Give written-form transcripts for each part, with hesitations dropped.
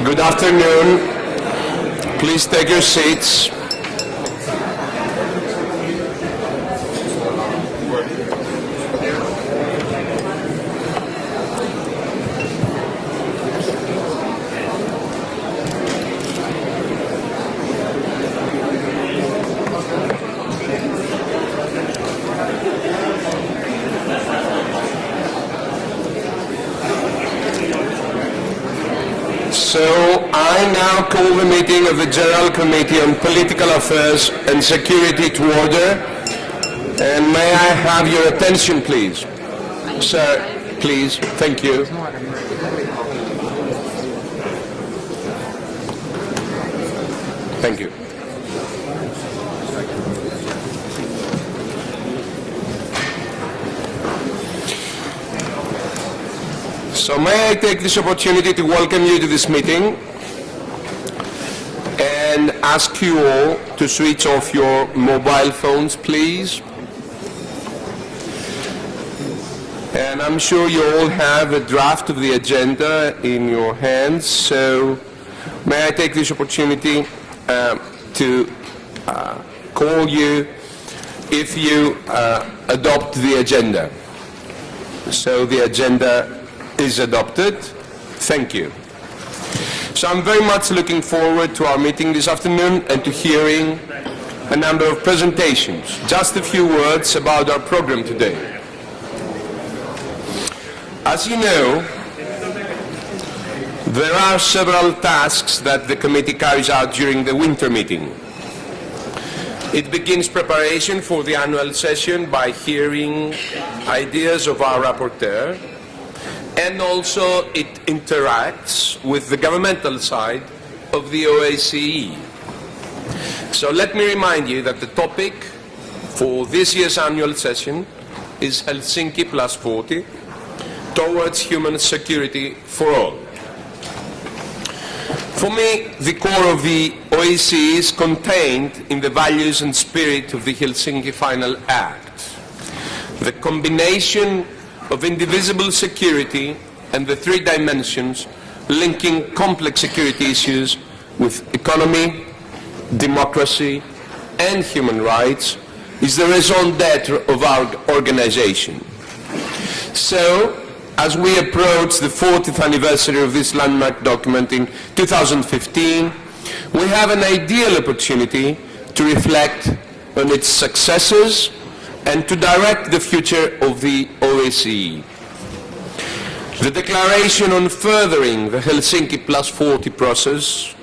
Good afternoon. Please take your seats. So I now call the meeting of the General Committee on Political Affairs and Security to order. And may I have your attention, please? Sir, please. Thank you. Thank you. So may I take this opportunity to welcome you to this meeting and ask you all to switch off your mobile phones, please. And I'm sure you all have a draft of the agenda in your hands, so may I take this opportunity to call you if you adopt the agenda. So the agenda is adopted. Thank you. So I'm very much looking forward to our meeting this afternoon and to hearing a number of presentations. Just a few words about our program today. As you know, there are several tasks that the committee carries out during the winter meeting. It begins preparation for the annual session by hearing ideas of our rapporteur, and also it interacts with the governmental side of the OSCE. So let me remind you that the topic for this year's annual session is Helsinki plus 40, towards human security for all. For me, the core of the OSCE is contained in the values and spirit of the Helsinki Final Act. The combination of indivisible security and the three dimensions linking complex security issues with economy, democracy, and human rights is the raison d'etre of our organization. So, as we approach the 40th anniversary of this landmark document in 2015, we have an ideal opportunity to reflect on its successes and to direct the future of the OSCE. The declaration on furthering the Helsinki plus 40 process,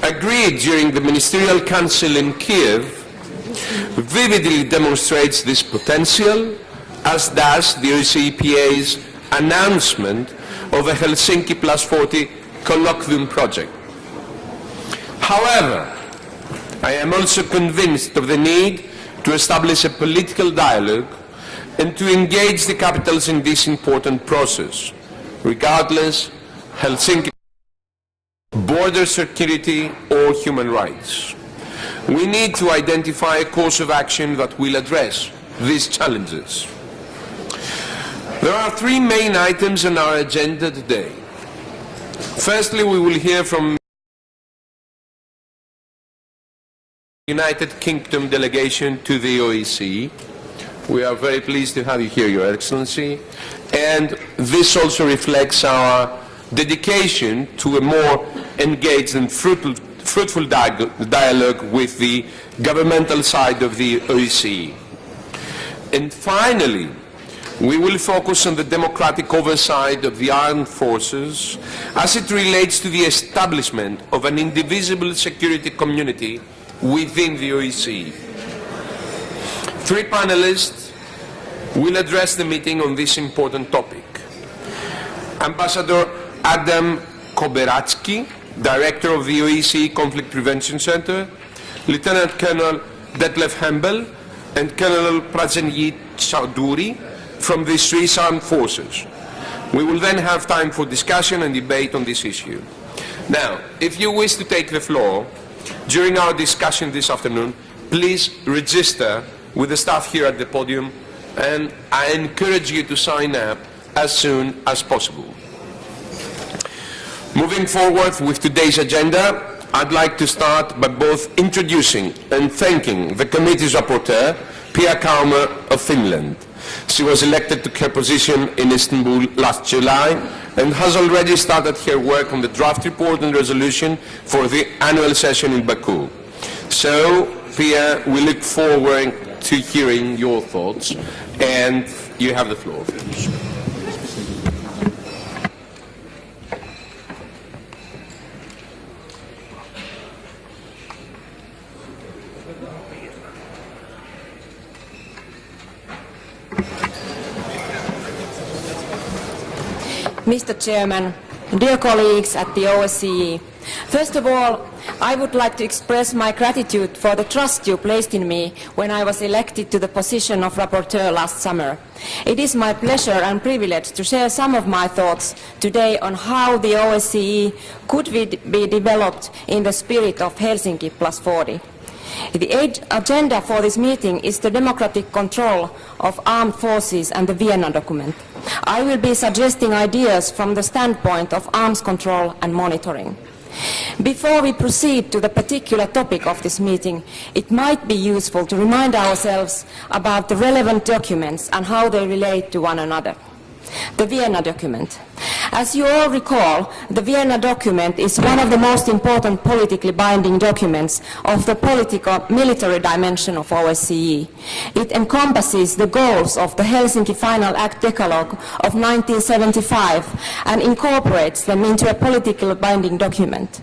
agreed during the Ministerial Council in Kiev, vividly demonstrates this potential, as does the OSCE-PA's announcement of a Helsinki plus 40 colloquium project. However, I am also convinced of the need to establish a political dialogue and to engage the capitals in this important process, regardless Helsinki, border security or human rights. We need to identify a course of action that will address these challenges. There are three main items on our agenda today. Firstly, we will hear from United Kingdom delegation to the OSCE. We are very pleased to have you here, Your Excellency, and this also reflects our dedication to a more engaged and fruitful dialogue with the governmental side of the OSCE. And finally, we will focus on the democratic oversight of the armed forces as it relates to the establishment of an indivisible security community within the OSCE. Three panelists will address the meeting on this important topic. Ambassador Adam Koberatsky, Director of the OSCE Conflict Prevention Center, Lieutenant Colonel Detlef Hempel, and Colonel Prasenjit Chaudhuri from the Swiss Armed Forces. We will then have time for discussion and debate on this issue. Now, if you wish to take the floor during our discussion this afternoon, please register with the staff here at the podium, and I encourage you to sign up as soon as possible. Moving forward with today's agenda, I'd like to start by both introducing and thanking the committee's rapporteur, Pia KAUMA of Finland. She was elected to her position in Istanbul last July and has already started her work on the draft report and resolution for the annual session in Baku. So, Pia, we look forward to hearing your thoughts, and you have the floor. Mr. Chairman, dear colleagues at the OSCE, first of all, I would like to express my gratitude for the trust you placed in me when I was elected to the position of rapporteur last summer. It is my pleasure and privilege to share some of my thoughts today on how the OSCE could be developed in the spirit of Helsinki plus 40. The agenda for this meeting is the democratic control of armed forces and the Vienna document. I will be suggesting ideas from the standpoint of arms control and monitoring. Before we proceed to the particular topic of this meeting, it might be useful to remind ourselves about the relevant documents and how they relate to one another. The Vienna document. As you all recall, the Vienna document is one of the most important politically binding documents of the political-military dimension of OSCE. It encompasses the goals of the Helsinki Final Act Decalogue of 1975 and incorporates them into a politically binding document.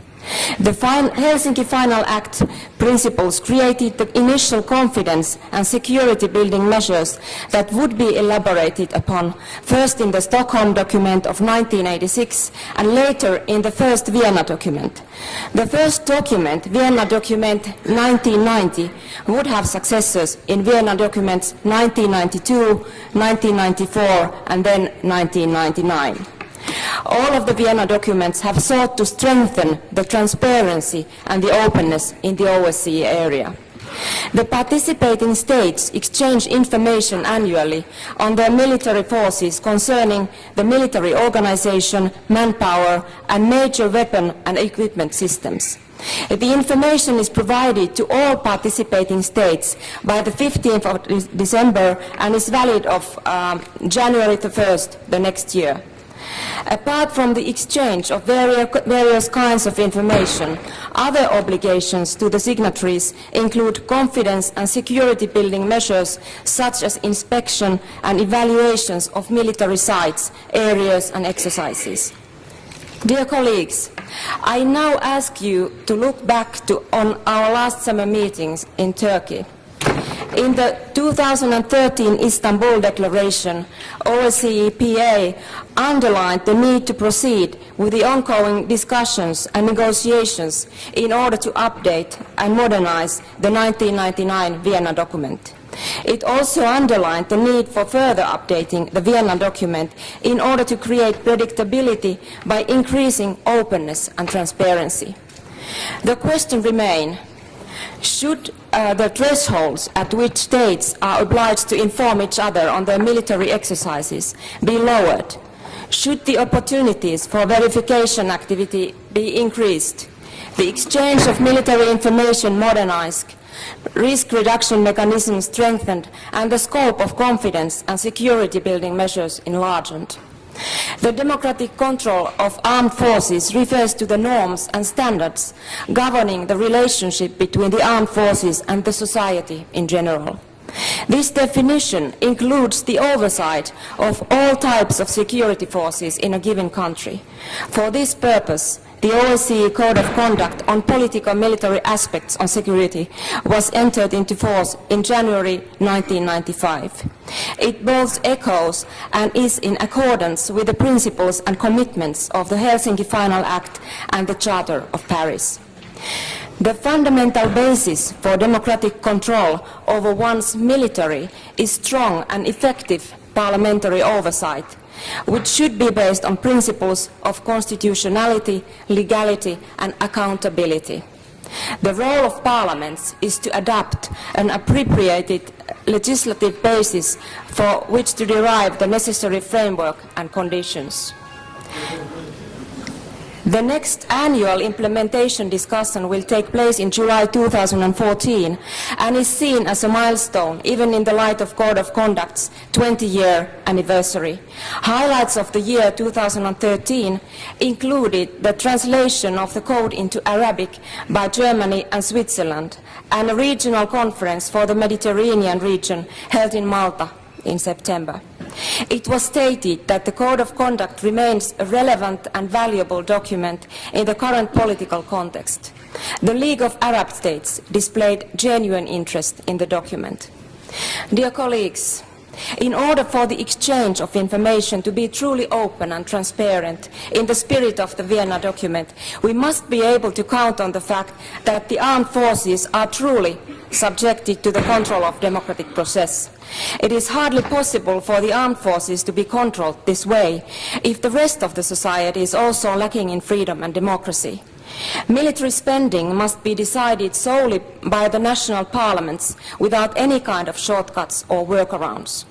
The Helsinki Final Act principles created the initial confidence and security building measures that would be elaborated upon, first in the Stockholm document of 1986 and later in the first Vienna document. The first document, Vienna document 1990, would have successors in Vienna documents 1992, 1994 and then 1999. All of the Vienna documents have sought to strengthen the transparency and the openness in the OSCE area. The participating states exchange information annually on their military forces concerning the military organization, manpower, and major weapon and equipment systems. The information is provided to all participating states by the 15th of December and is valid of January the 1st the next year. Apart from the exchange of various kinds of information, other obligations to the signatories include confidence and security building measures such as inspection and evaluations of military sites, areas and exercises. Dear colleagues, I now ask you to look back on our last summer meetings in Turkey. In the 2013 Istanbul Declaration, OSCE PA underlined the need to proceed with the ongoing discussions and negotiations in order to update and modernize the 1999 Vienna document. It also underlined the need for further updating the Vienna document in order to create predictability by increasing openness and transparency. The question remains, should the thresholds at which states are obliged to inform each other on their military exercises be lowered? Should the opportunities for verification activity be increased? The exchange of military information modernized, risk reduction mechanisms strengthened, and the scope of confidence and security building measures enlarged. The democratic control of armed forces refers to the norms and standards governing the relationship between the armed forces and the society in general. This definition includes the oversight of all types of security forces in a given country. For this purpose, the OSCE Code of Conduct on political military aspects on security was entered into force in January 1995. It both echoes and is in accordance with the principles and commitments of the Helsinki Final Act and the Charter of Paris. The fundamental basis for democratic control over one's military is strong and effective parliamentary oversight, which should be based on principles of constitutionality, legality and accountability. The role of parliaments is to adapt an appropriated legislative basis for which to derive the necessary framework and conditions. The next annual implementation discussion will take place in July 2014 and is seen as a milestone even in the light of Code of Conduct's 20-year anniversary. Highlights of the year 2013 included the translation of the code into Arabic by Germany and Switzerland and a regional conference for the Mediterranean region held in Malta in September. It was stated that the Code of Conduct remains a relevant and valuable document in the current political context. The League of Arab States displayed genuine interest in the document. Dear colleagues, in order for the exchange of information to be truly open and transparent in the spirit of the Vienna document, we must be able to count on the fact that the armed forces are truly subjected to the control of democratic process. It is hardly possible for the armed forces to be controlled this way if the rest of the society is also lacking in freedom and democracy. Military spending must be decided solely by the national parliaments without any kind of shortcuts or workarounds.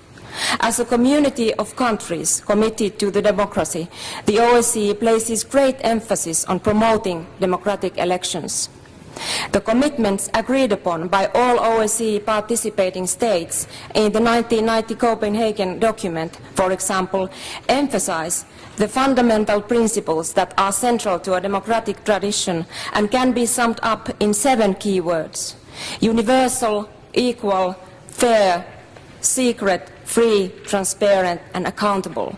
As a community of countries committed to the democracy, the OSCE places great emphasis on promoting democratic elections. The commitments agreed upon by all OSCE participating states in the 1990 Copenhagen document, for example, emphasize the fundamental principles that are central to a democratic tradition and can be summed up in 7 key words: universal, equal, fair, secret, free, transparent, and accountable.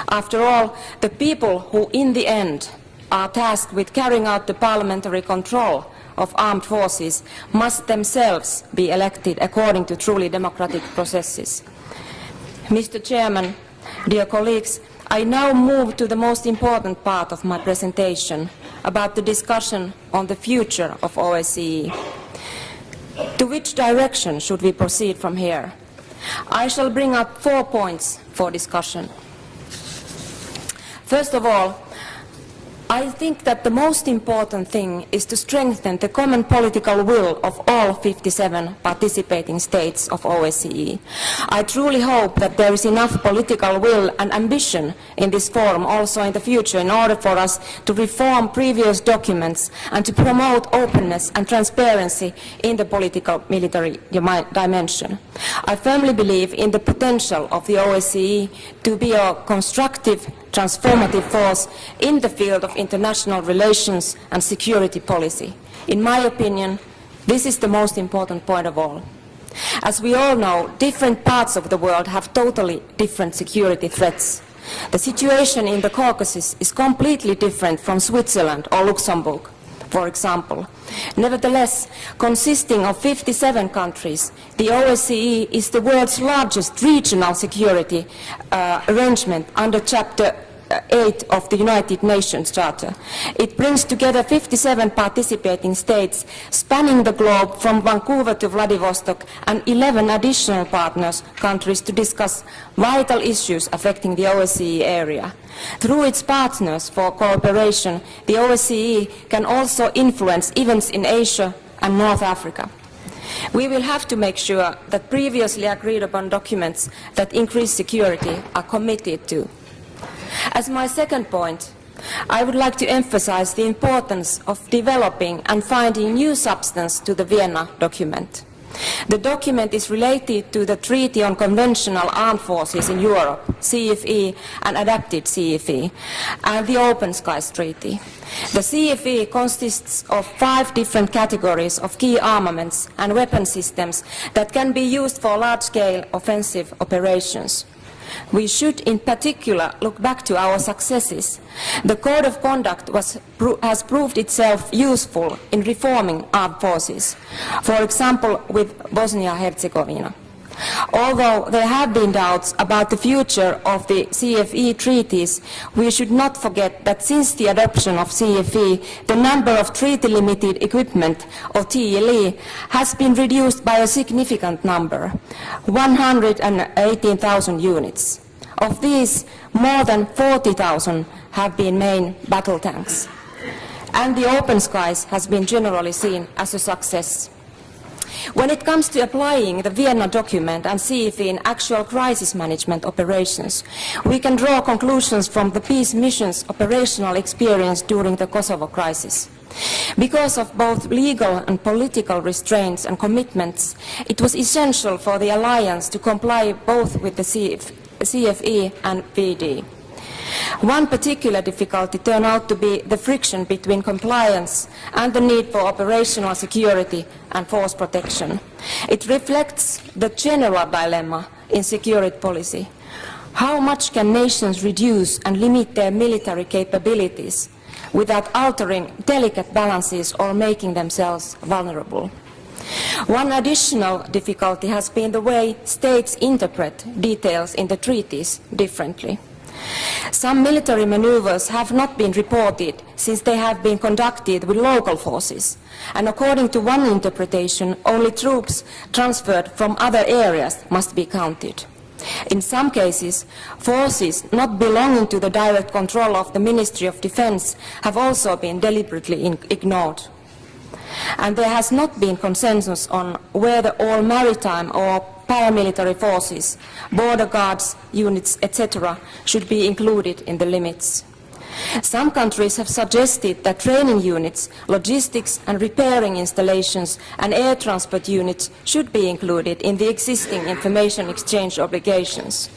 After all, the people who in the end are tasked with carrying out the parliamentary control of armed forces must themselves be elected according to truly democratic processes. Mr. Chairman, dear colleagues, I now move to the most important part of my presentation about the discussion on the future of OSCE. To which direction should we proceed from here? I shall bring up 4 points for discussion. First of all, I think that the most important thing is to strengthen the common political will of all 57 participating states of OSCE. I truly hope that there is enough political will and ambition in this forum also in the future in order for us to reform previous documents and to promote openness and transparency in the political military dimension. I firmly believe in the potential of the OSCE to be a constructive, transformative force in the field of international relations and security policy. In my opinion, this is the most important point of all. As we all know, different parts of the world have totally different security threats. The situation in the Caucasus is completely different from Switzerland or Luxembourg, for example. Nevertheless, consisting of 57 countries, the OSCE is the world's largest regional security arrangement under Chapter 8 of the United Nations Charter. It brings together 57 participating states spanning the globe from Vancouver to Vladivostok and 11 additional partners countries to discuss vital issues affecting the OSCE area. Through its partners for cooperation, the OSCE can also influence events in Asia and North Africa. We will have to make sure that previously agreed upon documents that increase security are committed to. As my second point, I would like to emphasize the importance of developing and finding new substance to the Vienna document. The document is related to the Treaty on Conventional Armed Forces in Europe, CFE, and Adapted CFE, and the Open Skies Treaty. The CFE consists of 5 different categories of key armaments and weapon systems that can be used for large-scale offensive operations. We should in particular look back to our successes. The Code of Conduct has proved itself useful in reforming armed forces, for example with Bosnia-Herzegovina. Although there have been doubts about the future of the CFE treaties, we should not forget that since the adoption of CFE, the number of treaty-limited equipment, or TLE, has been reduced by a significant number, 118,000 units. Of these, more than 40,000 have been main battle tanks. And the Open Skies has been generally seen as a success. When it comes to applying the Vienna document and CFE in actual crisis management operations, we can draw conclusions from the peace mission's operational experience during the Kosovo crisis. Because of both legal and political restraints and commitments, it was essential for the alliance to comply both with the CFE and VD. One particular difficulty turned out to be the friction between compliance and the need for operational security and force protection. It reflects the general dilemma in security policy. How much can nations reduce and limit their military capabilities without altering delicate balances or making themselves vulnerable? One additional difficulty has been the way states interpret details in the treaties differently. Some military maneuvers have not been reported since they have been conducted with local forces, and according to one interpretation, only troops transferred from other areas must be counted. In some cases, forces not belonging to the direct control of the Ministry of Defense have also been deliberately ignored. And there has not been consensus on whether all maritime or paramilitary forces, border guards, units, etc., should be included in the limits. Some countries have suggested that training units, logistics and repairing installations and air transport units should be included in the existing information exchange obligations.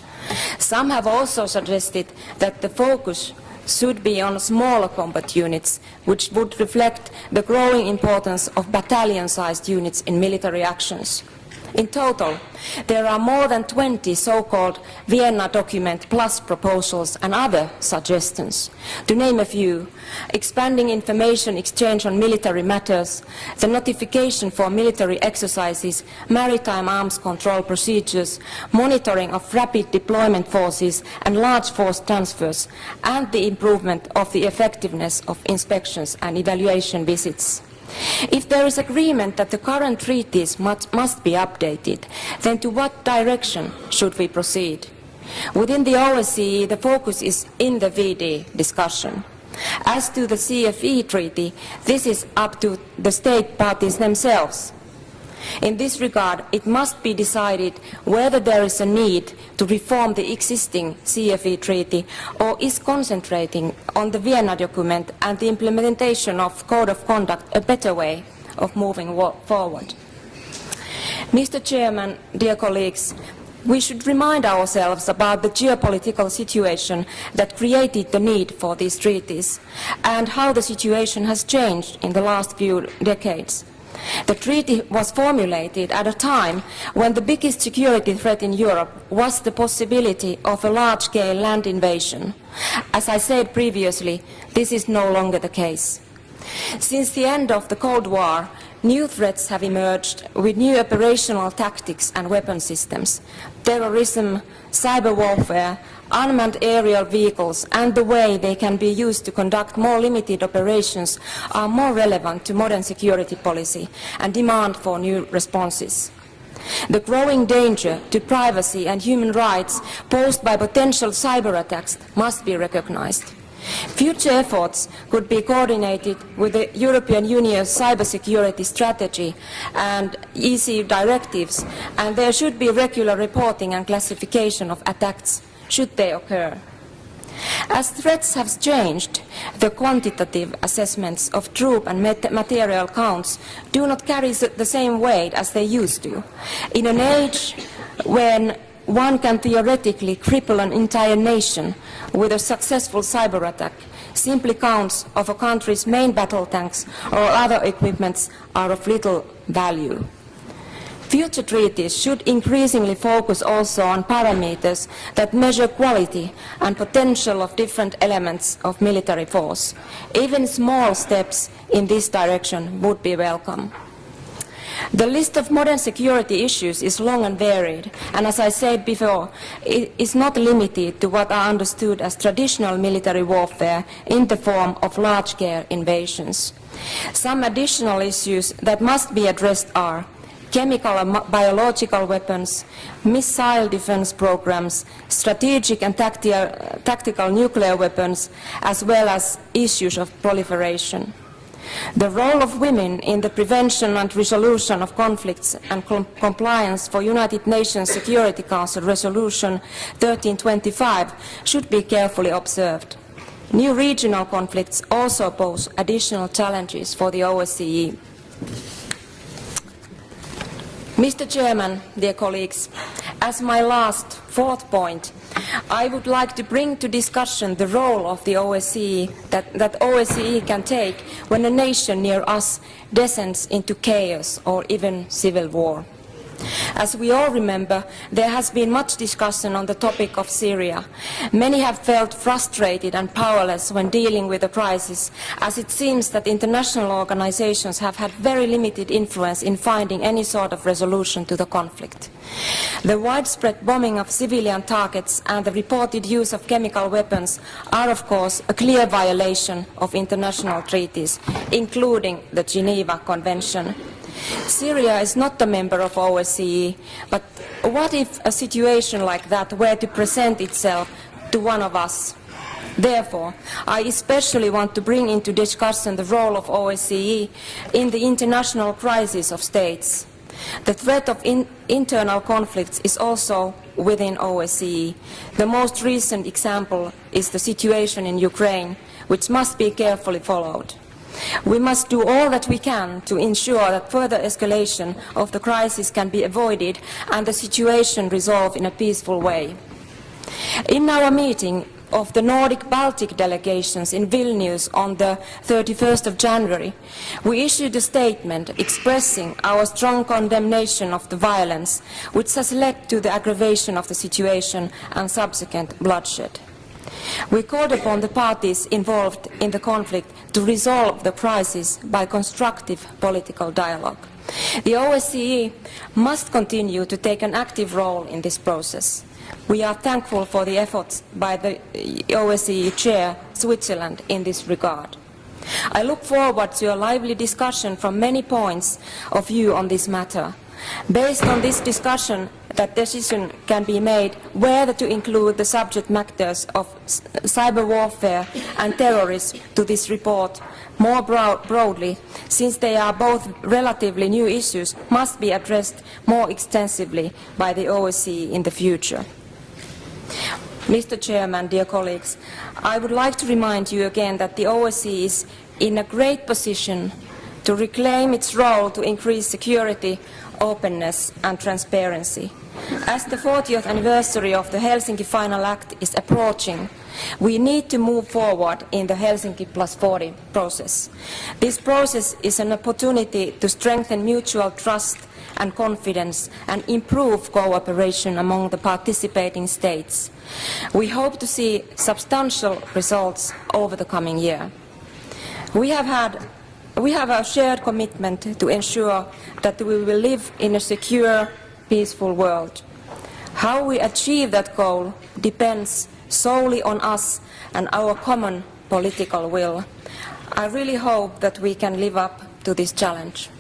Some have also suggested that the focus should be on smaller combat units, which would reflect the growing importance of battalion-sized units in military actions. In total, there are more than 20 so-called Vienna document plus proposals and other suggestions. To name a few: expanding information exchange on military matters, the notification for military exercises, maritime arms control procedures, monitoring of rapid deployment forces and large force transfers, and the improvement of the effectiveness of inspections and evaluation visits. If there is agreement that the current treaties must be updated, then to what direction should we proceed? Within the OSCE, the focus is in the VD discussion. As to the CFE treaty, this is up to the state parties themselves. In this regard, it must be decided whether there is a need to reform the existing CFE treaty or is concentrating on the Vienna document and the implementation of Code of Conduct a better way of moving forward. Mr. Chairman, dear colleagues, we should remind ourselves about the geopolitical situation that created the need for these treaties and how the situation has changed in the last few decades. The treaty was formulated at a time when the biggest security threat in Europe was the possibility of a large-scale land invasion. As I said previously, this is no longer the case. Since the end of the Cold War, new threats have emerged with new operational tactics and weapon systems. Terrorism, cyber warfare, unmanned aerial vehicles and the way they can be used to conduct more limited operations are more relevant to modern security policy and demand for new responses. The growing danger to privacy and human rights posed by potential cyber attacks must be recognized. Future efforts could be coordinated with the European Union's cybersecurity strategy and EC directives, and there should be regular reporting and classification of attacks should they occur. As threats have changed, the quantitative assessments of troop and material counts do not carry the same weight as they used to. In an age when one can theoretically cripple an entire nation with a successful cyber attack, simply counts of a country's main battle tanks or other equipments are of little value. Future treaties should increasingly focus also on parameters that measure quality and potential of different elements of military force. Even small steps in this direction would be welcome. The list of modern security issues is long and varied, and as I said before, it is not limited to what are understood as traditional military warfare in the form of large-scale invasions. Some additional issues that must be addressed are chemical and biological weapons, missile defense programs, strategic and tactical nuclear weapons, as well as issues of proliferation. The role of women in the prevention and resolution of conflicts and compliance for United Nations Security Council Resolution 1325 should be carefully observed. New regional conflicts also pose additional challenges for the OSCE. Mr. Chairman, dear colleagues, as my last, fourth point, I would like to bring to discussion the role of the OSCE that OSCE can take when a nation near us descends into chaos or even civil war. As we all remember, there has been much discussion on the topic of Syria. Many have felt frustrated and powerless when dealing with the crisis, as it seems that international organizations have had very limited influence in finding any sort of resolution to the conflict. The widespread bombing of civilian targets and the reported use of chemical weapons are, of course, a clear violation of international treaties, including the Geneva Convention. Syria is not a member of OSCE, but what if a situation like that were to present itself to one of us? Therefore, I especially want to bring into discussion the role of OSCE in the international crisis of states. The threat of internal conflicts is also within OSCE. The most recent example is the situation in Ukraine, which must be carefully followed. We must do all that we can to ensure that further escalation of the crisis can be avoided and the situation resolved in a peaceful way. In our meeting of the Nordic-Baltic delegations in Vilnius on the 31st of January, we issued a statement expressing our strong condemnation of the violence which has led to the aggravation of the situation and subsequent bloodshed. We called upon the parties involved in the conflict to resolve the crisis by constructive political dialogue. The OSCE must continue to take an active role in this process. We are thankful for the efforts by the OSCE Chair, Switzerland, in this regard. I look forward to a lively discussion from many points of view on this matter. Based on this discussion, that decision can be made whether to include the subject matters of cyber warfare and terrorism to this report more broadly, since they are both relatively new issues, must be addressed more extensively by the OSCE in the future. Mr. Chairman, dear colleagues, I would like to remind you again that the OSCE is in a great position to reclaim its role to increase security, openness and transparency. As the 40th anniversary of the Helsinki Final Act is approaching, we need to move forward in the Helsinki Plus 40 process. This process is an opportunity to strengthen mutual trust and confidence and improve cooperation among the participating states. We hope to see substantial results over the coming year. We have a shared commitment to ensure that we will live in a secure, peaceful world. How we achieve that goal depends solely on us and our common political will. I really hope that we can live up to this challenge.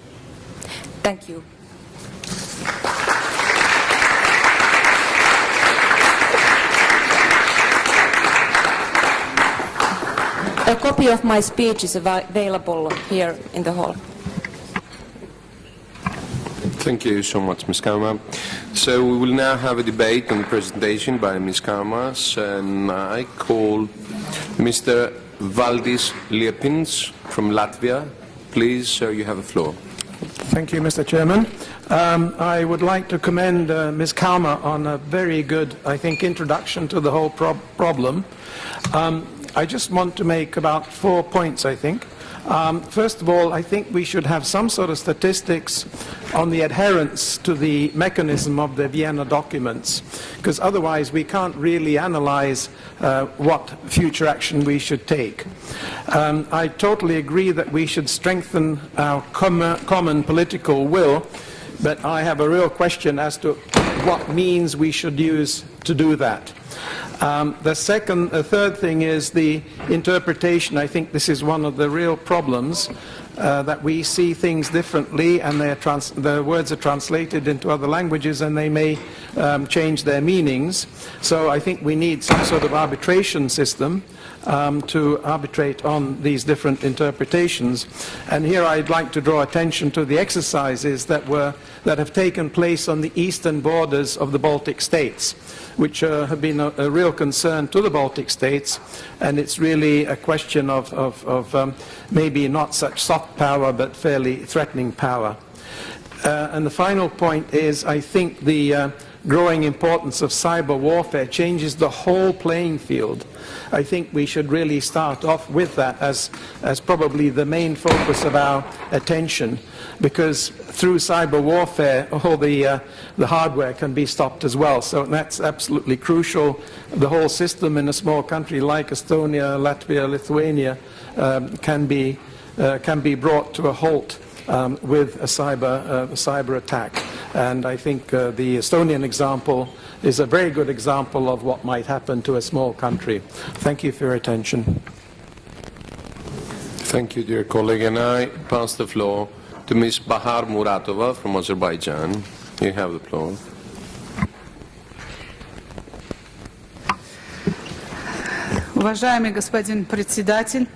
Thank you. A copy of my speech is available here in the hall. Thank you so much, Ms. KAUMA. So we will now have a debate on the presentation by Ms. KAUMA, and I call Mr. Valdis Liepins from Latvia. Please, sir, you have the floor. Thank you, Mr. Chairman. I would like to commend Ms. KAUMA on a very good, I think, introduction to the whole problem. I just want to make about 4 points, I think. First of all, I think we should have some sort of statistics on the adherence to the mechanism of the Vienna documents, because otherwise we can't really analyze what future action we should take. I totally agree that we should strengthen our common political will, but I have a real question as to what means we should use to do that. The third thing is the interpretation. I think this is one of the real problems, that we see things differently and the words are translated into other languages and they may change their meanings. So I think we need some sort of arbitration system to arbitrate on these different interpretations. And here I'd like to draw attention to the exercises that have taken place on the eastern borders of the Baltic states, which have been a real concern to the Baltic states, and it's really a question of maybe not such soft power but fairly threatening power. And the final point is, I think the growing importance of cyber warfare changes the whole playing field. I think we should really start off with that as probably the main focus of our attention, because through cyber warfare all the hardware can be stopped as well. So that's absolutely crucial. The whole system in a small country like Estonia, Latvia, Lithuania can be brought to a halt with a cyber attack. And I think the Estonian example is a very good example of what might happen to a small country. Thank you for your attention. Thank you, dear colleague. And I pass the floor to Ms. Bahar Muratova from Azerbaijan. You have the floor. Уважаемый господин председатель,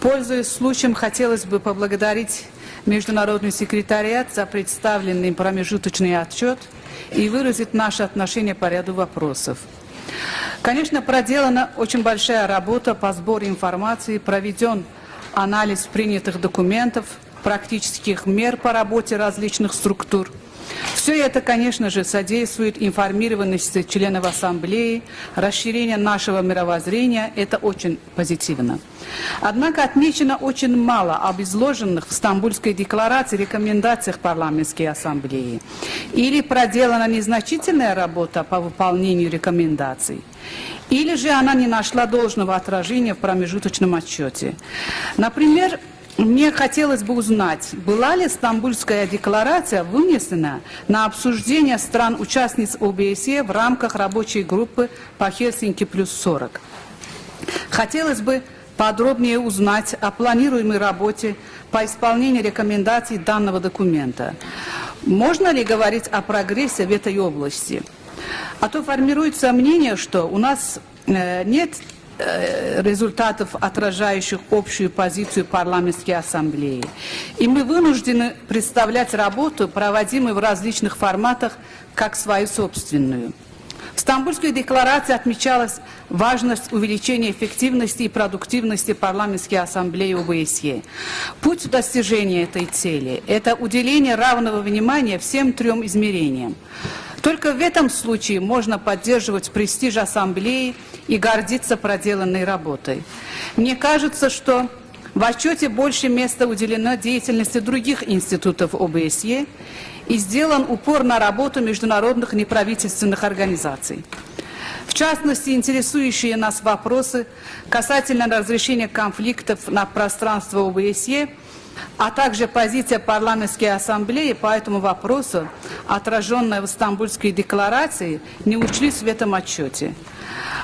пользуясь случаем, хотелось бы поблагодарить Международный секретариат за представленный промежуточный отчет и выразить наше отношение по ряду вопросов. Конечно, проделана очень большая работа по сбору информации, проведен анализ принятых документов, практических мер по работе различных структур. Все это, конечно же, содействует информированности членов Ассамблеи, расширению нашего мировоззрения. Это очень позитивно. Однако отмечено очень мало об изложенных в Стамбульской декларации рекомендациях Парламентской Ассамблеи. Или проделана незначительная работа по выполнению рекомендаций, или же она не нашла должного отражения в промежуточном отчете. Например, мне хотелось бы узнать, была ли Стамбульская декларация вынесена на обсуждение стран-участниц ОБСЕ в рамках рабочей группы по Хельсинки плюс 40. Хотелось бы подробнее узнать о планируемой работе по исполнению рекомендаций данного документа. Можно ли говорить о прогрессе в этой области? А то формируется мнение, что у нас нет результатов, отражающих общую позицию парламентской ассамблеи. И мы вынуждены представлять работу, проводимую в различных форматах, как свою собственную. В Стамбульской декларации отмечалась важность увеличения эффективности и продуктивности парламентской ассамблеи ОБСЕ. Путь достижения этой цели – это уделение равного внимания всем трем измерениям. Только в этом случае можно поддерживать престиж ассамблеи и гордиться проделанной работой. Мне кажется, что в отчете больше места уделено деятельности других институтов ОБСЕ и сделан упор на работу международных неправительственных организаций. В частности, интересующие нас вопросы касательно разрешения конфликтов на пространстве ОБСЕ, а также позиция парламентской ассамблеи по этому вопросу, отраженная в Стамбульской декларации, не учлись в этом отчете.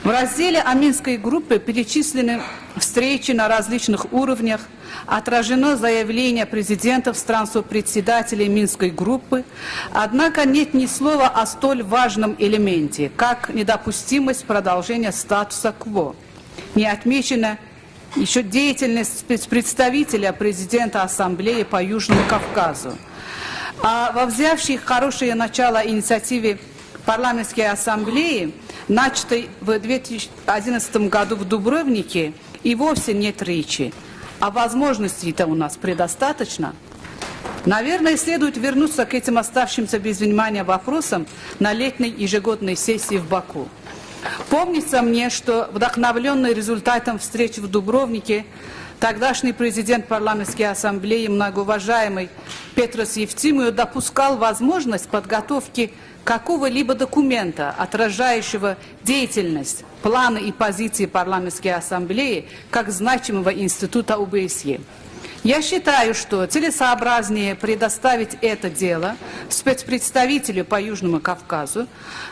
В разделе о Минской группе перечислены встречи на различных уровнях, отражено заявление президентов стран-сопредседателей Минской группы, однако нет ни слова о столь важном элементе, как недопустимость продолжения статуса КВО. Не отмечена еще деятельность спецпредставителя президента Ассамблеи по Южному Кавказу. А во взявшей хорошее начало инициативе Парламентской Ассамблеи, начатой в 2011 году в Дубровнике, и вовсе нет речи. А возможностей-то у нас предостаточно. Наверное, следует вернуться к этим оставшимся без внимания вопросам на летней ежегодной сессии в Баку. Помнится мне, что вдохновленный результатом встречи в Дубровнике, тогдашний президент Парламентской ассамблеи, многоуважаемый Петрос Евтимио, допускал возможность подготовки какого-либо документа, отражающего деятельность, планы и позиции Парламентской ассамблеи как значимого института ОБСЕ. Я считаю, что целесообразнее предоставить это дело спецпредставителю по Южному Кавказу.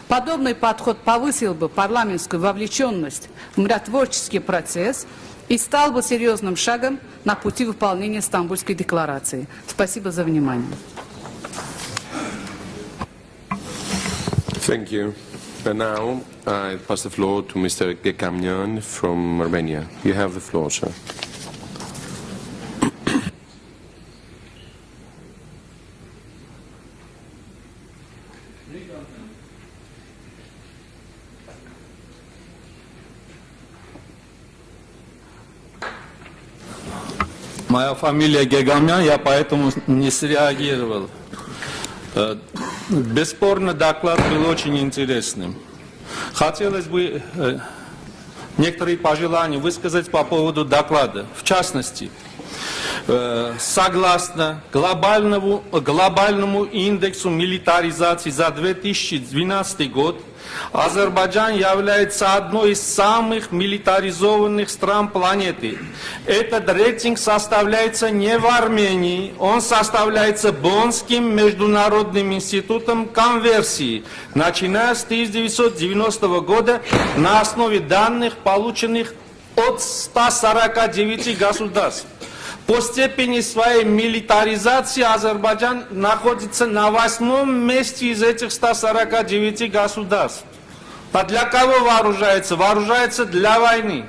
Подобный подход повысил бы парламентскую вовлеченность в миротворческий процесс и стал бы серьезным шагом на пути выполнения Стамбульской декларации. Спасибо за внимание. Thank you. And now I pass the floor to Mr. Gekamyan from Armenia. You have the floor, sir. Моя фамилия Гегамян, я поэтому не среагировал. Бесспорно, доклад был очень интересным. Хотелось бы некоторые пожелания высказать по поводу доклада. В частности, согласно глобальному индексу милитаризации за 2012 год, Азербайджан является одной из самых милитаризованных стран планеты. Этот рейтинг составляется не в Армении, он составляется Боннским международным институтом конверсии, начиная с 1990 года на основе данных, полученных от 149 государств. По степени своей милитаризации Азербайджан находится на 8-м месте из этих 149 государств. А для кого вооружается? Вооружается для войны.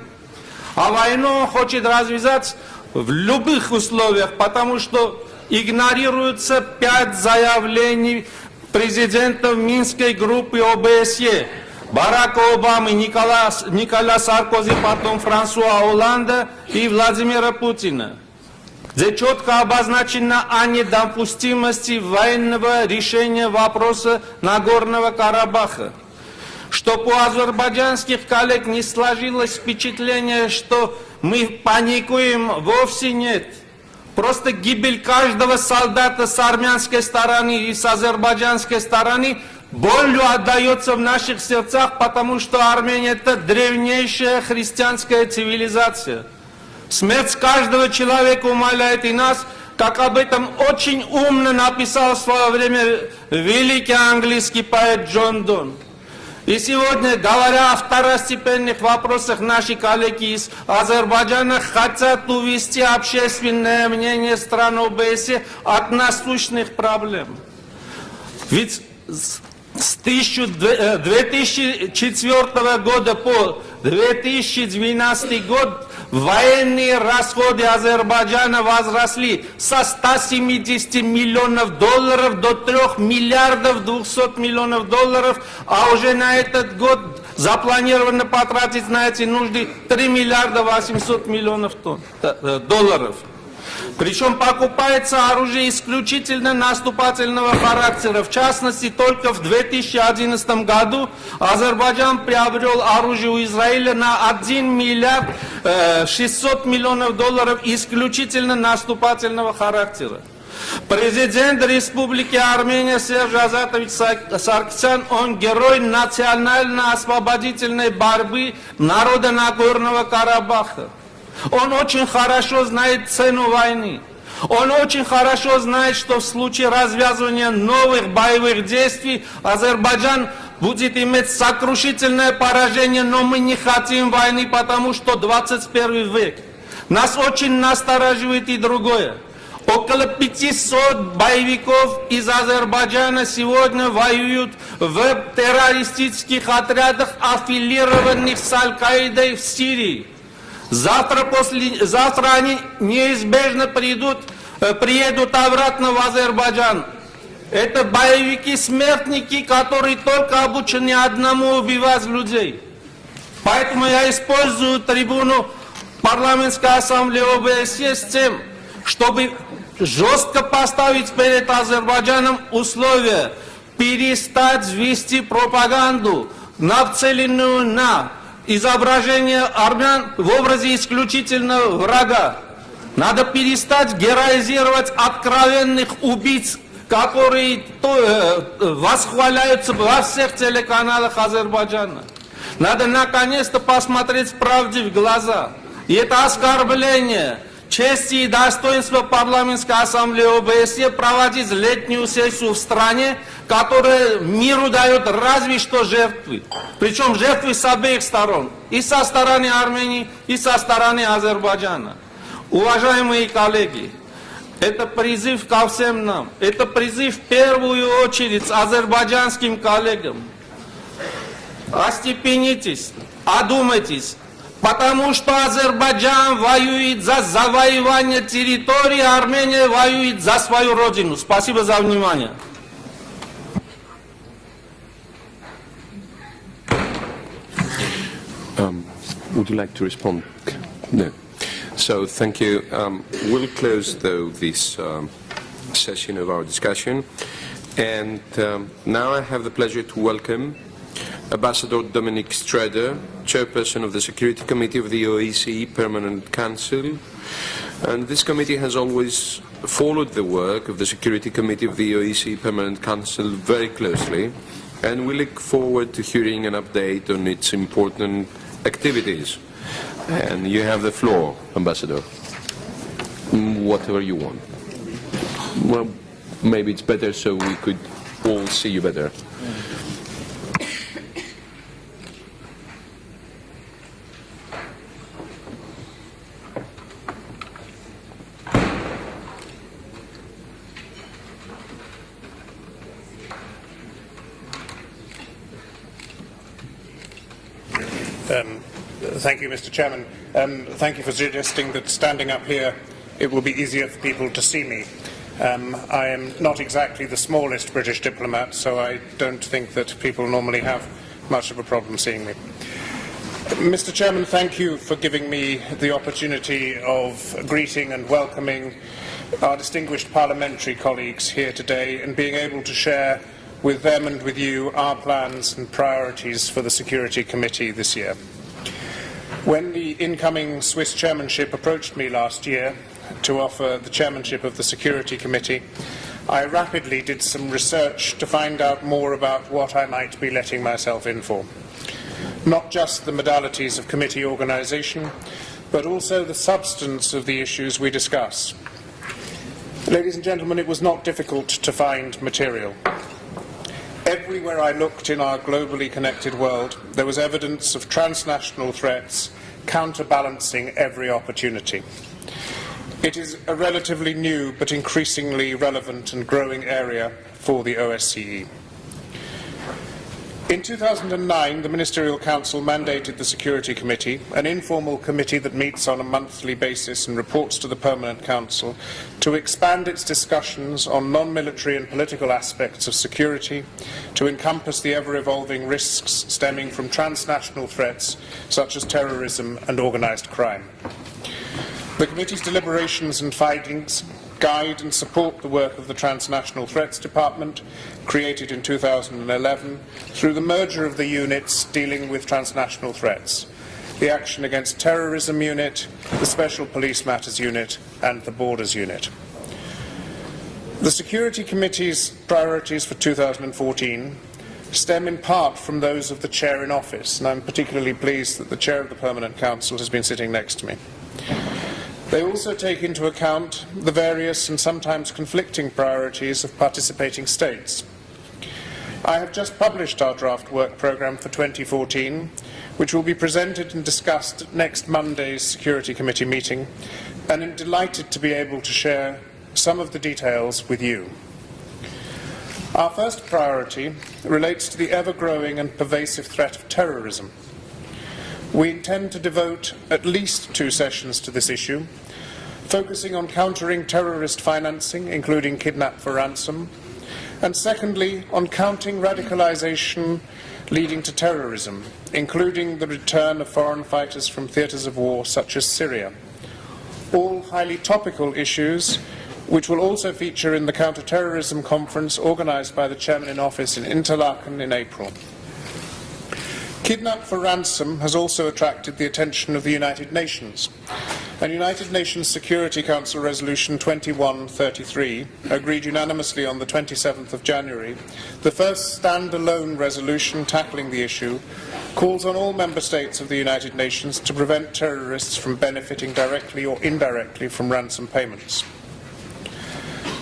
А войну он хочет развязать в любых условиях, потому что игнорируются 5 заявлений президентов Минской группы ОБСЕ. Барака Обамы, Николя Саркози, потом Франсуа Олланда и Владимира Путина, где четко обозначено о недопустимости военного решения вопроса Нагорного Карабаха. Чтобы у азербайджанских коллег не сложилось впечатление, что мы паникуем, вовсе нет. Просто гибель каждого солдата с армянской стороны и с азербайджанской стороны болью отдается в наших сердцах, потому что Армения – это древнейшая христианская цивилизация. Смерть каждого человека умаляет и нас, как об этом очень умно написал в свое время великий английский поэт Джон Дон. И сегодня, говоря о второстепенных вопросах, наши коллеги из Азербайджана хотят увести общественное мнение стран ОБСЕ от насущных проблем. Ведь с 2004 года по 2012 год военные расходы Азербайджана возросли со 170 миллионов долларов до 3 миллиардов 200 миллионов долларов, а уже на этот год запланировано потратить на эти нужды 3 миллиарда 800 миллионов долларов. Причем покупается оружие исключительно наступательного характера. В частности, только в 2011 году Азербайджан приобрел оружие у Израиля на 1 миллиард 600 миллионов долларов исключительно наступательного характера. Президент Республики Армения Серж Азатович Саркисян, он герой национально-освободительной борьбы народа Нагорного Карабаха. Он очень хорошо знает цену войны. Он очень хорошо знает, что в случае развязывания новых боевых действий Азербайджан будет иметь сокрушительное поражение, но мы не хотим войны, потому что 21 век. Нас очень настораживает и другое. Около 500 боевиков из Азербайджана сегодня воюют в террористических отрядах, аффилированных с Аль-Каидой в Сирии. Завтра они неизбежно приедут обратно в Азербайджан. Это боевики-смертники, которые только обучены одному убивать людей. Поэтому я использую трибуну парламентской ассамблеи ОБСЕ с тем, чтобы жестко поставить перед Азербайджаном условия перестать вести пропаганду, нацеленную на изображение армян в образе исключительного врага. Надо перестать героизировать откровенных убийц, которые восхваляются во всех телеканалах Азербайджана. Надо наконец-то посмотреть правде в глаза. И это оскорбление чести и достоинства парламентской ассамблеи ОБСЕ проводить летнюю сессию в стране, которая миру дает разве что жертвы. Причем жертвы с обеих сторон. И со стороны Армении, и со стороны Азербайджана. Уважаемые коллеги, это призыв ко всем нам. Это призыв в первую очередь азербайджанским коллегам. Остепенитесь, одумайтесь, потому что Азербайджан воюет за завоевание территории, а Армения воюет за свою родину. Спасибо за внимание. Would you like to respond? No. So thank you. We'll close, though, this session of our discussion. And now I have the pleasure to welcome Ambassador Dominic SCHROEDER, Chairperson of the Security Committee of the OSCE Permanent Council. And this committee has always followed the work of the Security Committee of the OSCE Permanent Council very closely, and we look forward to hearing an update on its important activities. And you have the floor, Ambassador. Whatever you want. Well, maybe it's better so we could all see you better. Thank you, Mr. Chairman. Thank you for suggesting that standing up here it will be easier for people to see me. I am not exactly the smallest British diplomat, so I don't think that people normally have much of a problem seeing me. Mr. Chairman, thank you for giving me the opportunity of greeting and welcoming our distinguished parliamentary colleagues here today and being able to share with them and with you our plans and priorities for the Security Committee this year. When the incoming Swiss chairmanship approached me last year to offer the chairmanship of the Security Committee, I rapidly did some research to find out more about what I might be letting myself in for. Not just the modalities of committee organisation, but also the substance of the issues we discuss. Ladies and gentlemen, it was not difficult to find material. Everywhere I looked in our globally connected world, there was evidence of transnational threats counterbalancing every opportunity. It is a relatively new but increasingly relevant and growing area for the OSCE. In 2009, the Ministerial Council mandated the Security Committee, an informal committee that meets on a monthly basis and reports to the Permanent Council, to expand its discussions on non-military and political aspects of security, to encompass the ever-evolving risks stemming from transnational threats such as terrorism and organised crime. The committee's deliberations and findings guide and support the work of the Transnational Threats Department, created in 2011, through the merger of the units dealing with transnational threats, the Action Against Terrorism Unit, the Special Police Matters Unit, and the Borders Unit. The Security Committee's priorities for 2014 stem in part from those of the Chair in office, and I'm particularly pleased that the Chair of the Permanent Council has been sitting next to me. They also take into account the various and sometimes conflicting priorities of participating states. I have just published our draft work programme for 2014, which will be presented and discussed at next Monday's Security Committee meeting, and I'm delighted to be able to share some of the details with you. Our first priority relates to the ever-growing and pervasive threat of terrorism. We intend to devote at least 2 sessions to this issue, focusing on countering terrorist financing, including kidnap for ransom, and secondly, on counting radicalisation leading to terrorism, including the return of foreign fighters from theatres of war such as Syria. All highly topical issues which will also feature in the counter-terrorism conference organised by the Chairman in Office in Interlaken in April. Kidnap for ransom has also attracted the attention of the United Nations. And United Nations Security Council Resolution 2133, agreed unanimously on the 27th of January, the first stand-alone resolution tackling the issue, calls on all member states of the United Nations to prevent terrorists from benefiting directly or indirectly from ransom payments.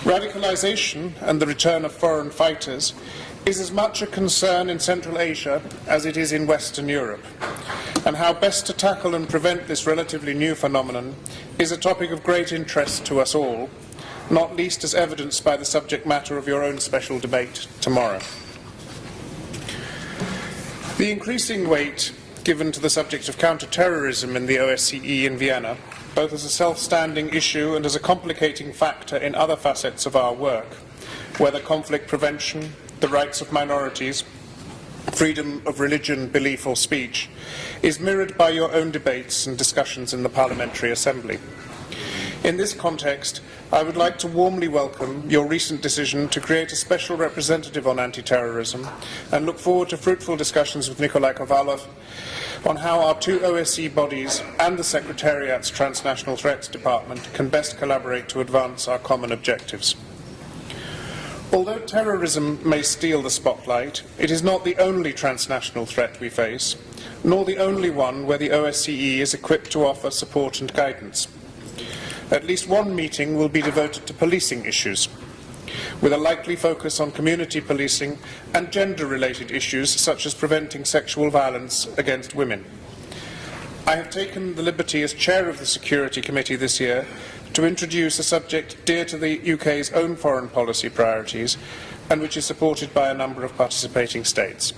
Radicalisation and the return of foreign fighters is as much a concern in Central Asia as it is in Western Europe, and how best to tackle and prevent this relatively new phenomenon is a topic of great interest to us all, not least as evidenced by the subject matter of your own special debate tomorrow. The increasing weight given to the subject of counter-terrorism in the OSCE in Vienna, both as a self-standing issue and as a complicating factor in other facets of our work, whether conflict prevention, the rights of minorities, freedom of religion, belief or speech, is mirrored by your own debates and discussions in the Parliamentary Assembly. In this context, I would like to warmly welcome your recent decision to create a special representative on anti-terrorism and look forward to fruitful discussions with Nikolai Kovalov on how our two OSCE bodies and the Secretariat's Transnational Threats Department can best collaborate to advance our common objectives. Although terrorism may steal the spotlight, it is not the only transnational threat we face, nor the only one where the OSCE is equipped to offer support and guidance. At least one meeting will be devoted to policing issues, with a likely focus on community policing and gender-related issues such as preventing sexual violence against women. I have taken the liberty as chair of the Security Committee this year to introduce a subject dear to the UK's own foreign policy priorities and which is supported by a number of participating states.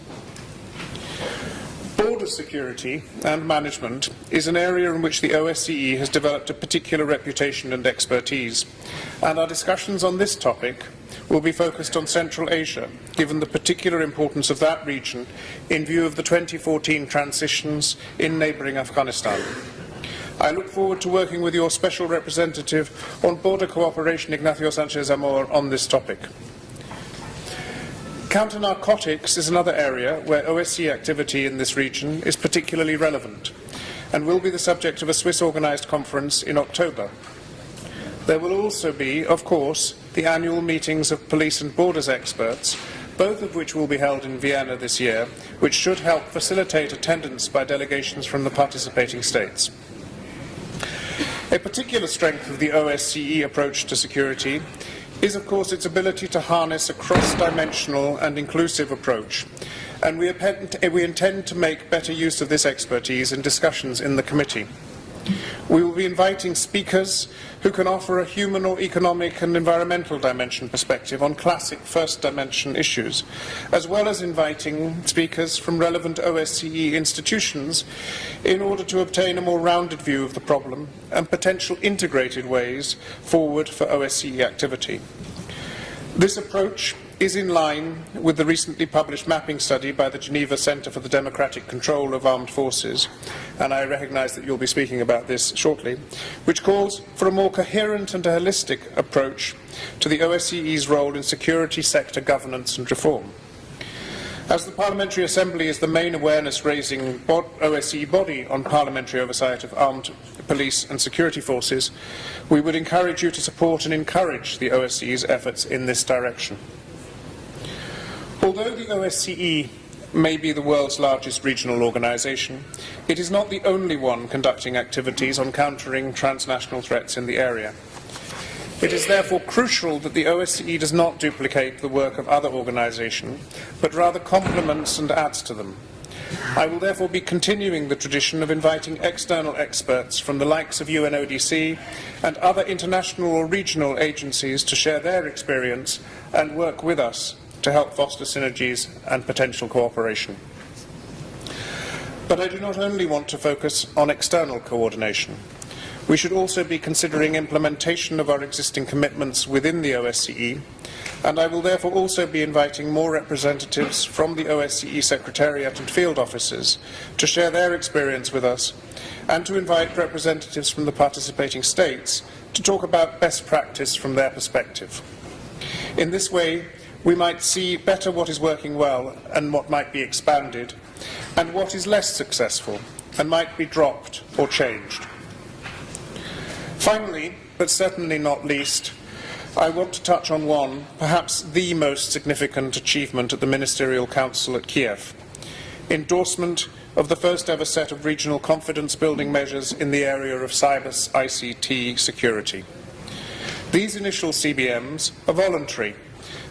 Border security and management is an area in which the OSCE has developed a particular reputation and expertise, and our discussions on this topic will be focused on Central Asia, given the particular importance of that region in view of the 2014 transitions in neighbouring Afghanistan. I look forward to working with your Special Representative on Border Cooperation, Ignacio Sanchez Amor, on this topic. Counter-narcotics is another area where OSCE activity in this region is particularly relevant and will be the subject of a Swiss-organised conference in October. There will also be, of course, the annual meetings of police and borders experts, both of which will be held in Vienna this year, which should help facilitate attendance by delegations from the participating states. A particular strength of the OSCE approach to security is, of course, its ability to harness a cross-dimensional and inclusive approach, and we intend to make better use of this expertise in discussions in the committee. We will be inviting speakers who can offer a human or economic and environmental dimension perspective on classic first dimension issues, as well as inviting speakers from relevant OSCE institutions in order to obtain a more rounded view of the problem and potential integrated ways forward for OSCE activity. This approach is in line with the recently published mapping study by the Geneva Centre for the Democratic Control of Armed Forces, and I recognise that you'll be speaking about this shortly, which calls for a more coherent and a holistic approach to the OSCE's role in security sector governance and reform. As the Parliamentary Assembly is the main awareness-raising OSCE body on parliamentary oversight of armed police and security forces, we would encourage you to support and encourage the OSCE's efforts in this direction. Although the OSCE may be the world's largest regional organisation, it is not the only one conducting activities on countering transnational threats in the area. It is therefore crucial that the OSCE does not duplicate the work of other organisations, but rather complements and adds to them. I will therefore be continuing the tradition of inviting external experts from the likes of UNODC and other international or regional agencies to share their experience and work with us to help foster synergies and potential cooperation. But I do not only want to focus on external coordination. We should also be considering implementation of our existing commitments within the OSCE, and I will therefore also be inviting more representatives from the OSCE Secretariat and field offices to share their experience with us, and to invite representatives from the participating states to talk about best practice from their perspective. In this way, we might see better what is working well and what might be expanded, and what is less successful and might be dropped or changed. Finally, but certainly not least, I want to touch on one, perhaps the most significant achievement at the Ministerial Council at Kiev: endorsement of the first ever set of regional confidence building measures in the area of cyber ICT security. These initial CBMs are voluntary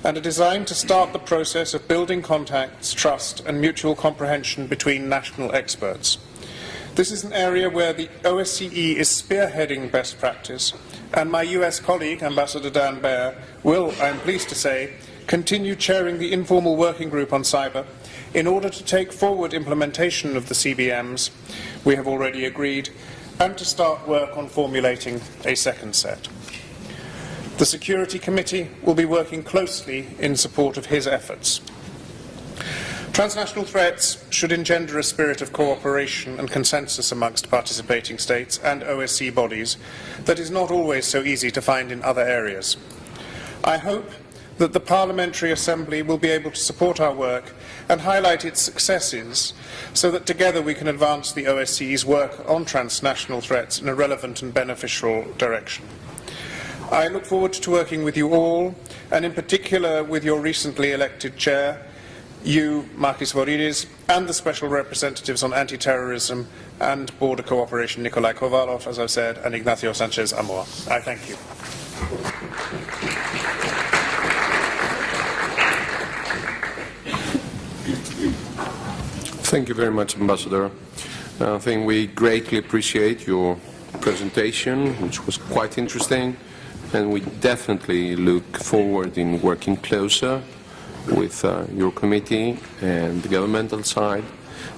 and are designed to start the process of building contacts, trust and mutual comprehension between national experts. This is an area where the OSCE is spearheading best practice, and my US colleague, Ambassador Dan Baer, will, I am pleased to say, continue chairing the informal working group on cyber in order to take forward implementation of the CBMs we have already agreed and to start work on formulating a second set. The Security Committee will be working closely in support of his efforts. Transnational threats should engender a spirit of cooperation and consensus amongst participating states and OSCE bodies that is not always so easy to find in other areas. I hope that the Parliamentary Assembly will be able to support our work and highlight its successes so that together we can advance the OSCE's work on transnational threats in a relevant and beneficial direction. I look forward to working with you all, and in particular with your recently elected chair, you, MAKIS VORIDIS, and the Special Representatives on Anti-Terrorism and Border Cooperation, Nikolai Kovalov, as I've said, and Ignacio Sanchez Amor. I thank you. Thank you very much, Ambassador. I think we greatly appreciate your presentation, which was quite interesting, and we definitely look forward in working closer with your committee and the governmental side,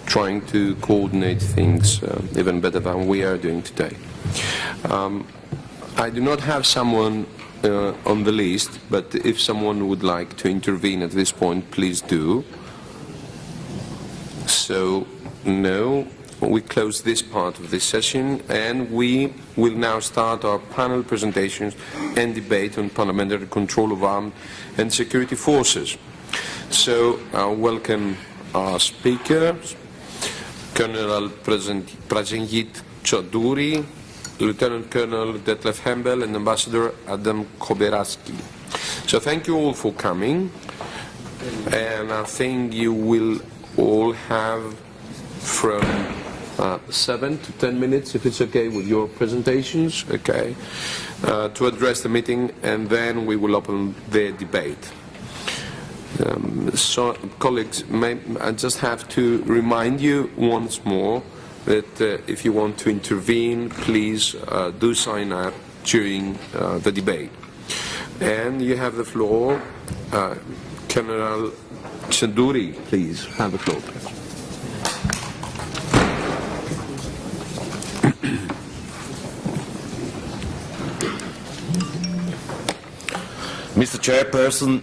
trying to coordinate things even better than we are doing today. I do not have someone on the list, but if someone would like to intervene at this point, please do. So, no, we close this part of this session, and we will now start our panel presentations and debate on parliamentary control of armed and security forces. So, welcome our speakers, Colonel PRASENJIT CHAUDHURI, Lieutenant Colonel Detlef Hembel, and Ambassador Adam Koberaski. So thank you all for coming, and I think you will all have from 7 to 10 minutes, if it's okay with your presentations, okay, to address the meeting, and then we will open the debate. So, colleagues, I just have to remind you once more that if you want to intervene, please do sign up during the debate. And you have the floor. Colonel CHAUDHURI, please, have the floor. Mr. Chairperson,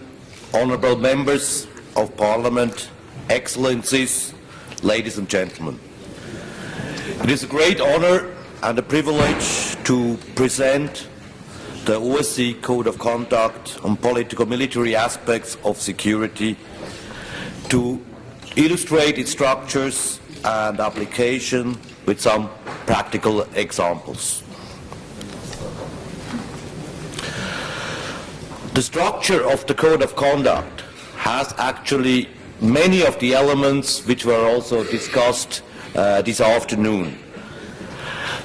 honourable members of Parliament, Excellencies, ladies and gentlemen. It is a great honour and a privilege to present the OSCE Code of Conduct on politico-military aspects of security, to illustrate its structures and application with some practical examples. The structure of the Code of Conduct has actually many of the elements which were also discussed this afternoon.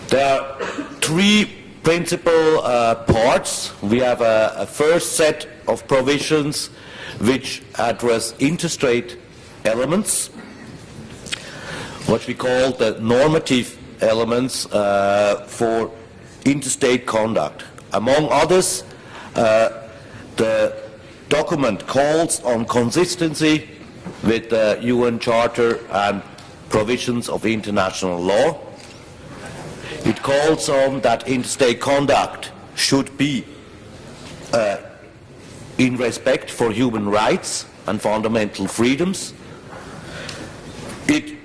There are three principal parts. We have a first set of provisions which address interstate elements, what we call the normative elements for interstate conduct. Among others, the document calls on consistency with the UN Charter and provisions of international law. It calls on that interstate conduct should be in respect for human rights and fundamental freedoms. It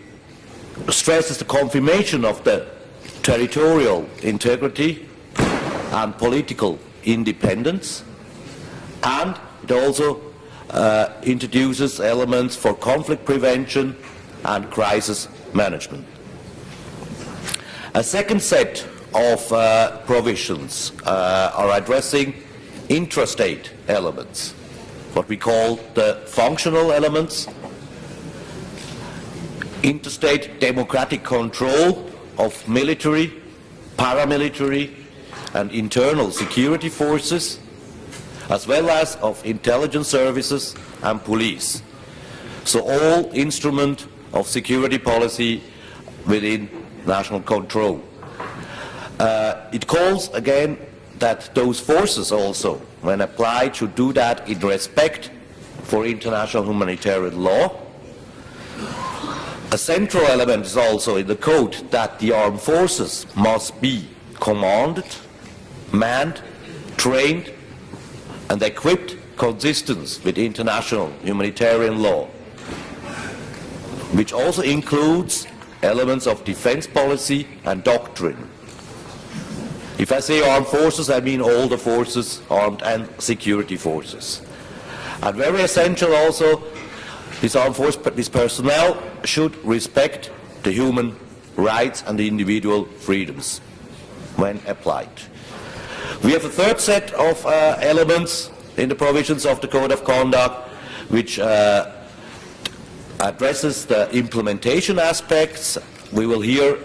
stresses the confirmation of the territorial integrity and political independence, and it also introduces elements for conflict prevention and crisis management. A second set of provisions are addressing intrastate elements, what we call the functional elements, interstate democratic control of military, paramilitary and internal security forces, as well as of intelligence services and police. So all instrument of security policy within national control. It calls again that those forces also, when applied, should do that in respect for international humanitarian law. A central element is also in the code that the armed forces must be commanded, manned, trained, and equipped consistent with international humanitarian law, which also includes elements of defense policy and doctrine. If I say armed forces, I mean all the forces, armed and security forces. And very essential also, this armed force, this personnel should respect the human rights and the individual freedoms when applied. We have a third set of elements in the provisions of the Code of Conduct, which addresses the implementation aspects. We will hear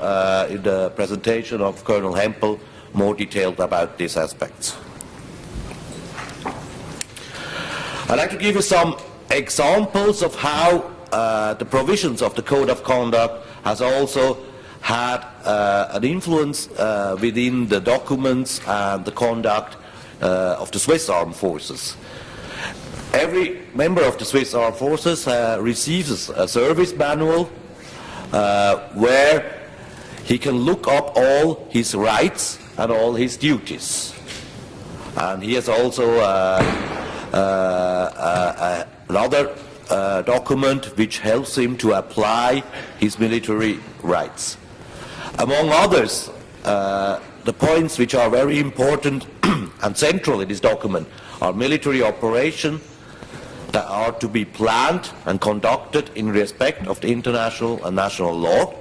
in the presentation of Colonel Hempel more detailed about these aspects. I'd like to give you some examples of how the provisions of the Code of Conduct has also had an influence within the documents and the conduct of the Swiss Armed Forces. Every member of the Swiss Armed Forces receives a service manual where he can look up all his rights and all his duties. And he has also another document which helps him to apply his military rights. Among others, the points which are very important and central in this document are military operations that are to be planned and conducted in respect of the international and national law.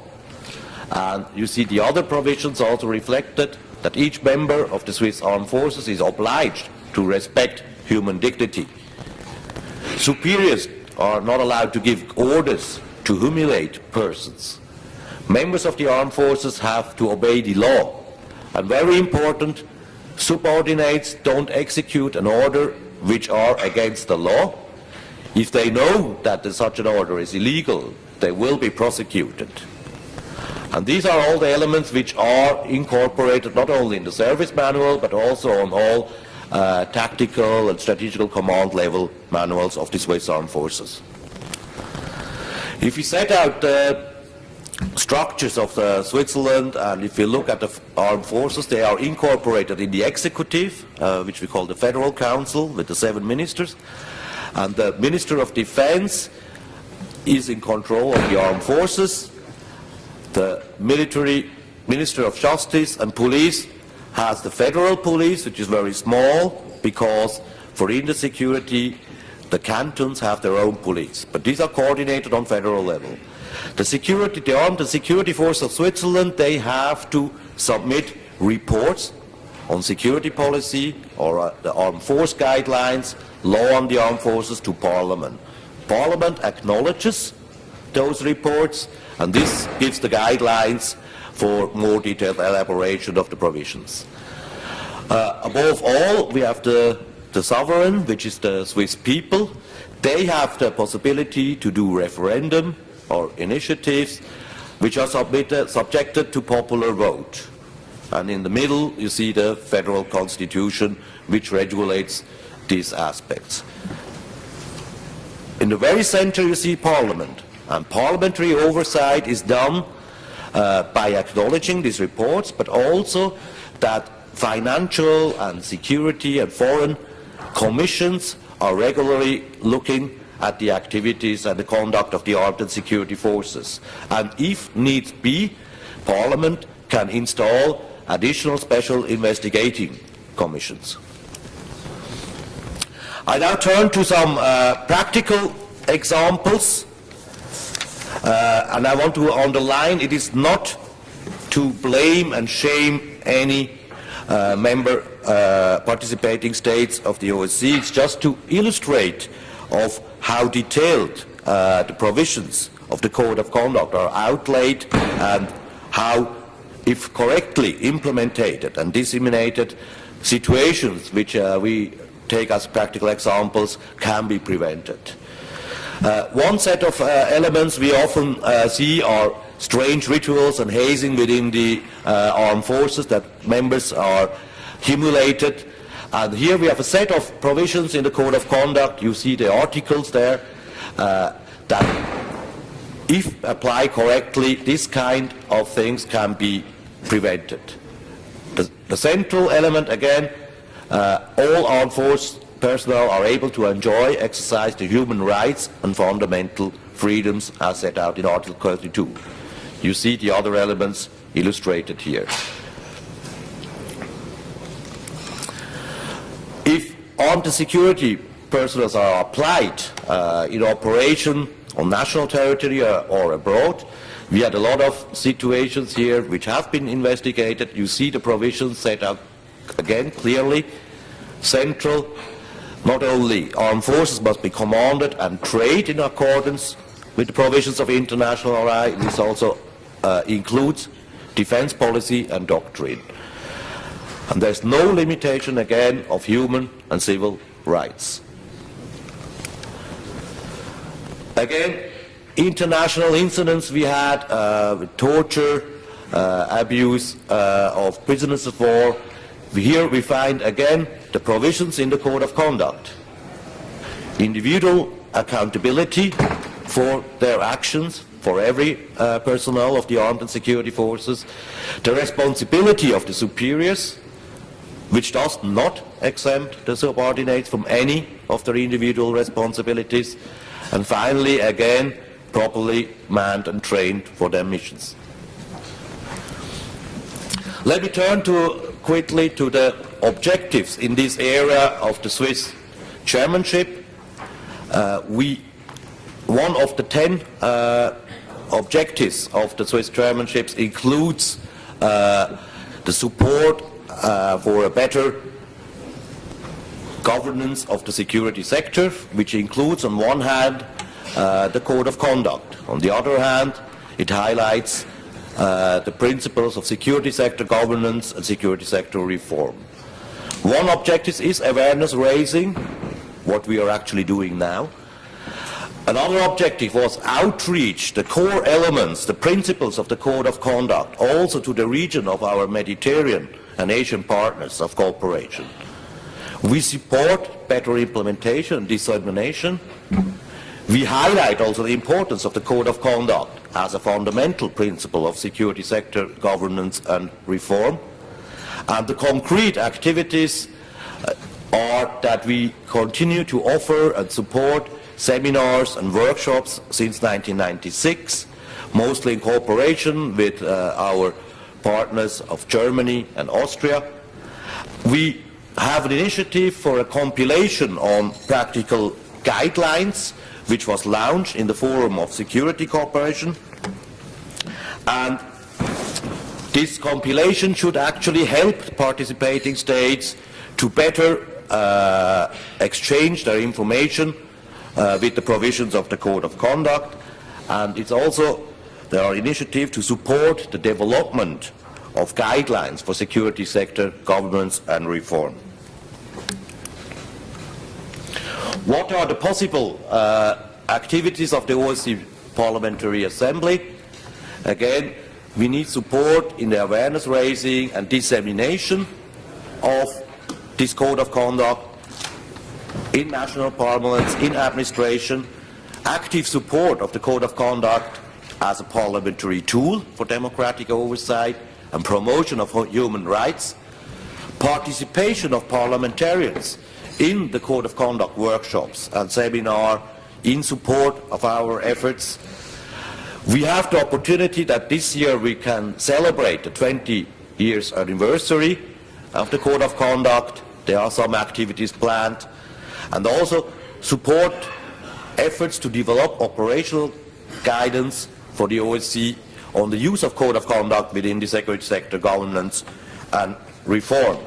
And you see the other provisions also reflected that each member of the Swiss Armed Forces is obliged to respect human dignity. Superiors are not allowed to give orders to humiliate persons. Members of the armed forces have to obey the law. And very important, subordinates don't execute an order which are against the law. If they know that such an order is illegal, they will be prosecuted. And these are all the elements which are incorporated not only in the service manual, but also on all tactical and strategical command level manuals of the Swiss Armed Forces. If we set out the structures of Switzerland, and if you look at the armed forces, they are incorporated in the executive, which we call the Federal Council, with the 7 ministers. And the Minister of Defense is in control of the armed forces. The military Minister of Justice and Police has the federal police, which is very small, because for inner security, the cantons have their own police. But these are coordinated on federal level. The armed and security force of Switzerland, they have to submit reports on security policy or the armed force guidelines, law on the armed forces to Parliament. Parliament acknowledges those reports, and this gives the guidelines for more detailed elaboration of the provisions. Above all, we have the sovereign, which is the Swiss people. They have the possibility to do referendum or initiatives which are subjected to popular vote. And in the middle, you see the federal constitution, which regulates these aspects. In the very center, you see Parliament. And parliamentary oversight is done by acknowledging these reports, but also that financial and security and foreign commissions are regularly looking at the activities and the conduct of the armed and security forces. And if needs be, Parliament can install additional special investigating commissions. I now turn to some practical examples, and I want to underline it is not to blame and shame any member participating states of the OSCE. It's just to illustrate of how detailed the provisions of the Code of Conduct are outlaid, and how, if correctly implemented and disseminated, situations which we take as practical examples can be prevented. One set of elements we often see are strange rituals and hazing within the armed forces, that members are humiliated And here we have a set of provisions in the Code of Conduct. You see the articles there that, if applied correctly, this kind of things can be prevented. The central element, again, all armed force personnel are able to enjoy, exercise the human rights and fundamental freedoms as set out in Article 32. You see the other elements illustrated here. If armed security personnel are applied in operation on national territory or abroad, we had a lot of situations here which have been investigated. You see the provisions set out again clearly. Central, not only armed forces must be commanded and trained in accordance with the provisions of international law. This also includes defense policy and doctrine. And there's no limitation, again, of human and civil rights. Again, international incidents we had with torture, abuse of prisoners of war. Here we find again the provisions in the Code of Conduct. Individual accountability for their actions, for every personnel of the armed and security forces. The responsibility of the superiors, which does not exempt the subordinates from any of their individual responsibilities. And finally, again, properly manned and trained for their missions. Let me turn quickly to the objectives in this area of the Swiss chairmanship. One of the 10 objectives of the Swiss chairmanship includes the support for a better governance of the security sector, which includes on one hand the Code of Conduct. On the other hand, it highlights the principles of security sector governance and security sector reform. One objective is awareness raising, what we are actually doing now. Another objective was outreach, the core elements, the principles of the Code of Conduct, also to the region of our Mediterranean and Asian partners of cooperation. We support better implementation and dissemination. We highlight also the importance of the Code of Conduct as a fundamental principle of security sector governance and reform. And the concrete activities are that we continue to offer and support seminars and workshops since 1996, mostly in cooperation with our partners of Germany and Austria. We have an initiative for a compilation on practical guidelines, which was launched in the Forum of Security Cooperation. And this compilation should actually help participating states to better exchange their information with the provisions of the Code of Conduct. And it's also, there are initiatives to support the development of guidelines for security sector governance and reform. What are the possible activities of the OSCE Parliamentary Assembly? Again, we need support in the awareness raising and dissemination of this Code of Conduct in national parliaments, in administration, active support of the Code of Conduct as a parliamentary tool for democratic oversight and promotion of human rights, participation of parliamentarians in the Code of Conduct workshops and seminar in support of our efforts. We have the opportunity that this year we can celebrate the 20 years anniversary of the Code of Conduct. There are some activities planned, and also support efforts to develop operational guidance for the OSCE on the use of Code of Conduct within the security sector governance and reform.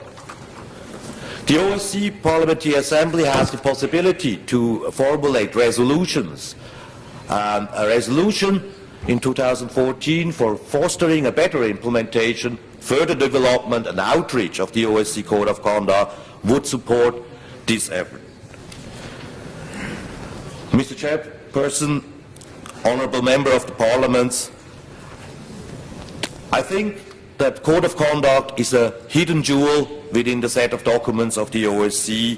The OSCE Parliamentary Assembly has the possibility to formulate resolutions, and a resolution in 2014 for fostering a better implementation, further development and outreach of the OSCE Code of Conduct would support this effort. Mr. Chairperson, Honourable Member of the Parliament, I think that Code of Conduct is a hidden jewel within the set of documents of the OSCE,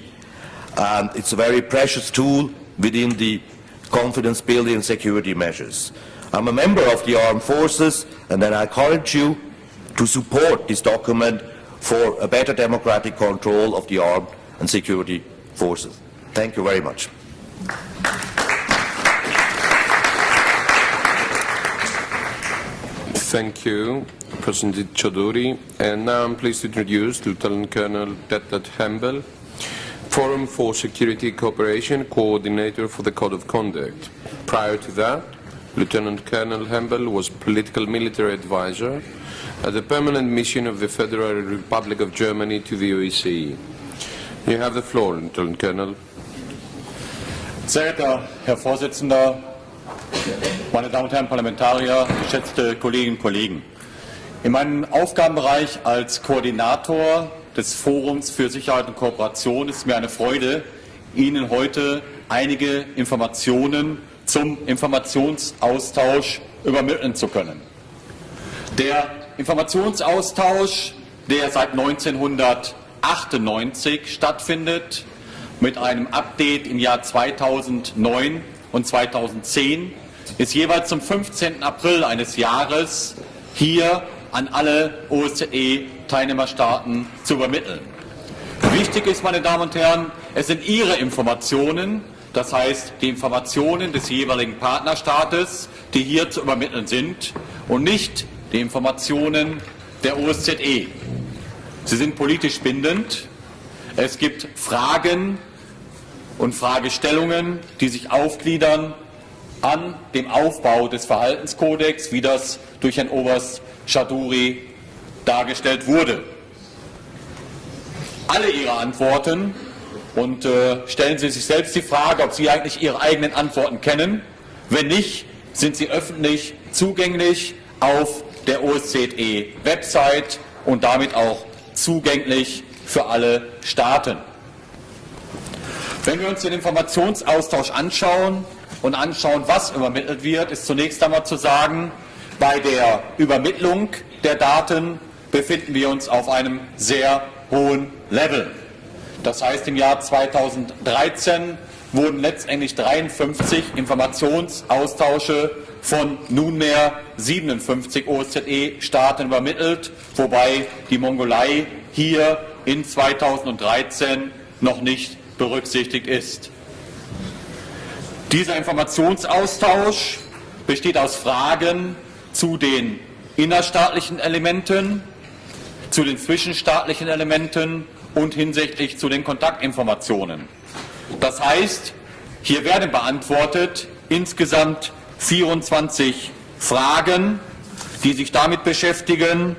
and it's a very precious tool within the confidence building and security measures. I'm a member of the armed forces, and then I encourage you to support this document for a better democratic control of the armed and security forces. Thank you very much. Thank you, President Chaudhuri. And now I'm pleased to introduce Lieutenant Colonel Detlet Hambel, Forum for Security Cooperation Coordinator for the Code of Conduct. Prior to that, Lieutenant Colonel Hambel was Political Military Advisor at the Permanent Mission of the Federal Republic of Germany to the OSCE. You have the floor, Lieutenant Colonel. Sehr geehrter Herr Vorsitzender, meine Damen und Herren Parlamentarier, geschätzte Kolleginnen und Kollegen! In meinem Aufgabenbereich als Koordinator des Forums für Sicherheit und Kooperation ist es mir eine Freude, Ihnen heute einige Informationen zum Informationsaustausch übermitteln zu können. Der Informationsaustausch, der seit 1998 stattfindet, mit einem Update im Jahr 2009 und 2010, ist jeweils zum 15. April eines Jahres hier an alle OSCE-Teilnehmerstaaten zu übermitteln. Wichtig ist, meine Damen und Herren, es sind Ihre Informationen, das heißt die Informationen des jeweiligen Partnerstaates, die hier zu übermitteln sind und nicht die Informationen der OSZE. Sie sind politisch bindend. Es gibt Fragen und Fragestellungen, die sich aufgliedern an dem Aufbau des Verhaltenskodex, wie das durch Herrn Oberst CHAUDHURI dargestellt wurde. Alle Ihre Antworten, und stellen Sie sich selbst die Frage, ob Sie eigentlich Ihre eigenen Antworten kennen. Wenn nicht, sind sie öffentlich zugänglich auf der OSCE-Website und damit auch zugänglich für alle Staaten. Wenn wir uns den Informationsaustausch anschauen und anschauen, was übermittelt wird, ist zunächst einmal zu sagen, bei der Übermittlung der Daten befinden wir uns auf einem sehr hohen Level. Das heißt, im Jahr 2013 wurden letztendlich 53 Informationsaustausche von nunmehr 57 OSZE-Staaten übermittelt, wobei die Mongolei hier in 2013 noch nicht berücksichtigt ist. Dieser Informationsaustausch besteht aus Fragen zu den innerstaatlichen Elementen, zu den zwischenstaatlichen Elementen und hinsichtlich zu den Kontaktinformationen. Das heißt, hier werden beantwortet insgesamt 24 Fragen, die sich damit beschäftigen,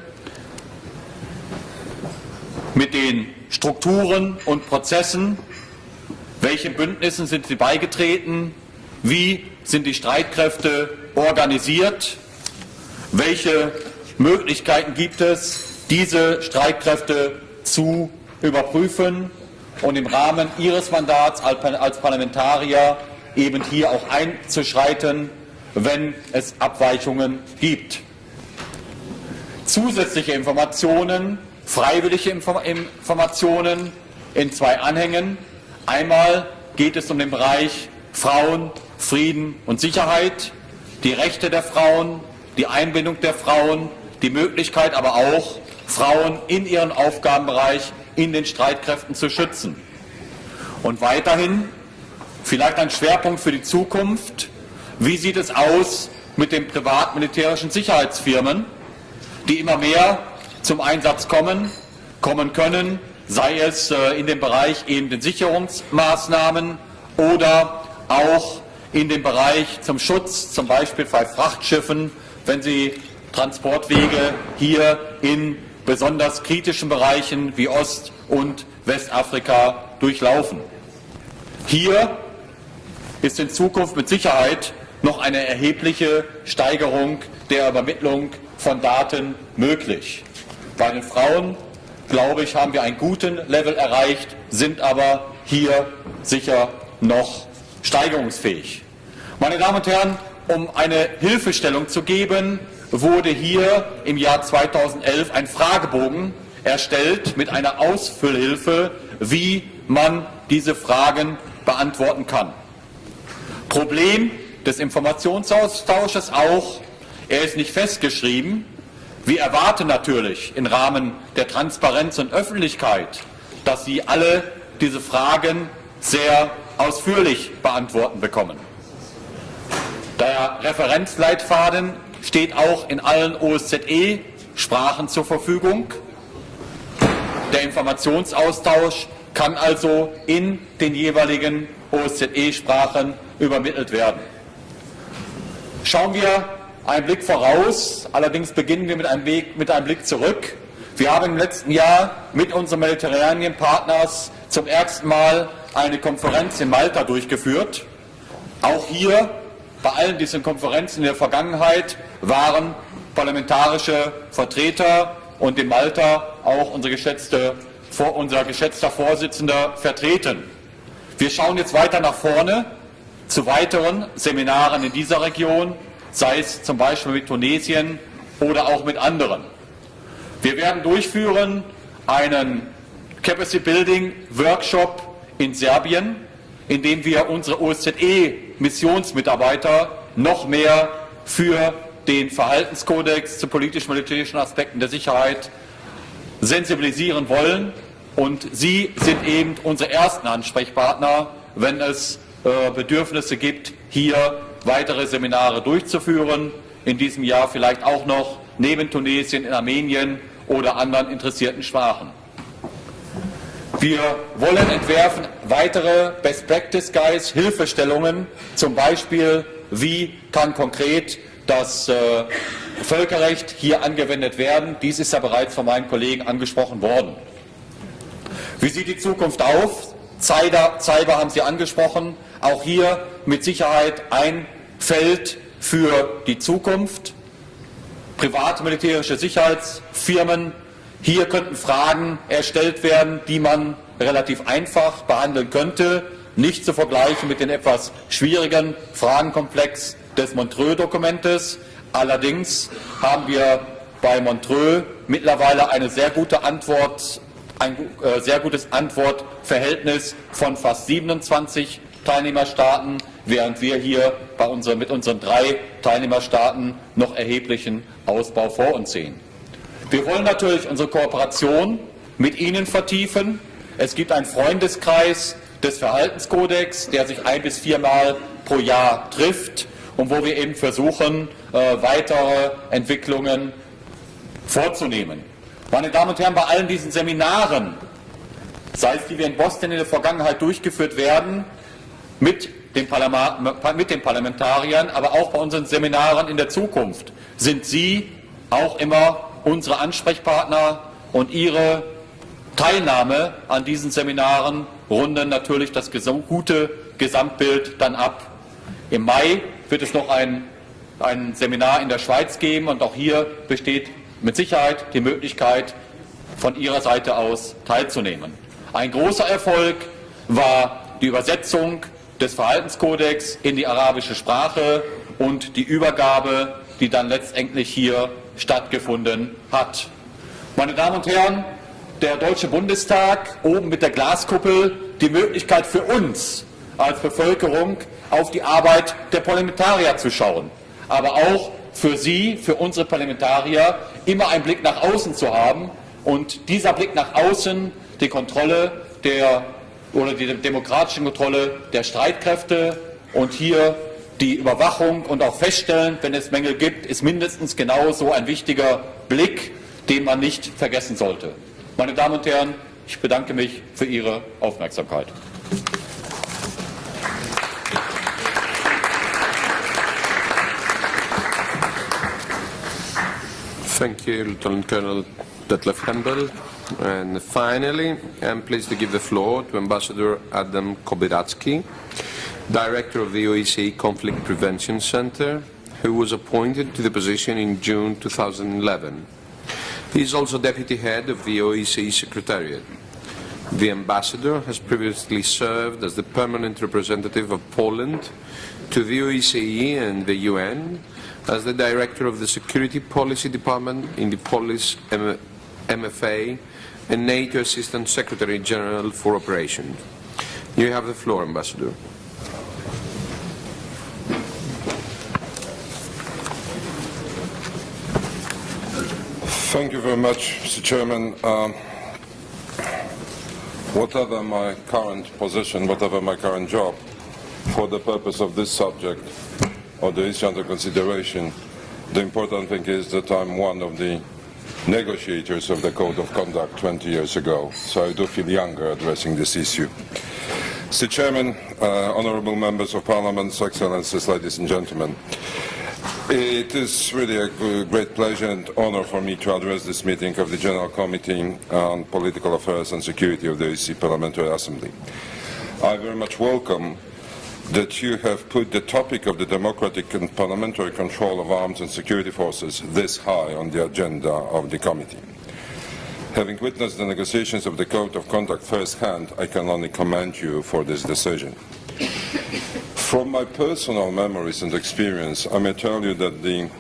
mit den Strukturen und Prozessen, welchen Bündnissen sind sie beigetreten, wie sind die Streitkräfte organisiert, welche Möglichkeiten gibt es, diese Streitkräfte zu überprüfen und im Rahmen Ihres Mandats als Parlamentarier eben hier auch einzuschreiten, wenn es Abweichungen gibt. Zusätzliche Informationen, freiwillige Informationen in zwei Anhängen. Einmal geht es um den Bereich Frauen, Frieden und Sicherheit, die Rechte der Frauen, die Einbindung der Frauen, die Möglichkeit aber auch, Frauen in ihrem Aufgabenbereich in den Streitkräften zu schützen. Und weiterhin, vielleicht ein Schwerpunkt für die Zukunft, wie sieht es aus mit den privatmilitärischen Sicherheitsfirmen, die immer mehr zum Einsatz kommen können, sei es in dem Bereich eben den Sicherungsmaßnahmen oder auch in dem Bereich zum Schutz, zum Beispiel bei Frachtschiffen, wenn sie Transportwege hier in besonders kritischen Bereichen wie Ost- und Westafrika durchlaufen. Hier ist in Zukunft mit Sicherheit noch eine erhebliche Steigerung der Übermittlung von Daten möglich. Bei den Frauen, glaube ich, haben wir einen guten Level erreicht, sind aber hier sicher noch steigerungsfähig. Meine Damen und Herren, um eine Hilfestellung zu geben, wurde hier im Jahr 2011 ein Fragebogen erstellt mit einer Ausfüllhilfe, wie man diese Fragen beantworten kann. Problem des Informationsaustausches auch, er ist nicht festgeschrieben. Wir erwarten natürlich im Rahmen der Transparenz und Öffentlichkeit, dass Sie alle diese Fragen sehr ausführlich beantworten bekommen. Der Referenzleitfaden steht auch in allen OSZE-Sprachen zur Verfügung. Der Informationsaustausch kann also in den jeweiligen OSZE-Sprachen übermittelt werden. Schauen wir einen Blick voraus, allerdings beginnen wir mit einem Blick zurück. Wir haben im letzten Jahr mit unseren Mediterranean-Partners zum ersten Mal eine Konferenz in Malta durchgeführt. Auch hier, bei allen diesen Konferenzen in der Vergangenheit, waren parlamentarische Vertreter und in Malta auch unser geschätzter Vorsitzender vertreten. Wir schauen jetzt weiter nach vorne zu weiteren Seminaren in dieser Region, sei es zum Beispiel mit Tunesien oder auch mit anderen. Wir werden durchführen einen Capacity Building Workshop in Serbien, in dem wir unsere OSZE-Missionsmitarbeiter noch mehr für den Verhaltenskodex zu politisch-militärischen Aspekten der Sicherheit sensibilisieren wollen. Und Sie sind eben unsere ersten Ansprechpartner, wenn es Bedürfnisse gibt, hier weitere Seminare durchzuführen. In diesem Jahr vielleicht auch noch neben Tunesien in Armenien oder anderen interessierten Sprachen. Wir wollen entwerfen weitere Best Practice Guides, Hilfestellungen, zum Beispiel, wie kann konkret das Völkerrecht hier angewendet werden. Dies ist ja bereits von meinen Kollegen angesprochen worden. Wie sieht die Zukunft aus? Cyber haben Sie angesprochen. Auch hier mit Sicherheit ein Feld für die Zukunft. Private militärische Sicherheitsfirmen. Hier könnten Fragen erstellt werden, die man relativ einfach behandeln könnte. Nicht zu vergleichen mit den etwas schwierigen Fragenkomplex des Montreux-Dokumentes. Allerdings haben wir bei Montreux mittlerweile eine sehr gute Antwort, ein sehr gutes Antwortverhältnis von fast 27 Teilnehmerstaaten, während wir hier mit unseren 3 Teilnehmerstaaten noch erheblichen Ausbau vor uns sehen. Wir wollen natürlich unsere Kooperation mit Ihnen vertiefen. Es gibt einen Freundeskreis des Verhaltenskodex, der sich 1 bis 4 Mal pro Jahr trifft und wo wir eben versuchen, weitere Entwicklungen vorzunehmen. Meine Damen und Herren, bei allen diesen Seminaren, sei es die wir in Boston in der Vergangenheit durchgeführt werden, mit den Parlamentariern, aber auch bei unseren Seminaren in der Zukunft, sind Sie auch immer unsere Ansprechpartner und Ihre Teilnahme an diesen Seminaren runden natürlich das gute Gesamtbild dann ab. Im Mai wird es noch ein Seminar in der Schweiz geben und auch hier besteht mit Sicherheit die Möglichkeit, von Ihrer Seite aus teilzunehmen. Ein großer Erfolg war die Übersetzung des Verhaltenskodex in die arabische Sprache und die Übergabe, die dann letztendlich hier stattgefunden hat. Meine Damen und Herren, der Deutsche Bundestag, oben mit der Glaskuppel, die Möglichkeit für uns als Bevölkerung auf die Arbeit der Parlamentarier zu schauen, aber auch für Sie, für unsere Parlamentarier, immer einen Blick nach außen zu haben und dieser Blick nach außen die Kontrolle die demokratische Kontrolle der Streitkräfte und hier die Überwachung und auch Feststellen, wenn es Mängel gibt, ist mindestens genauso ein wichtiger Blick, den man nicht vergessen sollte. Meine Damen und Herren, ich bedanke mich für Ihre Aufmerksamkeit. Thank you, Lieutenant Colonel Detlef Campbell. And finally, I'm pleased to give the floor to Ambassador Adam Kobiratsky, Director of the OSCE Conflict Prevention Center, who was appointed to the position in June 2011. He is also Deputy Head of the OSCE Secretariat. The Ambassador has previously served as the permanent representative of Poland to the OSCE and the UN, as the Director of the Security Policy Department in the Polish MFA and NATO Assistant Secretary General for Operations. You have the floor, Ambassador. Thank you very much, Mr. Chairman. Whatever my current position, whatever my current job, for the purpose of this subject or the issue under consideration, the important thing is that I'm one of the negotiators of the Code of Conduct 20 years ago, so I do feel younger addressing this issue. Mr. Chairman, honourable members of Parliament, Excellencies, ladies and gentlemen, it is really a great pleasure and honour for me to address this meeting of the General Committee on Political Affairs and Security of the OSCE Parliamentary Assembly. I very much welcome that you have put the topic of the democratic and parliamentary control of armed and security forces this high on the agenda of the committee. Having witnessed the negotiations of the Code of Conduct firsthand, I can only commend you for this decision. From my personal memories and experience, I may tell you that the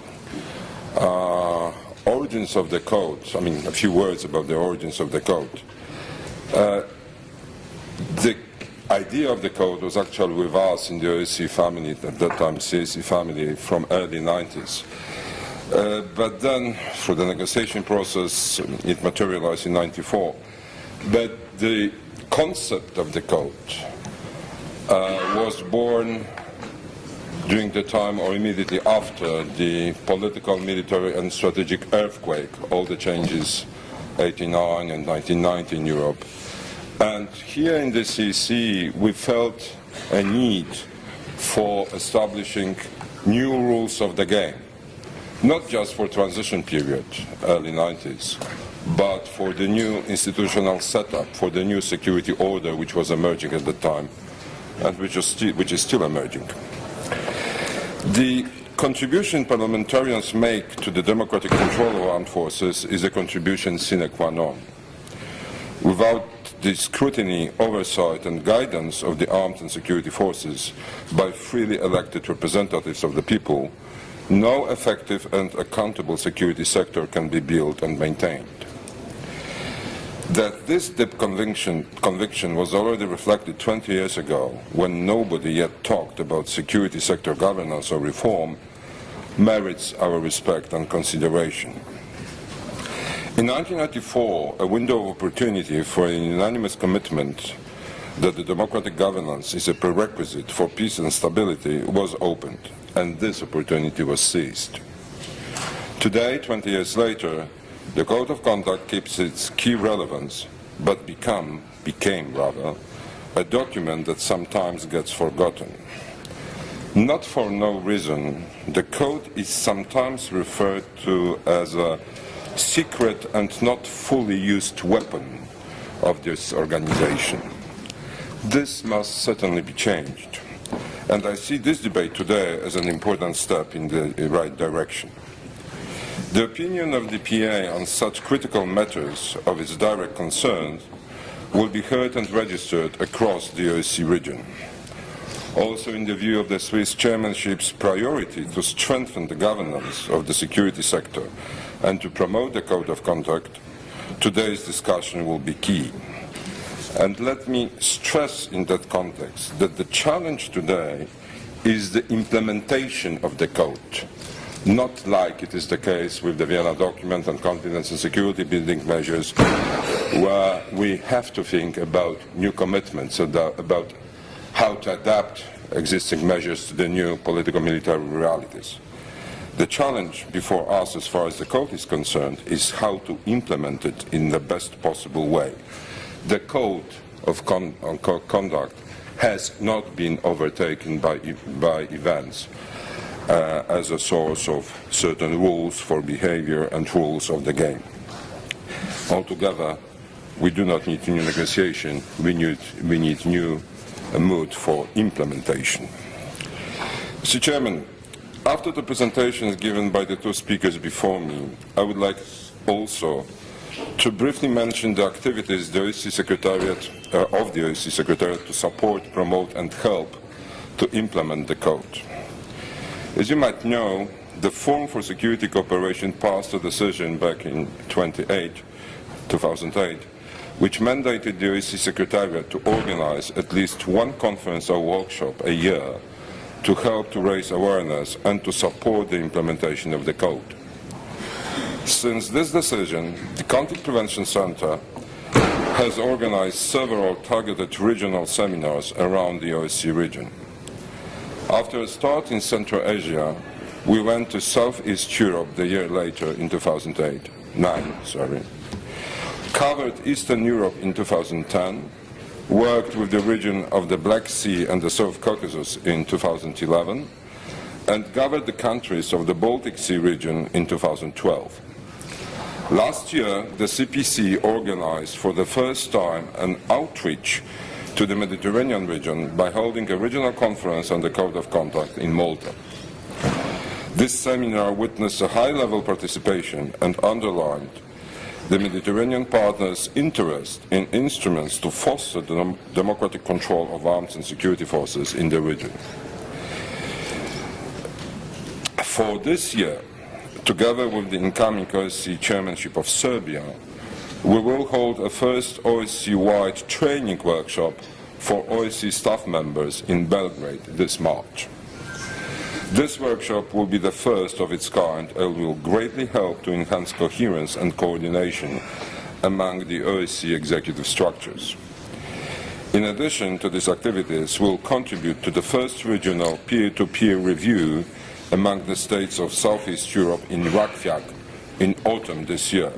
origins of the code, I mean a few words about the origins of the code. The idea of the code was actually with us in the OSCE family, at that time CSE family, from early 90s. But then, through the negotiation process, it materialized in 94. But the concept of the code was born during the time or immediately after the political, military and strategic earthquake, all the changes 89 and 1990 in Europe. And here in the CEC we felt a need for establishing new rules of the game, not just for transition period, early 90s, but for the new institutional setup, for the new security order which was emerging at the time, and which is still emerging. The contribution parliamentarians make to the democratic control of armed forces is a contribution sine qua non. Without the scrutiny, oversight and guidance of the armed and security forces by freely elected representatives of the people, no effective and accountable security sector can be built and maintained. That this deep conviction was already reflected 20 years ago, when nobody yet talked about security sector governance or reform, merits our respect and consideration. In 1994, a window of opportunity for an unanimous commitment that the democratic governance is a prerequisite for peace and stability was opened, and this opportunity was seized. Today, 20 years later, the Code of Conduct keeps its key relevance, but became a document that sometimes gets forgotten. Not for no reason, the Code is sometimes referred to as a secret and not fully used weapon of this organization. This must certainly be changed, and I see this debate today as an important step in the right direction. The opinion of the PA on such critical matters of its direct concern will be heard and registered across the OSCE region. Also, in the view of the Swiss chairmanship's priority to strengthen the governance of the security sector and to promote the Code of Conduct, today's discussion will be key. And let me stress in that context that the challenge today is the implementation of the Code, not like it is the case with the Vienna document on confidence and security building measures, where we have to think about new commitments, about how to adapt existing measures to the new political military realities. The challenge before us as far as the Code is concerned is how to implement it in the best possible way. The Code of Conduct has not been overtaken by events as a source of certain rules for behavior and rules of the game. Altogether, we do not need new negotiation, we need new mood for implementation. Mr. Chairman, after the presentations given by the two speakers before me, I would like also to briefly mention the activities of the OSCE Secretariat to support, promote and help to implement the Code. As you might know, the Forum for Security Cooperation passed a decision back in 2008, which mandated the OSCE Secretariat to organize at least one conference or workshop a year to help to raise awareness and to support the implementation of the code. Since this decision, the Conflict Prevention Center has organized several targeted regional seminars around the OSCE region. After a start in Central Asia, we went to Southeast Europe the year later in 2009, covered Eastern Europe in 2010, worked with the region of the Black Sea and the South Caucasus in 2011, and covered the countries of the Baltic Sea region in 2012. Last year, the CPC organized for the first time an outreach to the Mediterranean region by holding a regional conference on the Code of Conduct in Malta. This seminar witnessed a high-level participation and underlined the Mediterranean partners' interest in instruments to foster the democratic control of arms and security forces in the region. For this year, together with the incoming OSCE chairmanship of Serbia, we will hold a first OSCE-wide training workshop for OSCE staff members in Belgrade this March. This workshop will be the first of its kind and will greatly help to enhance coherence and coordination among the OSCE executive structures. In addition to these activities, we will contribute to the first regional peer-to-peer review among the states of Southeast Europe in Reykjavik in autumn this year.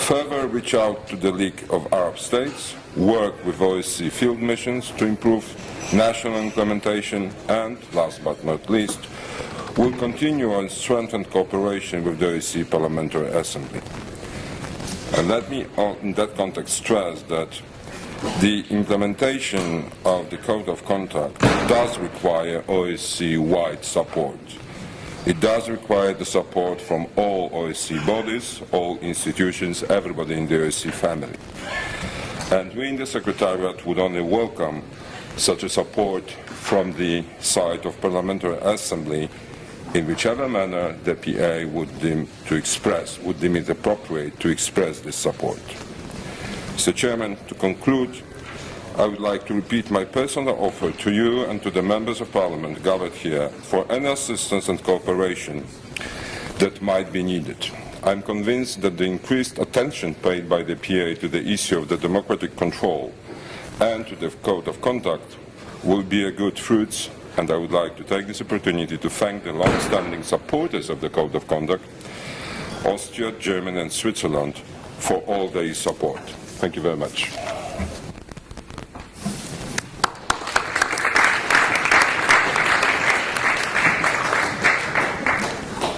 Further reach out to the League of Arab States, work with OSCE field missions to improve national implementation, and, last but not least, will continue on strengthened cooperation with the OSCE Parliamentary Assembly. And let me, in that context, stress that the implementation of the Code of Conduct does require OSCE-wide support. It does require the support from all OSCE bodies, all institutions, everybody in the OSCE family. And we in the Secretariat would only welcome such a support from the side of Parliamentary Assembly in whichever manner the PA would deem it appropriate to express this support. Mr. Chairman, to conclude, I would like to repeat my personal offer to you and to the members of Parliament gathered here for any assistance and cooperation that might be needed. I am convinced that the increased attention paid by the PA to the issue of the democratic control and to the Code of Conduct will bear good fruits, and I would like to take this opportunity to thank the long-standing supporters of the Code of Conduct, Austria, Germany and Switzerland, for all their support. Thank you very much.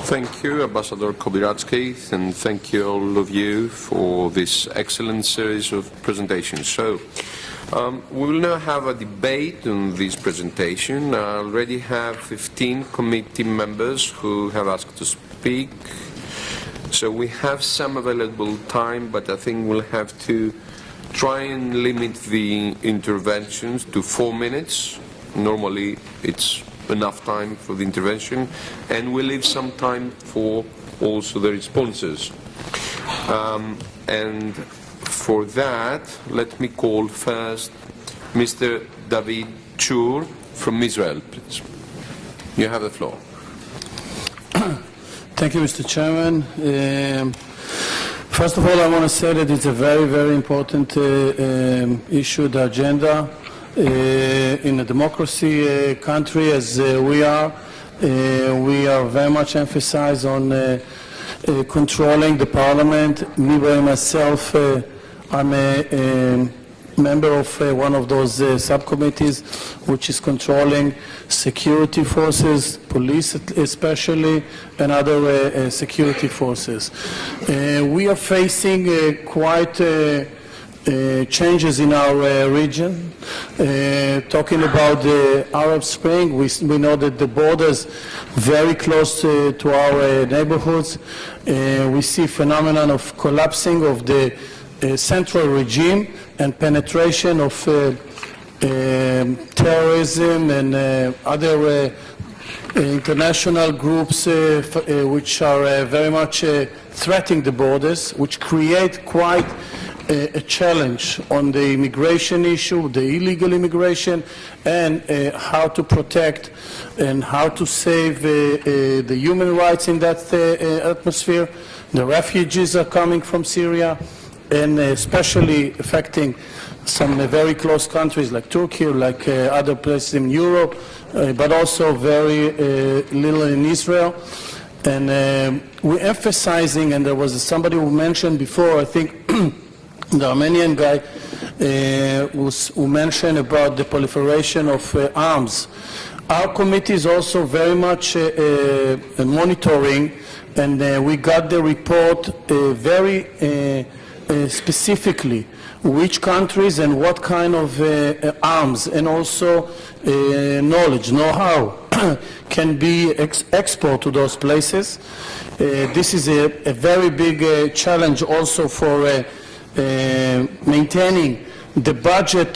Thank you, Ambassador Kobiratsky, and thank you all of you for this excellent series of presentations. So, we will now have a debate on this presentation. I already have 15 committee members who have asked to speak. So we have some available time, but I think we'll have to try and limit the interventions to 4 minutes. Normally it's enough time for the intervention, and we'll leave some time for also the responses. And for that, let me call first Mr. David Chur from Israel, please. You have the floor. Thank you, Mr. Chairman. First of all, I want to say that it's a very, very important issue, the agenda. In a democracy country as we are very much emphasized on controlling the parliament. Me by myself, I'm a member of one of those subcommittees which is controlling security forces, police especially, and other security forces. We are facing quite changes in our region. Talking about the Arab Spring, we know that the borders very close to our neighborhoods. We see phenomenon of collapsing of the central regime and penetration of terrorism and other international groups which are very much threatening the borders, which create quite a challenge on the immigration issue, the illegal immigration, and how to protect and how to save the human rights in that atmosphere. The refugees are coming from Syria, and especially affecting some very close countries like Turkey, like other places in Europe, but also very little in Israel. And we're emphasizing, and there was somebody who mentioned before, I think, the Armenian guy who mentioned about the proliferation of arms. Our committee is also very much monitoring, and we got the report very specifically which countries and what kind of arms and also knowledge, know-how can be exported to those places. This is a very big challenge also for maintaining the budget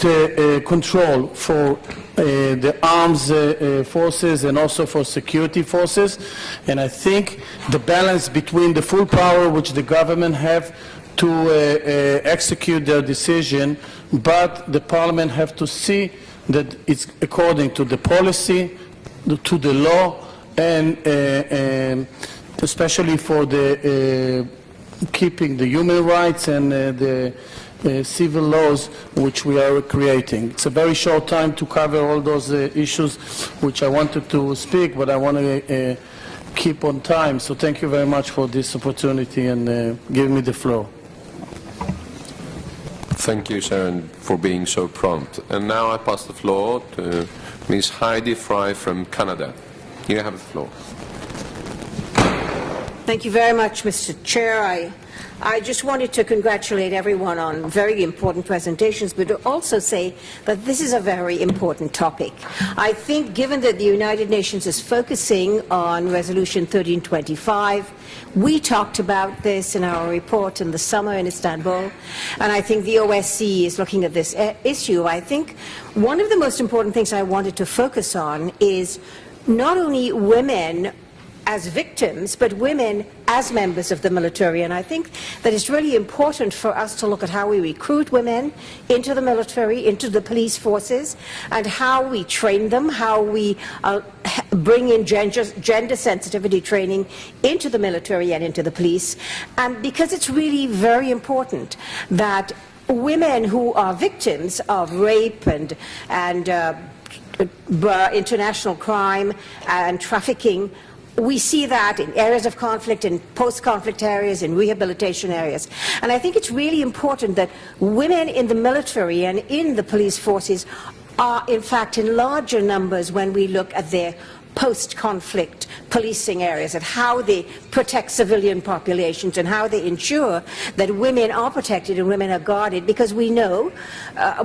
control for the arms forces and also for security forces. And I think the balance between the full power which the government have to execute their decision, but the parliament have to see that it's according to the policy, to the law, and especially for the keeping the human rights and the civil laws which we are creating. It's a very short time to cover all those issues which I wanted to speak, but I want to keep on time. So thank you very much for this opportunity and giving me the floor. Thank you, Sharon, for being so prompt. And now I pass the floor to Ms. Heidi Fry from Canada. You have the floor. Thank you very much, Mr. Chair. I just wanted to congratulate everyone on very important presentations, but to also say that this is a very important topic. I think given that the United Nations is focusing on Resolution 1325, we talked about this in our report in the summer in Istanbul, and I think the OSCE is looking at this issue. I think one of the most important things I wanted to focus on is not only women as victims, but women as members of the military. And I think that it's really important for us to look at how we recruit women into the military, into the police forces, and how we train them, how we bring in gender sensitivity training into the military and into the police. And because it's really very important that women who are victims of rape and international crime and trafficking, we see that in areas of conflict, in post-conflict areas, in rehabilitation areas. And I think it's really important that women in the military and in the police forces are, in fact, in larger numbers when we look at their post-conflict policing areas, and how they protect civilian populations and how they ensure that women are protected and women are guarded, because we know,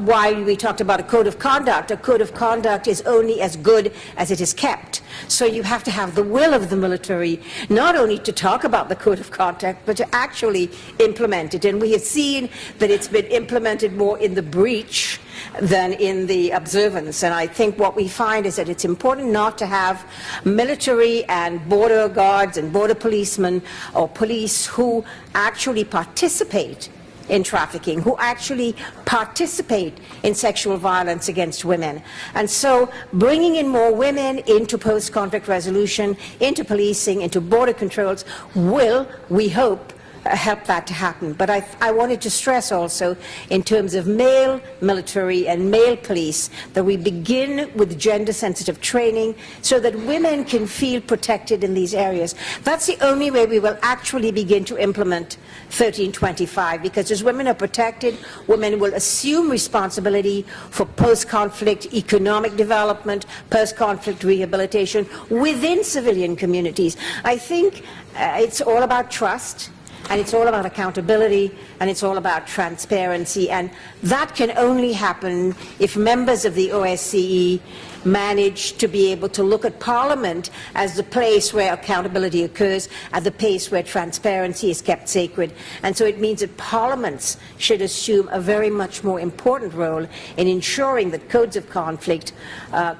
while we talked about a code of conduct is only as good as it is kept. So you have to have the will of the military, not only to talk about the code of conduct, but to actually implement it. And we have seen that it's been implemented more in the breach than in the observance. And I think what we find is that it's important not to have military and border guards and border policemen or police who actually participate in trafficking, who actually participate in sexual violence against women. And so bringing in more women into post-conflict resolution, into policing, into border controls will, we hope, help that to happen. But I wanted to stress also, in terms of male military and male police, that we begin with gender-sensitive training so that women can feel protected in these areas. That's the only way we will actually begin to implement 1325, because as women are protected, women will assume responsibility for post-conflict economic development, post-conflict rehabilitation within civilian communities. I think it's all about trust. and it's all about accountability, and it's all about transparency, and that can only happen if members of the OSCE manage to be able to look at Parliament as the place where accountability occurs, at the place where transparency is kept sacred. And so it means that parliaments should assume a very much more important role in ensuring that codes of conflict,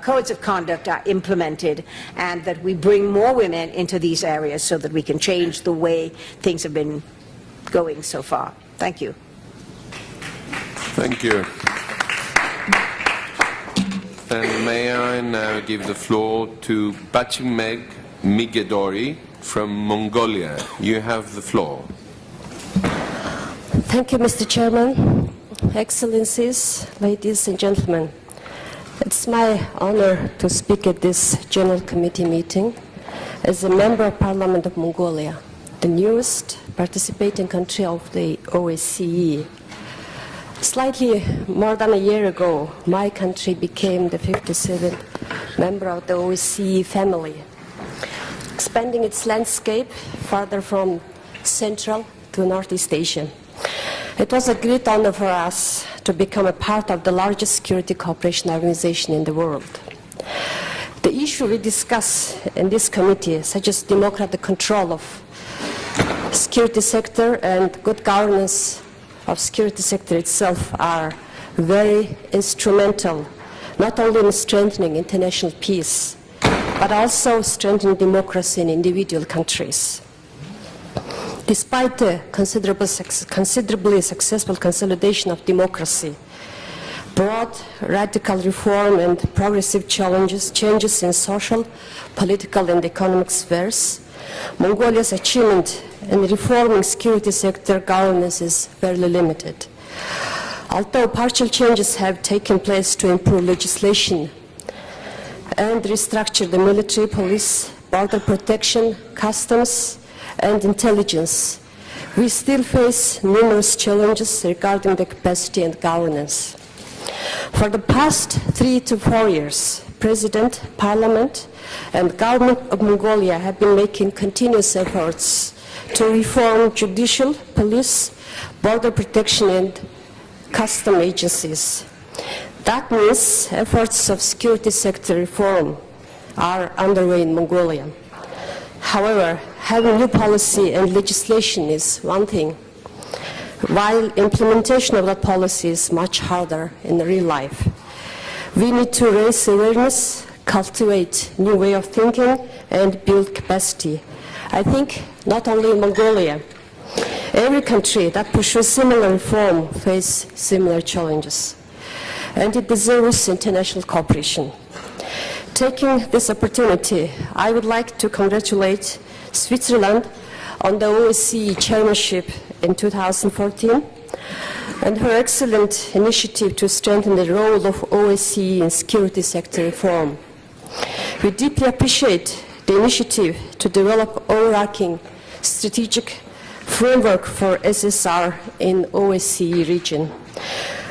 codes of conduct are implemented, and that we bring more women into these areas so that we can change the way things have been going so far. Thank you. Thank you. And may I now give the floor to Bachimeg Migedori from Mongolia. You have the floor. Thank you, Mr. Chairman, Excellencies, ladies and gentlemen. It's my honor to speak at this General Committee meeting as a Member of Parliament of Mongolia, the newest participating country of the OSCE. Slightly more than a year ago, my country became the 57th member of the OSCE family, expanding its landscape further from Central to Northeast Asia. It was a great honor for us to become a part of the largest security cooperation organization in the world. The issue we discuss in this committee, such as democratic control of security sector and good governance of security sector itself, are very instrumental, not only in strengthening international peace, but also strengthening democracy in individual countries. Despite the considerably successful consolidation of democracy, broad radical reform and progressive changes in social, political and economic spheres, Mongolia's achievement in reforming security sector governance is fairly limited. Although partial changes have taken place to improve legislation and restructure the military, police, border protection, customs, and intelligence, we still face numerous challenges regarding the capacity and governance. For the past 3 to 4 years, President, Parliament, and Government of Mongolia have been making continuous efforts to reform judicial, police, border protection, and custom agencies. That means efforts of security sector reform are underway in Mongolia. However, having new policy and legislation is one thing, while implementation of that policy is much harder in real life. We need to raise awareness, cultivate new way of thinking, and build capacity. I think not only in Mongolia, every country that pursues similar reform faces similar challenges, and it deserves international cooperation. Taking this opportunity, I would like to congratulate Switzerland on the OSCE chairmanship in 2014 and her excellent initiative to strengthen the role of OSCE in security sector reform. We deeply appreciate the initiative to develop overarching strategic framework for SSR in OSCE region.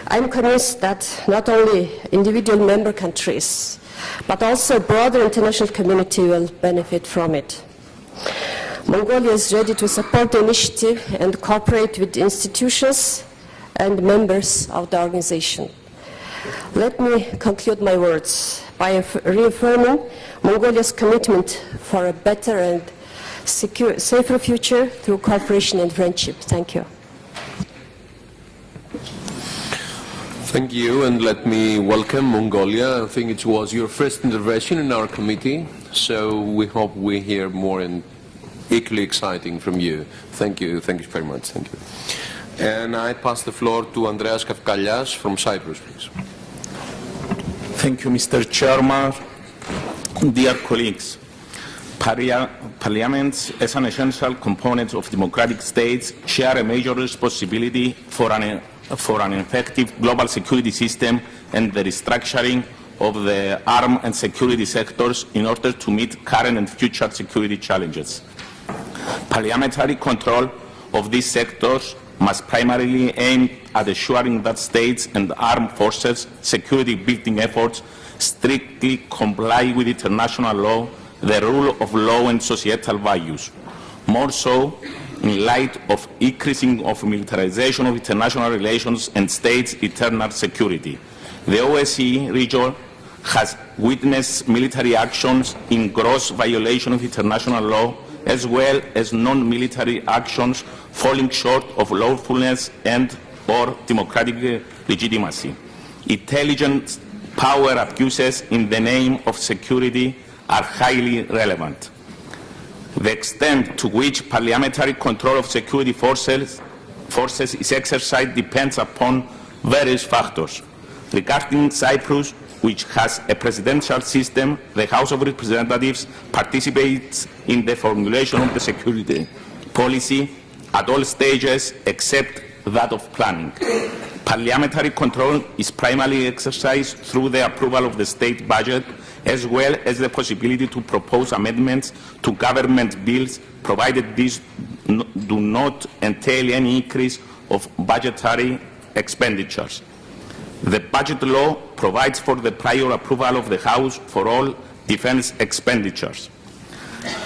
I'm convinced that not only individual member countries, but also broader international community will benefit from it. Mongolia is ready to support the initiative and cooperate with institutions and members of the organization. Let me conclude my words by reaffirming Mongolia's commitment for a better and safer future through cooperation and friendship. Thank you. Thank you, and let me welcome Mongolia. I think it was your first intervention in our committee, so we hope we hear more and equally exciting from you. Thank you very much. Thank you. And I pass the floor to Andreas Kafkalias from Cyprus, please. Thank you, Mr. Chairman. Dear colleagues, parliaments, as an essential component of democratic states, share a major responsibility for an effective global security system and the restructuring of the armed and security sectors in order to meet current and future security challenges. Parliamentary control of these sectors must primarily aim at ensuring that states and armed forces security building efforts strictly comply with international law, the rule of law and societal values. More so, in light of increasing of militarization of international relations and states' internal security. The OSCE region has witnessed military actions in gross violation of international law, as well as non-military actions falling short of lawfulness and or democratic legitimacy. Intelligence power abuses in the name of security are highly relevant. The extent to which parliamentary control of security forces is exercised depends upon various factors. Regarding Cyprus, which has a presidential system, the House of Representatives participates in the formulation of the security policy at all stages except that of planning. Parliamentary control is primarily exercised through the approval of the state budget, as well as the possibility to propose amendments to government bills, provided these do not entail any increase of budgetary expenditures. The budget law provides for the prior approval of the House for all defense expenditures.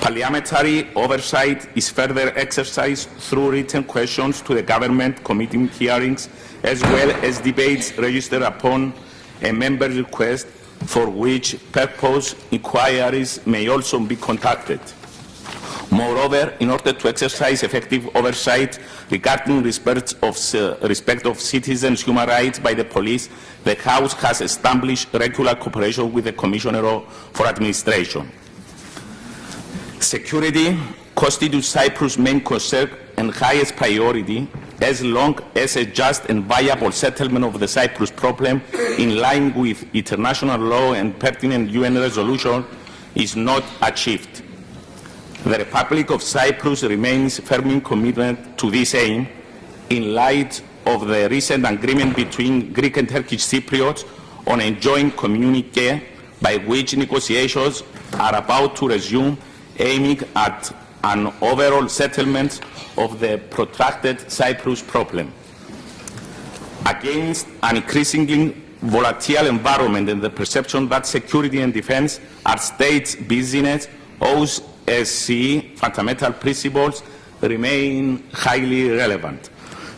Parliamentary oversight is further exercised through written questions to the government, committee hearings, as well as debates registered upon a member's request, for which purpose inquiries may also be conducted. Moreover, in order to exercise effective oversight regarding respect of citizens' human rights by the police, the House has established regular cooperation with the Commissioner for Administration. Security constitutes Cyprus' main concern and highest priority, as long as a just and viable settlement of the Cyprus problem in line with international law and pertinent UN resolution is not achieved. The Republic of Cyprus remains firmly committed to this aim in light of the recent agreement between Greek and Turkish Cypriots on a joint communiqué by which negotiations are about to resume, aiming at an overall settlement of the protracted Cyprus problem. Against an increasingly volatile environment and the perception that security and defense are states' business, OSCE fundamental principles remain highly relevant.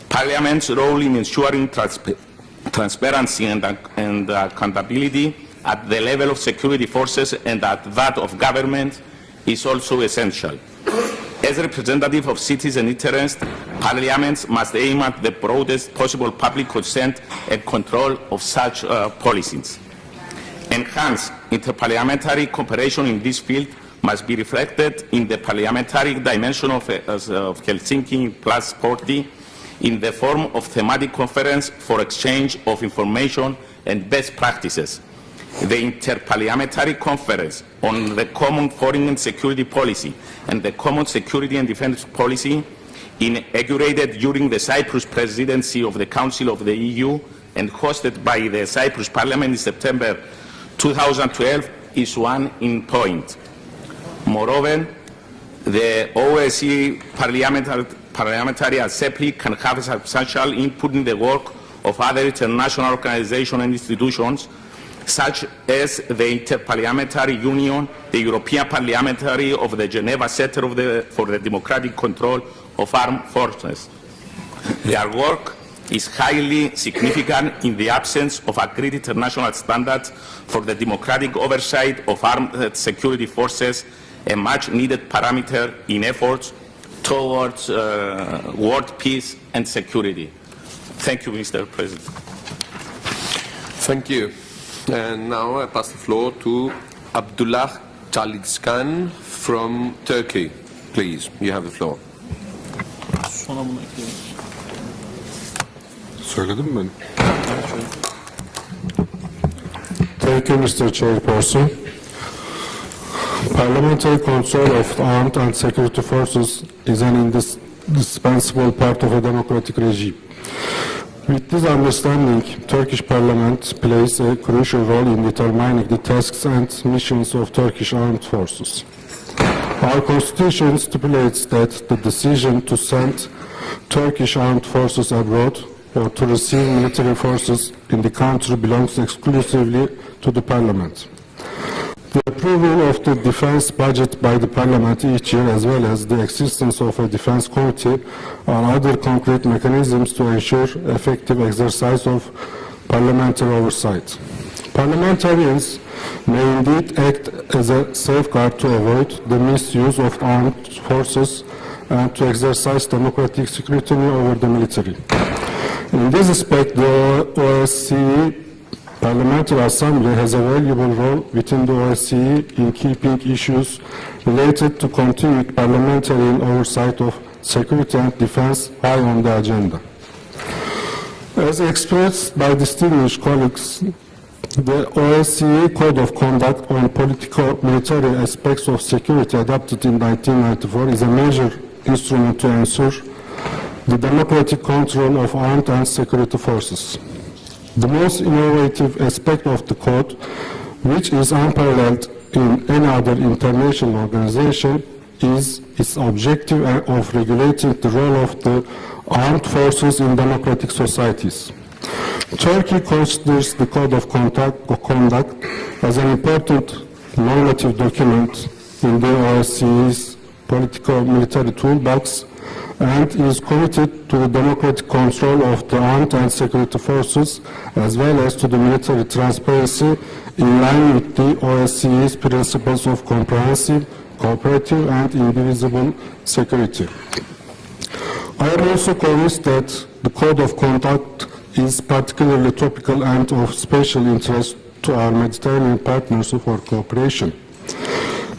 Parliament's role in ensuring transparency and accountability at the level of security forces and at that of government is also essential. As representative of citizen interest, parliaments must aim at the broadest possible public consent and control of such policies. Enhanced interparliamentary cooperation in this field must be reflected in the parliamentary dimension of Helsinki Plus 40 in the form of thematic conference for exchange of information and best practices. The Interparliamentary Conference on the Common Foreign and Security Policy and the Common Security and Defence Policy, inaugurated during the Cyprus presidency of the Council of the EU and hosted by the Cyprus Parliament in September 2012, is one in point. Moreover, the OSCE Parliamentary Assembly can have a substantial input in the work of other international organizations and institutions, such as the Interparliamentary Union, the European Parliamentary of the Geneva Center for the Democratic Control of Armed Forces. Their work is highly significant in the absence of agreed international standards for the democratic oversight of armed security forces, a much-needed parameter in efforts towards world peace and security. Thank you, Mr. President. Thank you. And now I pass the floor to Abdullah Chalidskan from Turkey. Please, you have the floor. Söyledim mi? Thank you, Mr. Chairperson. Parliamentary control of armed and security forces is an indispensable part of a democratic regime. With this understanding, Turkish Parliament plays a crucial role in determining the tasks and missions of Turkish armed forces. Our constitution stipulates that the decision to send Turkish armed forces abroad or to receive military forces in the country belongs exclusively to the Parliament. The approval of the defense budget by the Parliament each year, as well as the existence of a defense committee, are other concrete mechanisms to ensure effective exercise of parliamentary oversight. Parliamentarians may indeed act as a safeguard to avoid the misuse of armed forces and to exercise democratic scrutiny over the military. In this respect, the OSCE Parliamentary Assembly has a valuable role within the OSCE in keeping issues related to continued parliamentary oversight of security and defense high on the agenda. As expressed by distinguished colleagues, the OSCE Code of Conduct on Politico-Military Aspects of Security, adopted in 1994, is a major instrument to ensure the democratic control of armed and security forces. The most innovative aspect of the code, which is unparalleled in any other international organization, is its objective of regulating the role of the armed forces in democratic societies. Turkey considers the Code of Conduct as an important normative document in the OSCE's political-military toolbox and is committed to the democratic control of the armed and security forces, as well as to the military transparency in line with the OSCE's principles of comprehensive, cooperative and indivisible security. I am also convinced that the Code of Conduct is particularly topical and of special interest to our Mediterranean partners for cooperation.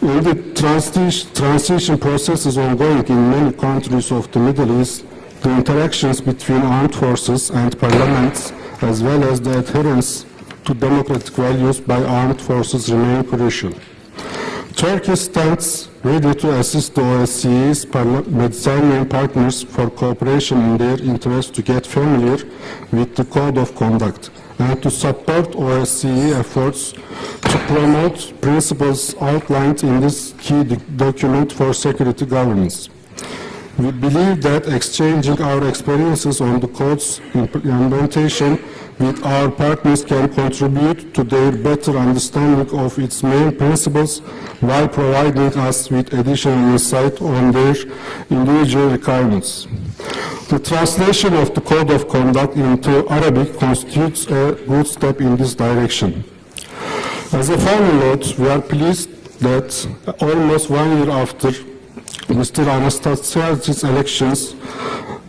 In the transition processes ongoing in many countries of the Middle East, the interactions between armed forces and parliaments, as well as the adherence to democratic values by armed forces, remain crucial. Turkey stands ready to assist the OSCE's Mediterranean partners for cooperation in their interest to get familiar with the Code of Conduct and to support OSCE efforts to promote principles outlined in this key document for security governance. We believe that exchanging our experiences on the Code's implementation with our partners can contribute to their better understanding of its main principles while providing us with additional insight on their individual requirements. The translation of the Code of Conduct into Arabic constitutes a good step in this direction. As a final note, we are pleased that almost 1 year after Mr. Anastasiadis' elections,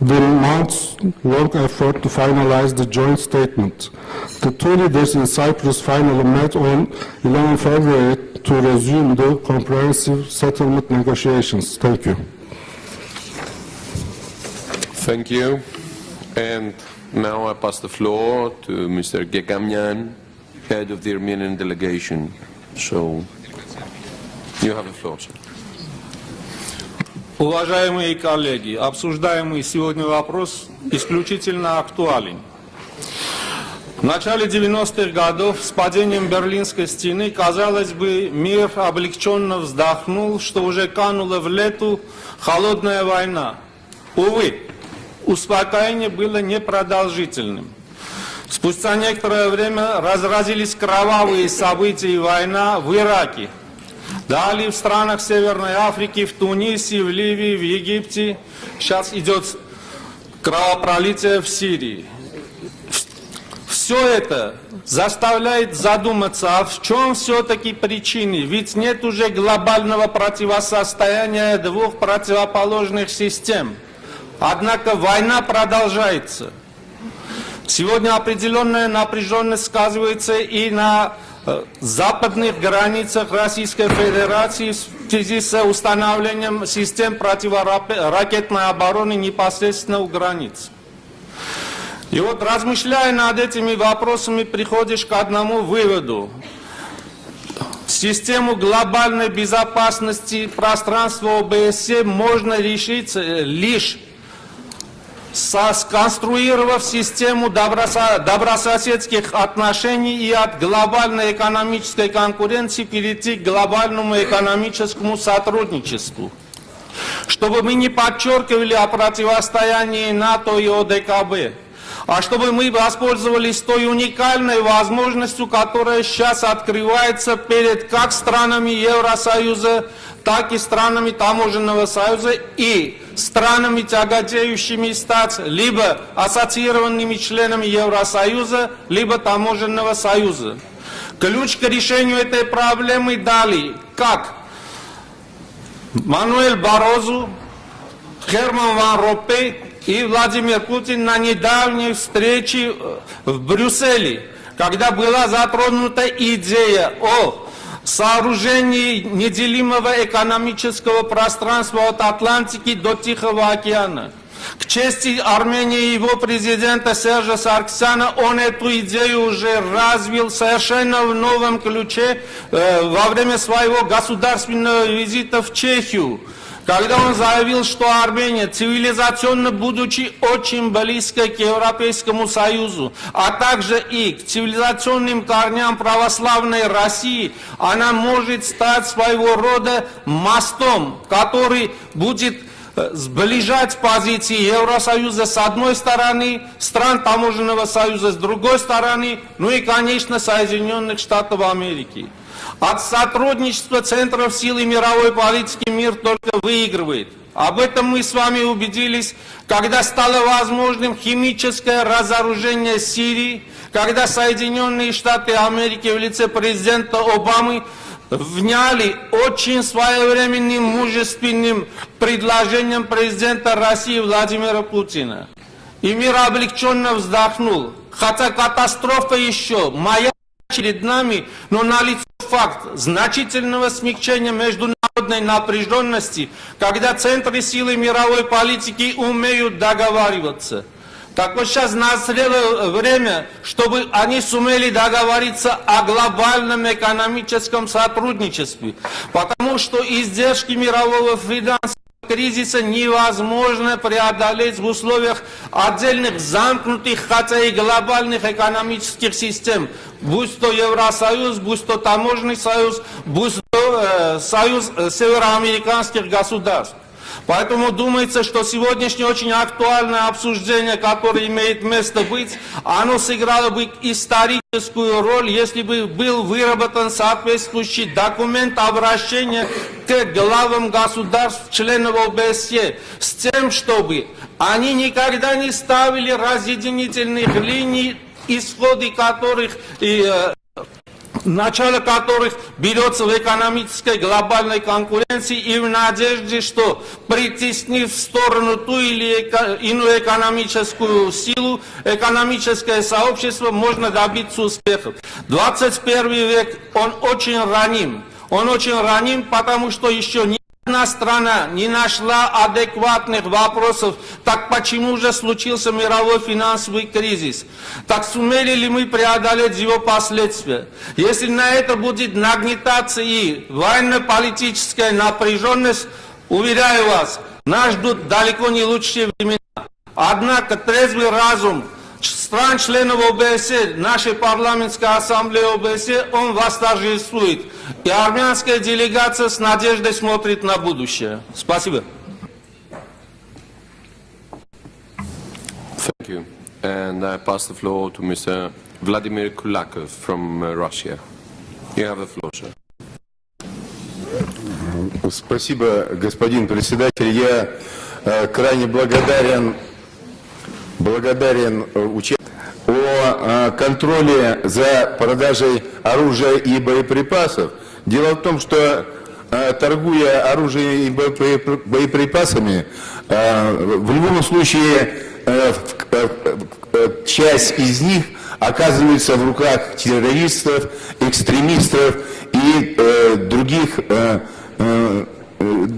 the months-long effort to finalize the joint statement. The two leaders in Cyprus finally met on 11 February to resume the comprehensive settlement negotiations. Thank you. Thank you. And now I pass the floor to Mr. Gegamyan, head of the Armenian delegation. So, you have the floor, sir. Уважаемые коллеги, обсуждаемый сегодня вопрос исключительно актуален. В начале 90-х годов с падением Берлинской стены, казалось бы, мир облегченно вздохнул, что уже канула в лету холодная война. Увы, успокоение было непродолжительным. Спустя некоторое время разразились кровавые события и война в Ираке. Далее в странах Северной Африки, в Тунисе, в Ливии, в Египте. Сейчас идет кровопролитие в Сирии. Все это заставляет задуматься, а в чем все-таки причины? Ведь нет уже глобального противостояния двух противоположных систем. Однако война продолжается. Сегодня определенная напряженность сказывается и на западных границах Российской Федерации в связи с установлением систем противоракетной обороны непосредственно у границ. И вот, размышляя над этими вопросами, приходишь к одному выводу. Систему глобальной безопасности пространства ОБСЕ можно решить лишь сконструировав систему добрососедских отношений и от глобальной экономической конкуренции перейти к глобальному экономическому сотрудничеству. Чтобы мы не подчеркивали о противостоянии НАТО и ОДКБ, а чтобы мы воспользовались той уникальной возможностью, которая сейчас открывается перед как странами Евросоюза, так и странами Таможенного союза и странами, тяготеющими стать либо ассоциированными членами Евросоюза, либо Таможенного союза. Ключ к решению этой проблемы дали как Мануэль Барозу, Герман Ван Ромпей и Владимир Путин на недавней встрече в Брюсселе, когда была затронута идея о сооружении неделимого экономического пространства от Атлантики до Тихого океана. К чести Армении и его президента Сержа Сарксяна, он эту идею уже развил совершенно в новом ключе во время своего государственного визита в Чехию, когда он заявил, что Армения, цивилизационно будучи очень близкой к Европейскому Союзу, а также и к цивилизационным корням православной России, она может стать своего рода мостом, который будет сближать позиции Евросоюза с одной стороны, стран Таможенного союза с другой стороны, ну и, конечно, Соединенных Штатов Америки. От сотрудничества центров сил и мировой политики мир только выигрывает. Об этом мы с вами убедились, когда стало возможным химическое разоружение Сирии, когда Соединенные Штаты Америки в лице президента Обамы вняли очень своевременным, мужественным предложением президента России Владимира Путина. И мир облегченно вздохнул. Хотя катастрофа еще маячит перед нами, но налицо факт значительного смягчения международной напряженности, когда центры силы мировой политики умеют договариваться. Так вот сейчас назрело время, чтобы они сумели договориться о глобальном экономическом сотрудничестве, потому что издержки мирового финансового кризиса невозможно преодолеть в условиях отдельных замкнутых, хотя и глобальных экономических систем, будь то Евросоюз, будь то Таможенный союз, будь то Союз североамериканских государств. Поэтому думается, что сегодняшнее очень актуальное обсуждение, которое имеет место быть, оно сыграло бы историческую роль, если бы был выработан соответствующий документ обращения к главам государств, членов ОБСЕ, с тем, чтобы они никогда не ставили разъединительных линий, исходы которых начало которых берется в экономической глобальной конкуренции и в надежде, что притеснив в сторону ту или иную экономическую силу, экономическое сообщество, можно добиться успехов. 21 век, он очень раним. Он очень раним, потому что еще ни одна страна не нашла адекватных вопросов, так почему же случился мировой финансовый кризис? Так сумели ли мы преодолеть его последствия? Если на это будет нагнетаться и военно-политическая напряженность, уверяю вас, нас ждут далеко не лучшие времена. Однако трезвый разум стран-членов ОБСЕ, нашей парламентской ассамблеи ОБСЕ, он восторжествует. И армянская делегация с надеждой смотрит на будущее. Спасибо. Thank you. And I pass the floor to Mr. Vladimir Kulakov from Russia. You have the floor, sir. Спасибо, господин председатель. Я крайне благодарен участию о контроле за продажей оружия и боеприпасов. Дело в том, что торгуя оружием и боеприпасами, в любом случае часть из них оказывается в руках террористов, экстремистов и других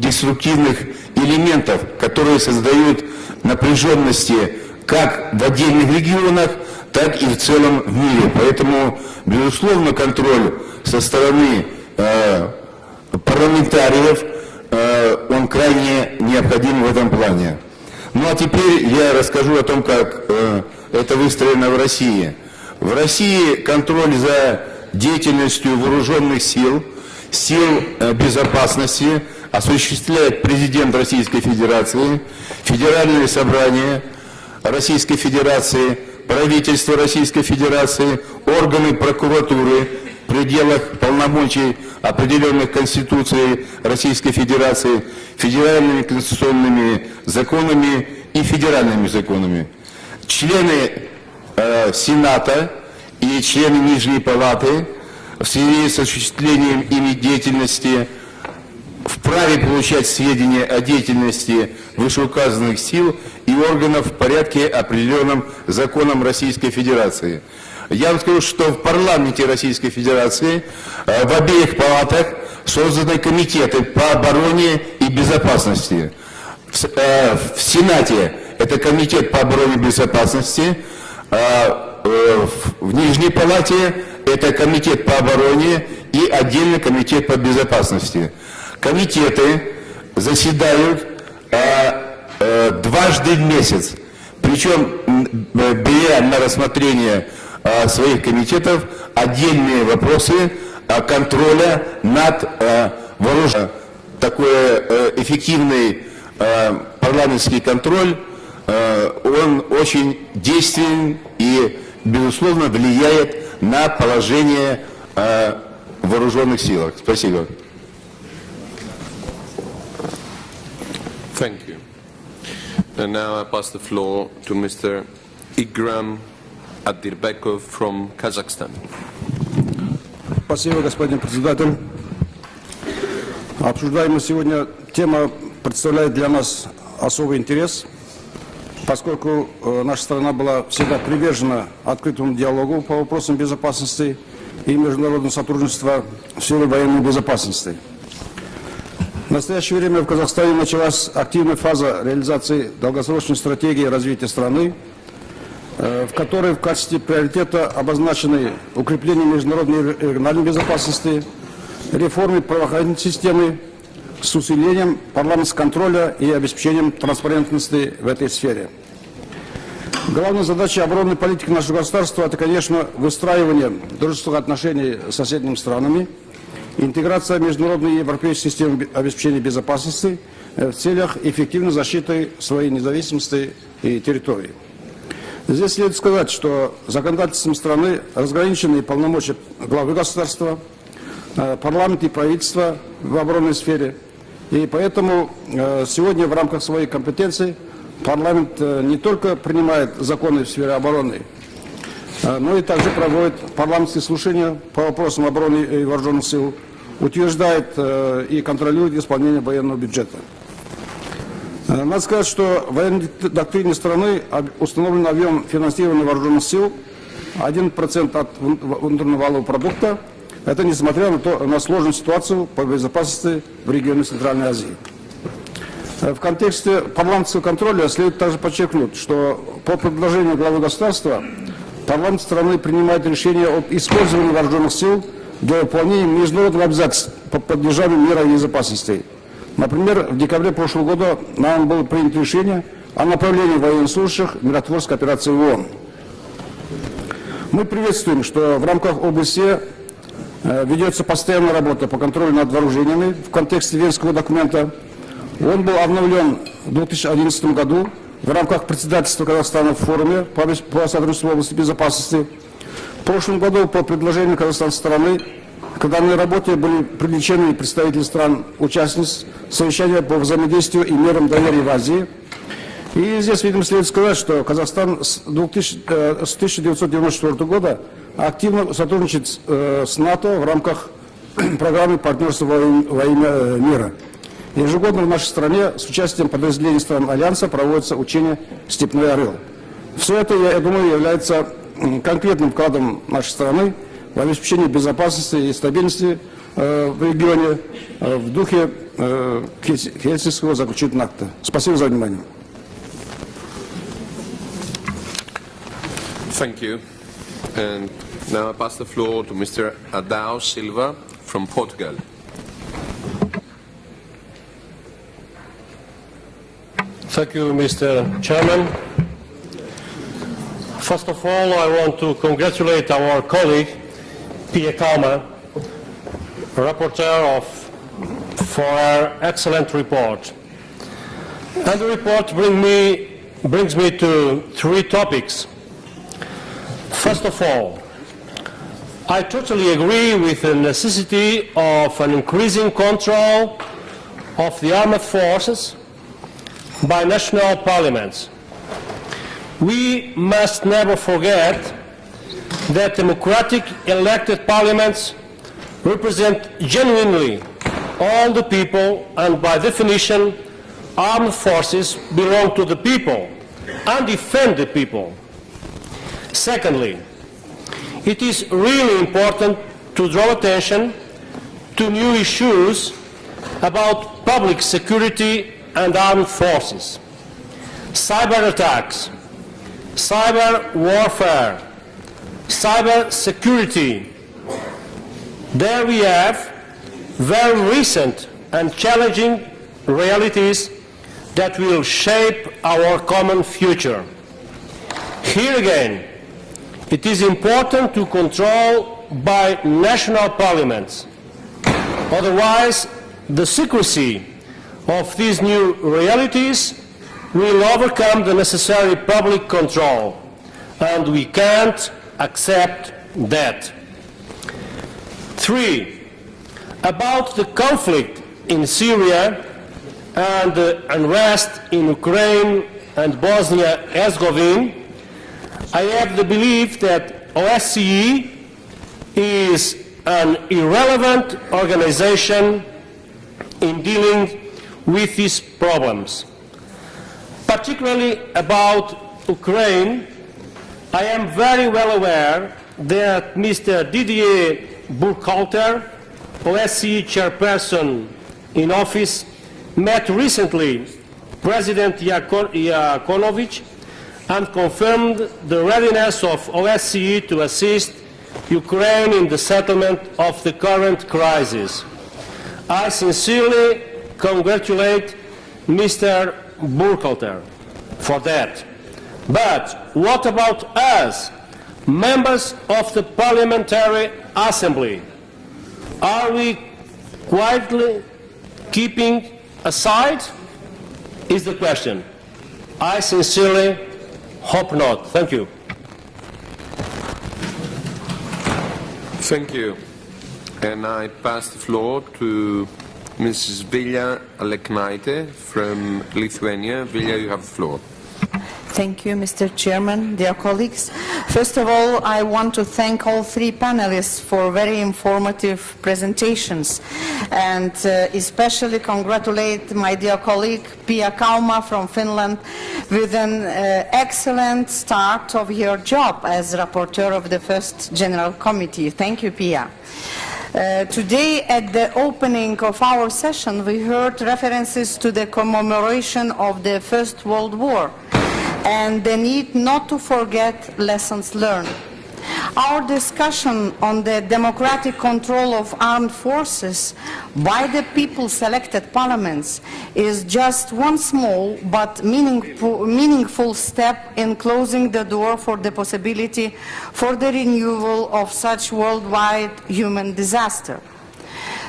деструктивных элементов, которые создают напряженности как в отдельных регионах, так и в целом в мире. Поэтому, безусловно, контроль со стороны парламентариев, он крайне необходим в этом плане. Ну а теперь я расскажу о том, как это выстроено в России. В России контроль за деятельностью вооруженных сил безопасности осуществляет президент Российской Федерации, Федеральное собрание Российской Федерации, правительства Российской Федерации, органы прокуратуры в пределах полномочий, определенных Конституцией Российской Федерации, федеральными конституционными законами и федеральными законами. Члены Сената и члены Нижней Палаты в связи с осуществлением ими деятельности вправе получать сведения о деятельности вышеуказанных сил и органов в порядке, определенном законом Российской Федерации. Я вам скажу, что в парламенте Российской Федерации в обеих палатах созданы комитеты по обороне и безопасности. В Сенате это комитет по обороне и безопасности, в Нижней Палате это комитет по обороне и отдельный комитет по безопасности. Комитеты заседают дважды в месяц, причем беря на рассмотрение своих комитетов отдельные вопросы контроля над вооружением. Такой эффективный парламентский контроль, он очень действенен и, безусловно, влияет на положение в вооруженных силах. Спасибо. Thank you. And now I pass the floor to Mr. Igram Adirbekov from Kazakhstan. Спасибо, господин председатель. Обсуждаемая сегодня тема представляет для нас особый интерес, поскольку наша страна была всегда привержена открытому диалогу по вопросам безопасности и международного сотрудничества в сфере военной безопасности. В настоящее время в Казахстане началась активная фаза реализации долгосрочной стратегии развития страны, в которой в качестве приоритета обозначены укрепление международной и региональной безопасности, реформы правоохранительной системы с усилением парламентского контроля и обеспечением транспарентности в этой сфере. Главная задача оборонной политики нашего государства – это, конечно, выстраивание дружественных отношений с соседними странами, интеграция международной и европейской системы обеспечения безопасности в целях эффективной защиты своей независимости и территории. Здесь следует сказать, что законодательством страны разграничены полномочия главы государства, парламента и правительства в оборонной сфере. И поэтому сегодня в рамках своей компетенции парламент не только принимает законы в сфере обороны, но и также проводит парламентские слушания по вопросам обороны и вооруженных сил, утверждает и контролирует исполнение военного бюджета. Надо сказать, что в военной доктрине страны установлен объем финансирования вооруженных сил 1% от внутреннего валового продукта. Это несмотря на сложную ситуацию по безопасности в регионе Центральной Азии. В контексте парламентского контроля следует также подчеркнуть, что по предложению главы государства парламент страны принимает решение об использовании вооруженных сил для выполнения международных обязательств по поддержанию мира и безопасности. Например, в декабре прошлого года нам было принято решение о направлении военнослужащих в миротворческой операции ООН. Мы приветствуем, что в рамках ОБСЕ ведется постоянная работа по контролю над вооружениями в контексте Венского документа. Он был обновлен в 2011 году в рамках председательства Казахстана в форуме по сотрудничеству в области безопасности. В прошлом году по предложению казахстанской стороны к данной работе были привлечены представители стран-участниц совещания по взаимодействию и мерам доверия в Азии. И здесь, видимо, следует сказать, что Казахстан с 1994 года активно сотрудничает с НАТО в рамках программы партнерства во имя мира. Ежегодно в нашей стране с участием подразделений стран Альянса проводится учение «Степной орел». Все это, я думаю, является конкретным вкладом нашей страны в обеспечение безопасности и стабильности в регионе в духе Хельсинкского заключительного акта. Спасибо за внимание. Thank you. And now I pass the floor to Mr. Adão Silva from Portugal. Thank you, Mr. Chairman. First of all, I want to congratulate our colleague, P.A. KAUMA, rapporteur for her excellent report. And the report brings me to three topics. First of all, I totally agree with the necessity of an increasing control of the armed forces by national parliaments. We must never forget that democratic elected parliaments represent genuinely all the people, and by definition, armed forces belong to the people and defend the people. Secondly, it is really important to draw attention to new issues about public security and armed forces. Cyber attacks, cyber warfare, cyber security. There we have very recent and challenging realities that will shape our common future. Here again, it is important to control by national parliaments. Otherwise, the secrecy of these new realities will overcome the necessary public control, and we can't accept that. 3. About the conflict in Syria and the unrest in Ukraine and Bosnia-Herzegovina, I have the belief that OSCE is an irrelevant organization in dealing with these problems. Particularly about Ukraine, I am very well aware that Mr. Didier Burkhalter, OSCE chairperson in office, met recently President Yanukovych and confirmed the readiness of OSCE to assist Ukraine in the settlement of the current crisis. I sincerely congratulate Mr. Burkhalter for that. But what about us, members of the Parliamentary Assembly? Are we quietly keeping aside? Is the question. I sincerely hope not. Thank you. Thank you. And I pass the floor to Mrs. Vilja Aleknaite from Lithuania. Vilja, you have the floor. Thank you, Mr. Chairman, dear colleagues. First of all, I want to thank all three panelists for very informative presentations, and especially congratulate my dear colleague Pia KAUMA from Finland with an excellent start of your job as rapporteur of the first General Committee. Thank you, Pia. Today, at the opening of our session, we heard references to the commemoration of the First World War and the need not to forget lessons learned. Our discussion on the democratic control of armed forces by the people-selected parliaments is just one small but meaningful step in closing the door for the possibility for the renewal of such worldwide human disaster.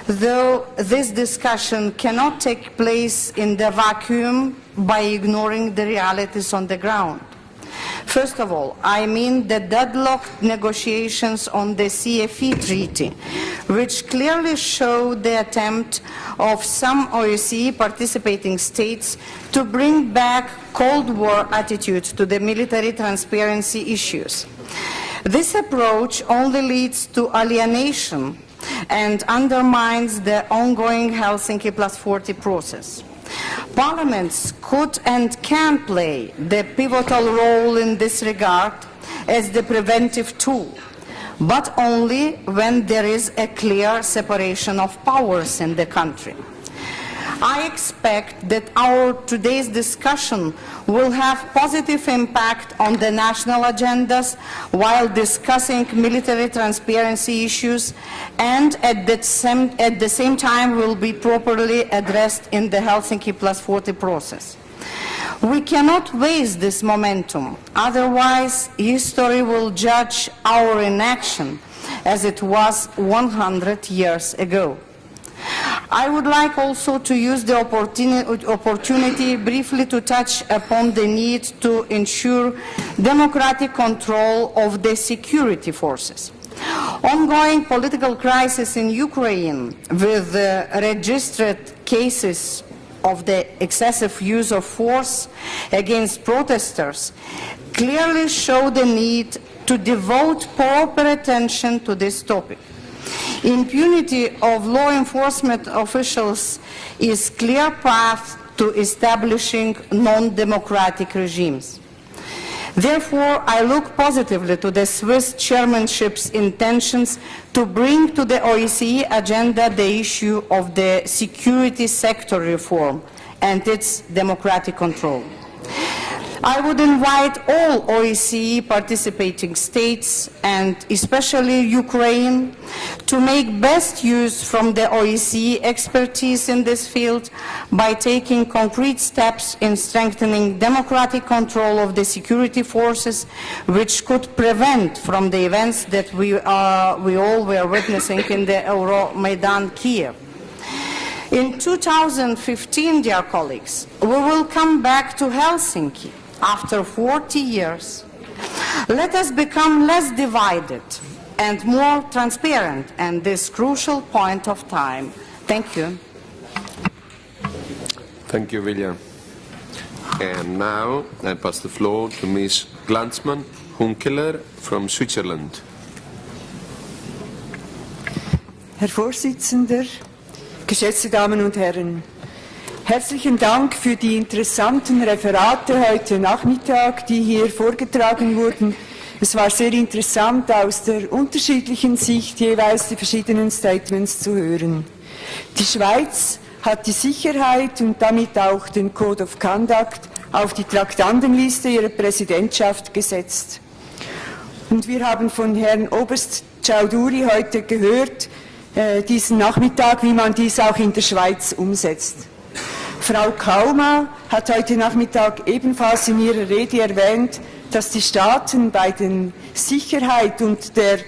Though this discussion cannot take place in the vacuum by ignoring the realities on the ground. First of all, I mean the deadlocked negotiations on the CFE treaty, which clearly show the attempt of some OSCE participating states to bring back Cold War attitudes to the military transparency issues. This approach only leads to alienation and undermines the ongoing Helsinki Plus 40 process. Parliaments could and can play the pivotal role in this regard as the preventive tool, but only when there is a clear separation of powers in the country. I expect that our today's discussion will have positive impact on the national agendas while discussing military transparency issues, and at the same time will be properly addressed in the Helsinki Plus 40 process. We cannot waste this momentum, otherwise history will judge our inaction as it was 100 years ago. I would like also to use the opportunity briefly to touch upon the need to ensure democratic control of the security forces. Ongoing political crisis in Ukraine with registered cases of the excessive use of force against protesters clearly show the need to devote proper attention to this topic. Impunity of law enforcement officials is clear path to establishing non-democratic regimes. Therefore, I look positively to the Swiss chairmanship's intentions to bring to the OSCE agenda the issue of the security sector reform and its democratic control. I would invite all OSCE participating states, and especially Ukraine, to make best use from the OSCE expertise in this field by taking concrete steps in strengthening democratic control of the security forces, which could prevent from the events that we all were witnessing in the Euromaidan Kiev. In 2015, dear colleagues, we will come back to Helsinki after 40 years. Let us become less divided and more transparent at this crucial point of time. Thank you. Thank you, Vilja. And now I pass the floor to Ms. Glanzmann-Hunkeler from Switzerland. Herr Vorsitzender, geschätzte Damen und Herren, herzlichen Dank für die interessanten Referate heute Nachmittag, die hier vorgetragen wurden. Es war sehr interessant, aus der unterschiedlichen Sicht jeweils die verschiedenen Statements zu hören. Die Schweiz hat die Sicherheit und damit auch den Code of Conduct auf die Traktandenliste ihrer Präsidentschaft gesetzt. Und wir haben von Herrn Oberst CHAUDHURI heute gehört, diesen Nachmittag, wie man dies auch in der Schweiz umsetzt. Frau KAUMA hat heute Nachmittag ebenfalls in ihrer Rede erwähnt, dass die Staaten bei der Sicherheit und der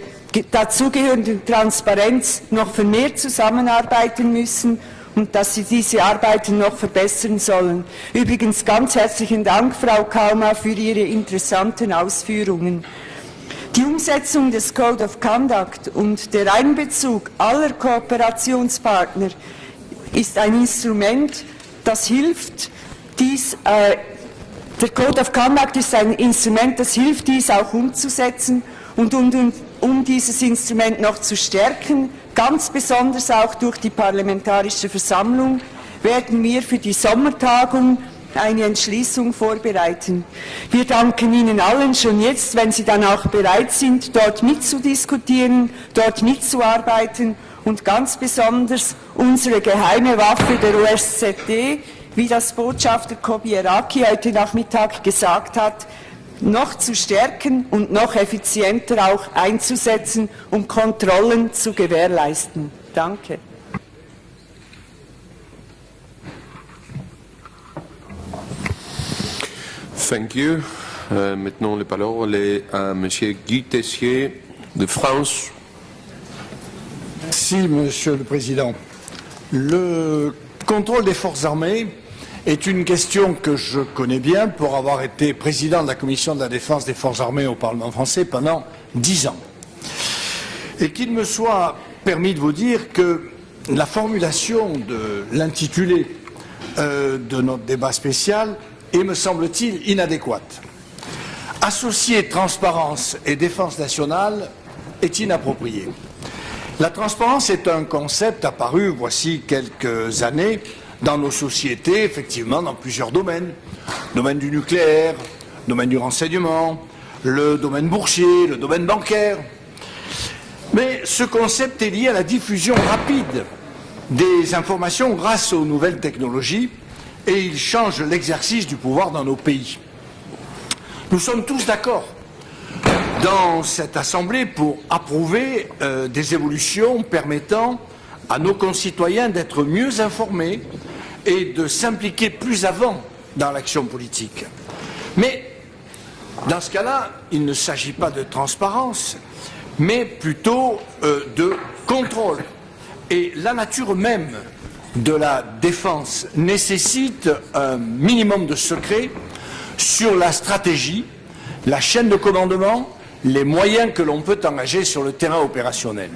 dazugehörenden Transparenz noch vermehrt zusammenarbeiten müssen und dass sie diese Arbeiten noch verbessern sollen. Übrigens ganz herzlichen Dank, Frau KAUMA, für Ihre interessanten Ausführungen. Die Umsetzung des Code of Conduct und der Einbezug aller Kooperationspartner ist ein Instrument, das hilft, der Code of Conduct ist ein Instrument, das hilft, dies auch umzusetzen und um dieses Instrument noch zu stärken, ganz besonders auch durch die Parlamentarische Versammlung, werden wir für die Sommertagung eine Entschließung vorbereiten. Wir danken Ihnen allen schon jetzt, wenn Sie dann auch bereit sind, dort mitzudiskutieren, dort mitzuarbeiten und ganz besonders unsere geheime Waffe der OSZE, wie das Botschafter Kobi Eraki heute Nachmittag gesagt hat, noch zu stärken und noch effizienter auch einzusetzen, um Kontrollen zu gewährleisten. Danke. Thank you. Maintenant, les paroles à M. Guy Tessier de France. Merci, Monsieur le Président. Le contrôle des forces armées est une question que je connais bien pour avoir été président de la Commission de la Défense des Forces armées au Parlement français pendant 10 ans. Et qu'il me soit permis de vous dire que la formulation de l'intitulé de notre débat spécial est, me semble-t-il, inadéquate. Associer transparence et défense nationale est inapproprié. La transparence est un concept apparu voici quelques années dans nos sociétés, effectivement dans plusieurs domaines. Le domaine du nucléaire, le domaine du renseignement, le domaine boursier, le domaine bancaire. Mais ce concept est lié à la diffusion rapide des informations grâce aux nouvelles technologies et il change l'exercice du pouvoir dans nos pays. Nous sommes tous d'accord dans cette Assemblée pour approuver des évolutions permettant à nos concitoyens d'être mieux informés et de s'impliquer plus avant dans l'action politique. Mais dans ce cas-là, il ne s'agit pas de transparence, mais plutôt de contrôle. Et la nature même de la défense nécessite un minimum de secret sur la stratégie, la chaîne de commandement, les moyens que l'on peut engager sur le terrain opérationnel.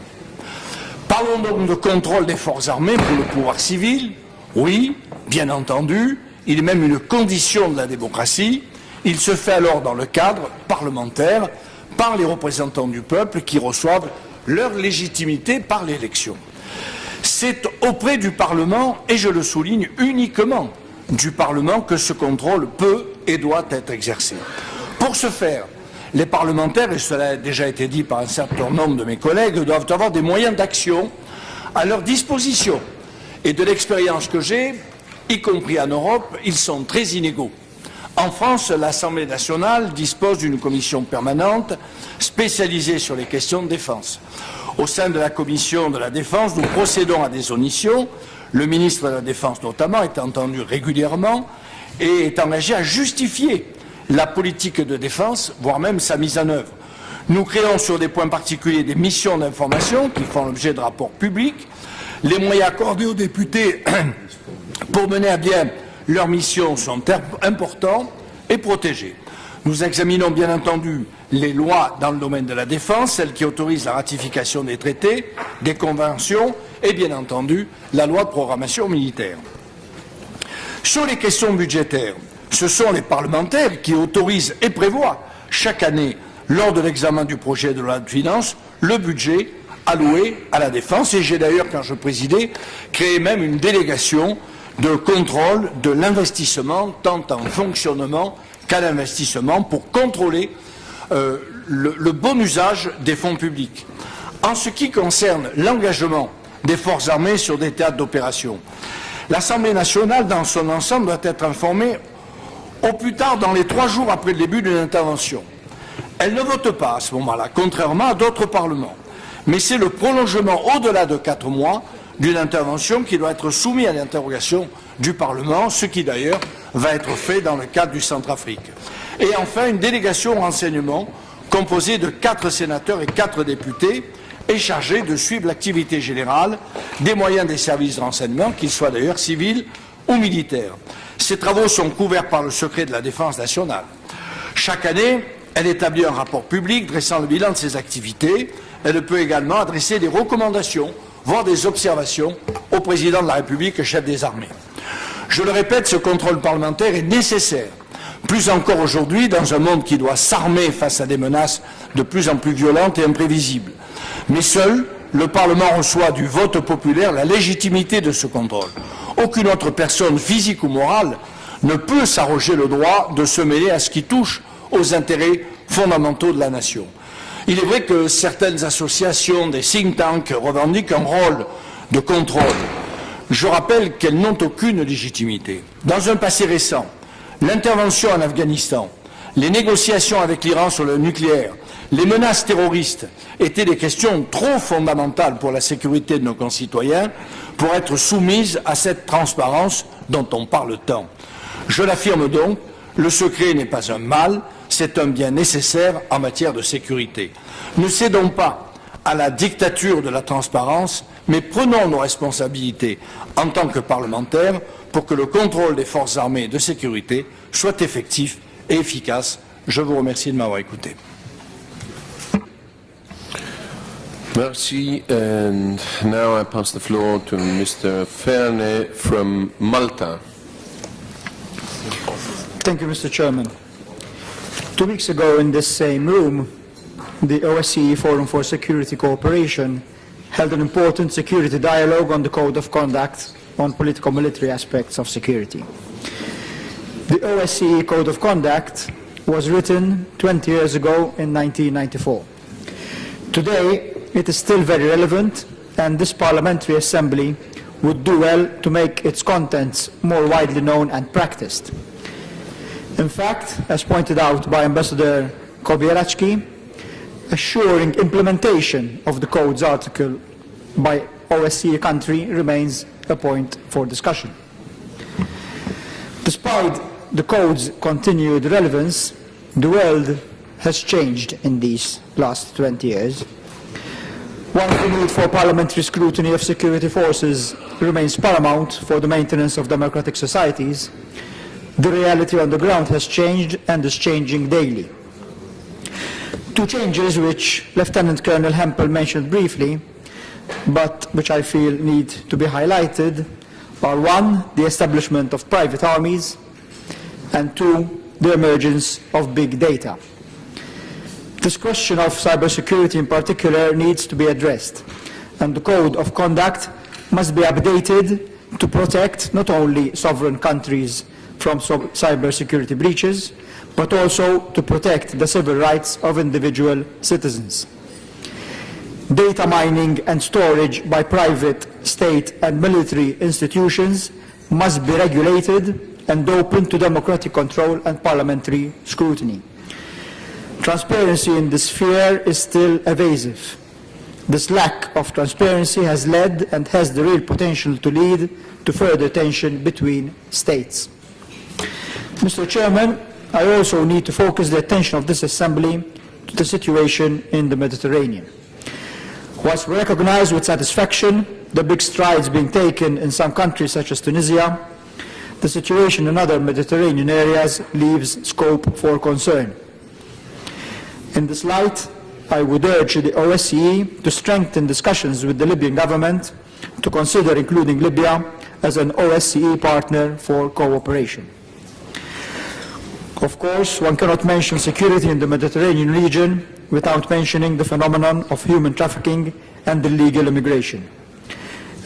Parlons donc de contrôle des forces armées pour le pouvoir civil. Oui, bien entendu, il est même une condition de la démocratie. Il se fait alors dans le cadre parlementaire par les représentants du peuple qui reçoivent leur légitimité par l'élection. C'est auprès du Parlement, et je le souligne uniquement du Parlement, que ce contrôle peut et doit être exercé. Pour ce faire, les parlementaires, et cela a déjà été dit par un certain nombre de mes collègues, doivent avoir des moyens d'action à leur disposition. Et de l'expérience que j'ai, y compris en Europe, ils sont très inégaux. En France, l'Assemblée nationale dispose d'une commission permanente spécialisée sur les questions de défense. Au sein de la commission de la défense, nous procédons à des auditions. Le ministre de la Défense, notamment, est entendu régulièrement et est engagé à justifier la politique de défense, voire même sa mise en œuvre. Nous créons sur des points particuliers des missions d'information qui font l'objet de rapports publics. Les moyens accordés aux députés pour mener à bien leurs missions sont importants et protégés. Nous examinons bien entendu les lois dans le domaine de la défense, celles qui autorisent la ratification des traités, des conventions et bien entendu la loi de programmation militaire. Sur les questions budgétaires, ce sont les parlementaires qui autorisent et prévoient chaque année, lors de l'examen du projet de loi de finances, le budget alloué à la défense. Et j'ai d'ailleurs, quand je présidais, créé même une délégation de contrôle de l'investissement, tant en fonctionnement qu'à l'investissement, pour contrôler le bon usage des fonds publics. En ce qui concerne l'engagement des forces armées sur des théâtres d'opération, l'Assemblée nationale, dans son ensemble, doit être informée au plus tard dans les 3 jours après le début d'une intervention. Elle ne vote pas à ce moment-là, contrairement à d'autres parlements. Mais c'est le prolongement au-delà de 4 mois d'une intervention qui doit être soumis à l'interrogation du Parlement, ce qui d'ailleurs va être fait dans le cadre du Centrafrique. Et enfin, une délégation au renseignement composée de 4 sénateurs et 4 députés est chargée de suivre l'activité générale des moyens des services de renseignement, qu'ils soient d'ailleurs civils ou militaires. Ces travaux sont couverts par le secret de la défense nationale. Chaque année, elle établit un rapport public dressant le bilan de ses activités. Elle peut également adresser des recommandations, voire des observations au président de la République et chef des armées. Je le répète, ce contrôle parlementaire est nécessaire, plus encore aujourd'hui dans un monde qui doit s'armer face à des menaces de plus en plus violentes et imprévisibles. Mais seul le Parlement reçoit du vote populaire la légitimité de ce contrôle. Aucune autre personne, physique ou morale, ne peut s'arroger le droit de se mêler à ce qui touche aux intérêts fondamentaux de la nation. Il est vrai que certaines associations, des think tanks, revendiquent un rôle de contrôle. Je rappelle qu'elles n'ont aucune légitimité. Dans un passé récent, l'intervention en Afghanistan, les négociations avec l'Iran sur le nucléaire, les menaces terroristes étaient des questions trop fondamentales pour la sécurité de nos concitoyens pour être soumises à cette transparence dont on parle tant. Je l'affirme donc, le secret n'est pas un mal, c'est un bien nécessaire en matière de sécurité. Ne cédons pas à la dictature de la transparence, mais prenons nos responsabilités en tant que parlementaires pour que le contrôle des forces armées de sécurité soit effectif et efficace. Je vous remercie de m'avoir écouté. Merci, and now I pass the floor to Mr. Ferne from Malta. Thank you, Mr. Chairman. 2 weeks ago in this same room, the OSCE Forum for Security Cooperation held an important security dialogue on the Code of Conduct on political military aspects of security. The OSCE Code of Conduct was written 20 years ago in 1994. Today, it is still very relevant, and this Parliamentary Assembly would do well to make its contents more widely known and practiced. In fact, as pointed out by Ambassador Kobieracki, assuring implementation of the Code's article by OSCE country remains a point for discussion. Despite the Code's continued relevance, the world has changed in these last 20 years. Once the need for parliamentary scrutiny of security forces remains paramount for the maintenance of democratic societies, the reality on the ground has changed and is changing daily. Two changes which Lieutenant Colonel Hempel mentioned briefly, but which I feel need to be highlighted, are one, the establishment of private armies, and two, the emergence of big data. This question of cybersecurity in particular needs to be addressed, and the code of conduct must be updated to protect not only sovereign countries from cybersecurity breaches, but also to protect the civil rights of individual citizens. Data mining and storage by private, state and military institutions must be regulated and open to democratic control and parliamentary scrutiny. Transparency in this sphere is still evasive. This lack of transparency has led and has the real potential to lead to further tension between states. Mr. Chairman, I also need to focus the attention of this Assembly to the situation in the Mediterranean. Whilst we recognize with satisfaction the big strides being taken in some countries such as Tunisia, the situation in other Mediterranean areas leaves scope for concern. In this light, I would urge the OSCE to strengthen discussions with the Libyan government to consider including Libya as an OSCE partner for cooperation. Of course, one cannot mention security in the Mediterranean region without mentioning the phenomenon of human trafficking and illegal immigration.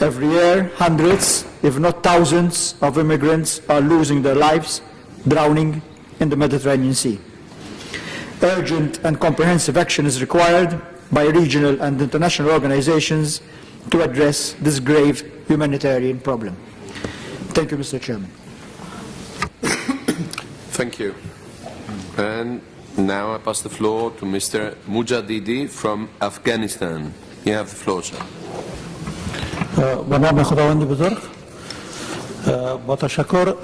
Every year, hundreds, if not thousands, of immigrants are losing their lives, drowning in the Mediterranean Sea. Urgent and comprehensive action is required by regional and international organizations to address this grave humanitarian problem. Thank you, Mr. Chairman. Thank you. And now I pass the floor to Mr. Mujadidi from Afghanistan. You have the floor, sir. به نام خداوند بزرگ با تشکر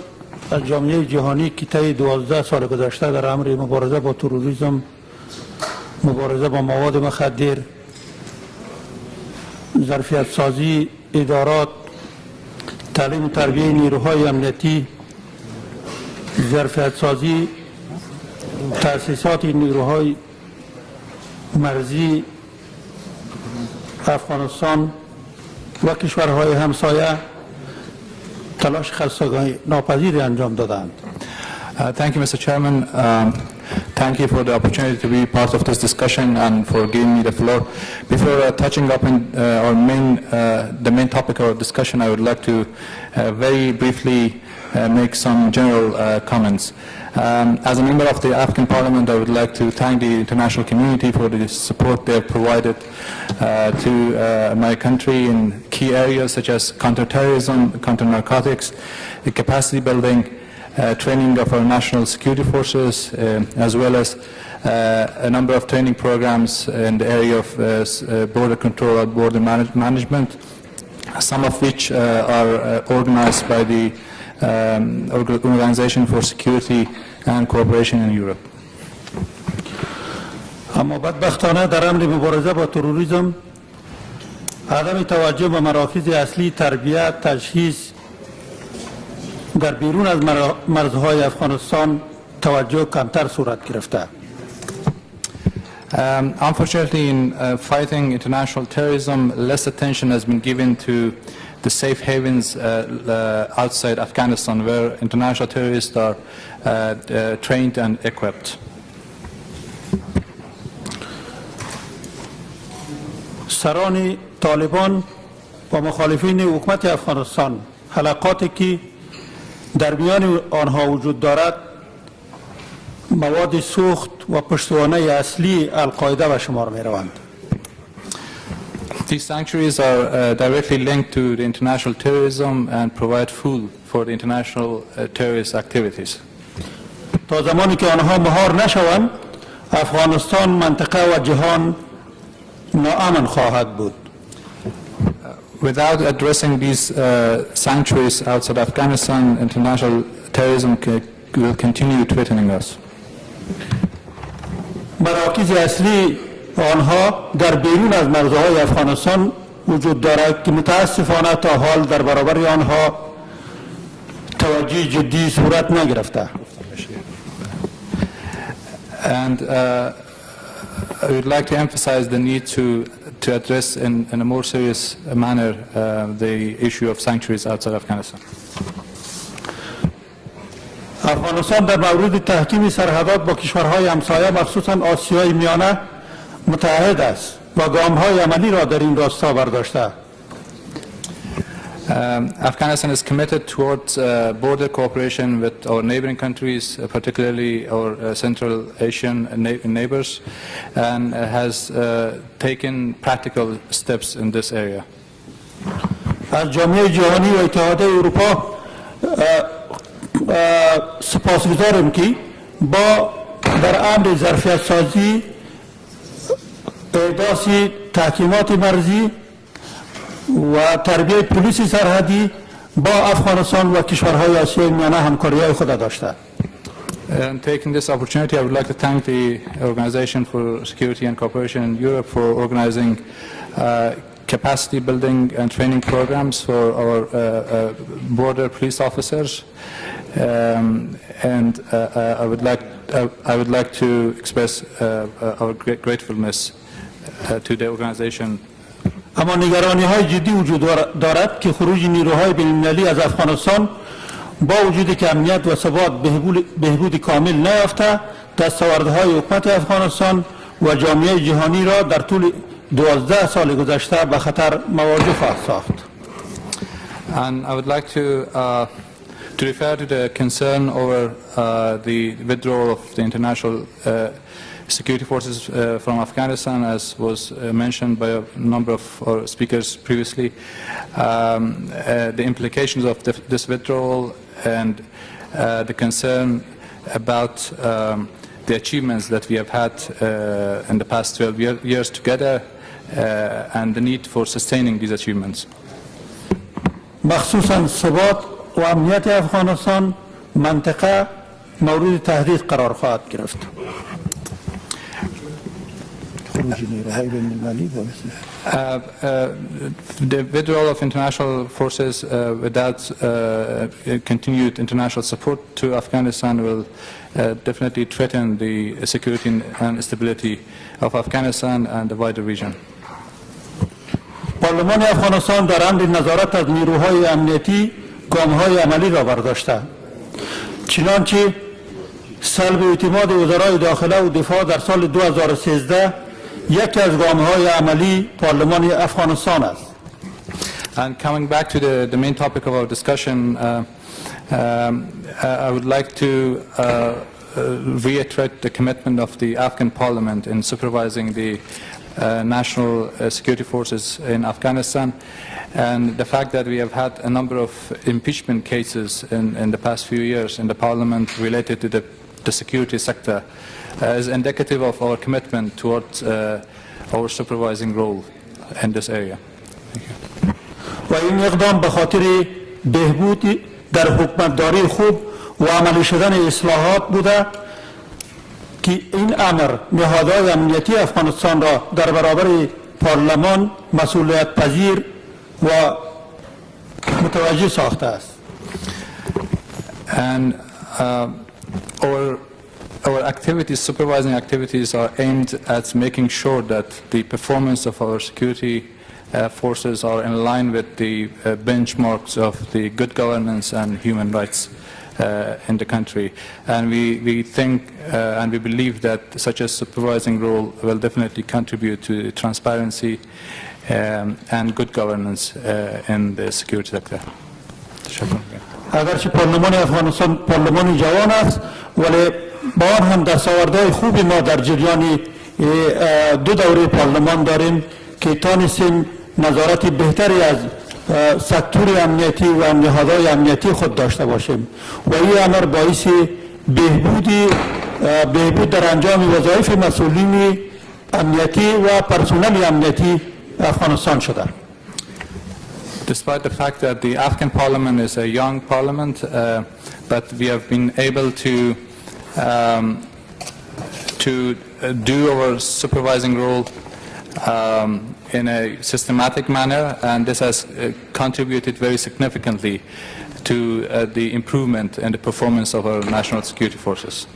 از جامعه جهانی که طی 12 سال گذشته در امر مبارزه با تروریسم، مبارزه با مواد مخدر، ظرفیت سازی ادارات، تعلیم و تربیه نیروهای امنیتی، ظرفیت سازی تأسیسات نیروهای مرزی افغانستان و کشورهای همسایه تلاش خستگی ناپذیری انجام دادند. Thank you, Mr. Chairman. Thank you for the opportunity to be part of this discussion and for giving me the floor. Before touching up on the main topic of our discussion, I would like to very briefly make some general comments. As a member of the Afghan Parliament, I would like to thank the international community for the support they have provided to my country in key areas such as counterterrorism, counter-narcotics, capacity building, training of our national security forces, as well as a number of training programs in the area of border control and border management, some of which are organized by the Organization for Security and Cooperation in Europe. اما بدبختانه در امر مبارزه با تروریسم عدم توجه به مراکز اصلی تربیت تجهیز در بیرون از مرزهای افغانستان توجه کمتر صورت گرفته. Unfortunately, in fighting international terrorism, less attention has been given to the safe havens outside Afghanistan, where international terrorists are trained and equipped. سران طالبان و مخالفین حکومت افغانستان حلقاتی که در میان آنها وجود دارد مواد سوخت و پشتوانه اصلی القاعده به شمار می روند. These sanctuaries are directly linked to the international terrorism and provide food for the international terrorist activities. تا زمانی که آنها مهار نشوند افغانستان منطقه و جهان ناامن خواهد بود. Without addressing these sanctuaries outside Afghanistan, international terrorism will continue threatening us. مراکز اصلی آنها در بیرون از مرزهای افغانستان وجود دارد که متاسفانه تا حال در برابر آنها توجه جدی صورت نگرفته. And I would like to emphasize the need to address in a more serious manner the issue of sanctuaries outside Afghanistan. افغانستان در مورد تحکیم سرحدات با کشورهای همسایه مخصوصا آسیای میانه متحد است و گام‌های عملی را در این راستا برداشته. Afghanistan is committed towards border cooperation with our neighboring countries, particularly our Central Asian neighbors, and has taken practical steps in this area. از جامعه جهانی و اتحادیه اروپا سپاسگزارم که با در امر ظرفیت سازی احداث تحکیمات مرزی و تربیت پلیس سرحدی با افغانستان و کشورهای آسیای میانه همکاری‌های خود داشته. And taking this opportunity, I would like to thank the Organization for Security and Cooperation in Europe for organizing capacity building and training programs for our border police officers. And I would like to express our gratefulness to the organization. اما نگرانی‌های جدی وجود دارد که خروج نیروهای بین‌المللی از افغانستان با وجود که امنیت و ثبات بهبود کامل نیافته دستاوردهای حکومت افغانستان و جامعه جهانی را در طول 12 سال گذشته به خطر مواجه خواهد ساخت. And I would like to refer to the concern over the withdrawal of the international security forces from Afghanistan, as was mentioned by a number of our speakers previously. The implications of this withdrawal and the concern about the achievements that we have had in the past 12 years together and the need for sustaining these achievements. مخصوصاً ثبات و امنیت افغانستان منطقه مورد تهدید قرار خواهد گرفت. The withdrawal of international forces without continued international support to Afghanistan will definitely threaten the security and stability of Afghanistan and the wider region. پارلمان افغانستان در امر نظارت از نیروهای امنیتی گام‌های عملی را برداشته. چنانچه سلب اعتماد وزرای داخله و دفاع در سال 2013 یکی از گام‌های عملی پارلمان افغانستان است. And coming back to the main topic of our discussion, I would like to reiterate the commitment of the Afghan Parliament in supervising the national security forces in Afghanistan, and the fact that we have had a number of impeachment cases in the past few years in the Parliament related to the security sector is indicative of our commitment towards our supervising role in this area. و این اقدام به خاطر بهبود در حکومتداری خوب و عملی شدن اصلاحات بوده که این امر نهادهای امنیتی افغانستان را در برابر پارلمان مسئولیت پذیر و متوجه ساخته است. And our activities, supervising activities, are aimed at making sure that the performance of our security forces are in line with the benchmarks of the good governance and human rights in the country. And we think and we believe that such a supervising role will definitely contribute to transparency and good governance in the security sector. اگرچه پارلمان افغانستان پارلمان جوان است ولی با آن هم دستاوردهای خوبی ما در جریان 2 دوره پارلمان داریم که تانستیم نظارت بهتری از سکتور امنیتی و نهادهای امنیتی خود داشته باشیم و این امر باعث بهبود در انجام وظایف مسئولین امنیتی و پرسنل امنیتی افغانستان شده. Despite the fact that the Afghan parliament is a young parliament, but we have been able to to do our supervising role in a systematic manner, and this has contributed very significantly to the improvement in the performance of our national security forces.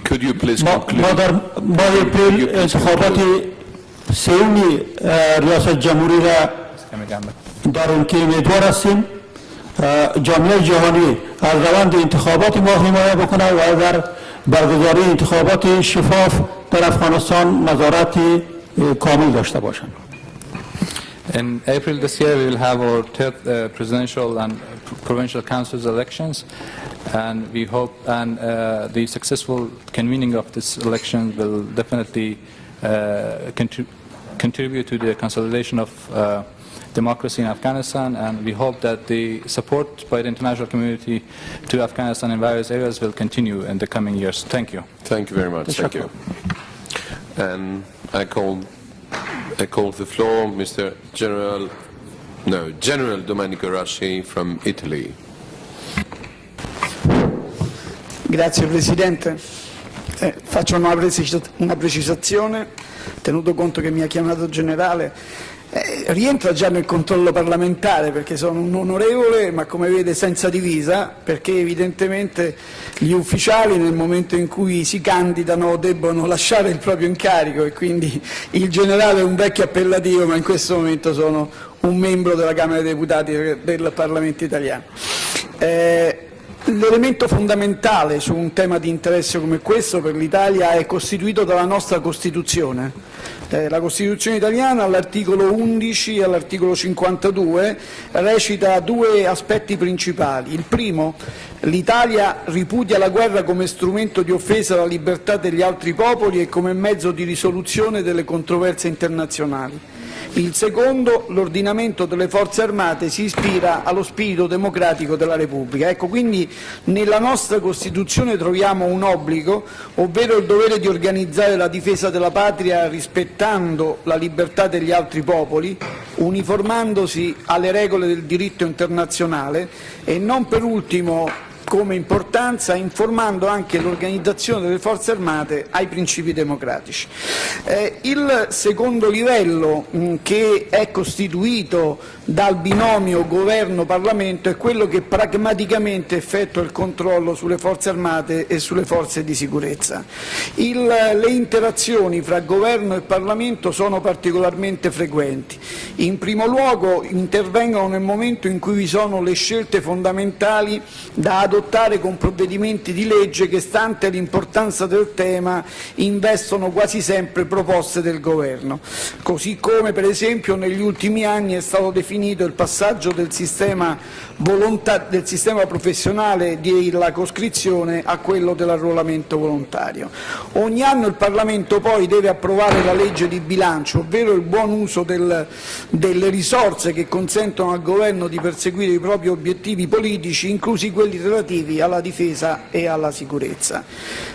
Could you please conclude? ما در ماه اپریل انتخابات سومی ریاست جمهوری را داریم که امیدوار هستیم جامعه جهانی از روند انتخابات ما حمایت بکنه و در برگزاری انتخابات شفاف در افغانستان نظارت کامل داشته باشند. In April this year, we will have our third presidential and provincial councils elections, and we hope the successful convening of this election will definitely contribute to the consolidation of democracy in Afghanistan, and we hope that the support by the international community to Afghanistan in various areas will continue in the coming years. Thank you. Thank you very much. Thank you. And I call the floor Mr. General Domenico Rassi from Italy. Grazie Presidente. Faccio una precisazione, tenuto conto che mi ha chiamato generale. Rientra già nel controllo parlamentare perché sono un onorevole, ma come vede senza divisa, perché evidentemente gli ufficiali nel momento in cui si candidano debbono lasciare il proprio incarico e quindi il generale è un vecchio appellativo, ma in questo momento sono un membro della Camera dei Deputati del Parlamento italiano. L'elemento fondamentale su un tema di interesse come questo per l'Italia è costituito dalla nostra Costituzione. La Costituzione italiana all'articolo 11 e all'articolo 52 recita due aspetti principali. Il primo, l'Italia ripudia la guerra come strumento di offesa alla libertà degli altri popoli e come mezzo di risoluzione delle controversie internazionali. Il secondo, l'ordinamento delle forze armate si ispira allo spirito democratico della Repubblica. Ecco, quindi nella nostra Costituzione troviamo un obbligo, ovvero il dovere di organizzare la difesa della patria rispettando la libertà degli altri popoli, uniformandosi alle regole del diritto internazionale e non per ultimo come importanza informando anche l'organizzazione delle forze armate ai principi democratici. Il secondo livello che è costituito dal binomio governo-Parlamento è quello che pragmaticamente effettua il controllo sulle forze armate e sulle forze di sicurezza. Le interazioni fra governo e Parlamento sono particolarmente frequenti. In primo luogo intervengono nel momento in cui vi sono le scelte fondamentali da adottare con provvedimenti di legge che, stante l'importanza del tema, investono quasi sempre proposte del Governo. Così come, per esempio, negli ultimi anni è stato definito il passaggio del sistema professionale della coscrizione a quello dell'arruolamento volontario. Ogni anno il Parlamento poi deve approvare la legge di bilancio, ovvero il buon uso delle risorse che consentono al Governo di perseguire i propri obiettivi politici, inclusi quelli relativi alla difesa e alla sicurezza.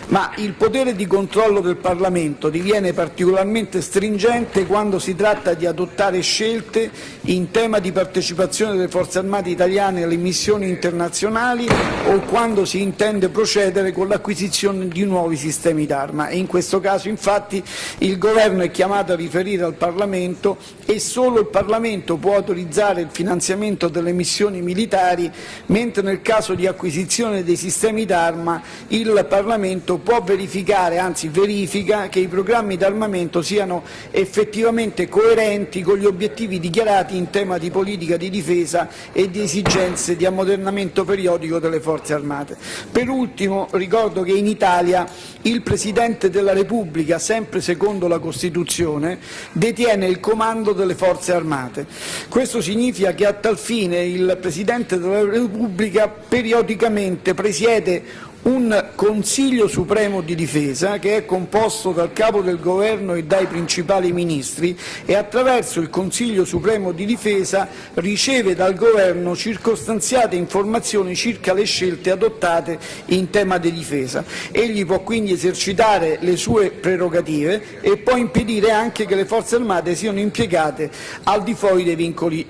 Ma il potere di controllo del Parlamento diviene particolarmente stringente quando si tratta di adottare scelte in tema di partecipazione delle forze armate italiane alle missioni internazionali o quando si intende procedere con l'acquisizione di nuovi sistemi d'arma. E in questo caso, infatti, il Governo è chiamato a riferire al Parlamento e solo il Parlamento può autorizzare il finanziamento delle missioni militari, mentre nel caso di acquisizione dei sistemi d'arma il Parlamento può verificare, anzi verifica, che i programmi d'armamento siano effettivamente coerenti con gli obiettivi dichiarati in tema di politica di difesa e di esigenze di ammodernamento periodico delle forze armate. Per ultimo ricordo che in Italia il Presidente della Repubblica, sempre secondo la Costituzione, detiene il comando delle forze armate. Questo significa che a tal fine il Presidente della Repubblica periodicamente presiede un Consiglio Supremo di Difesa che è composto dal Capo del Governo e dai principali ministri e attraverso il Consiglio Supremo di Difesa riceve dal Governo circostanziate informazioni circa le scelte adottate in tema di difesa. Egli può quindi esercitare le sue prerogative e può impedire anche che le forze armate siano impiegate al di fuori dei vincoli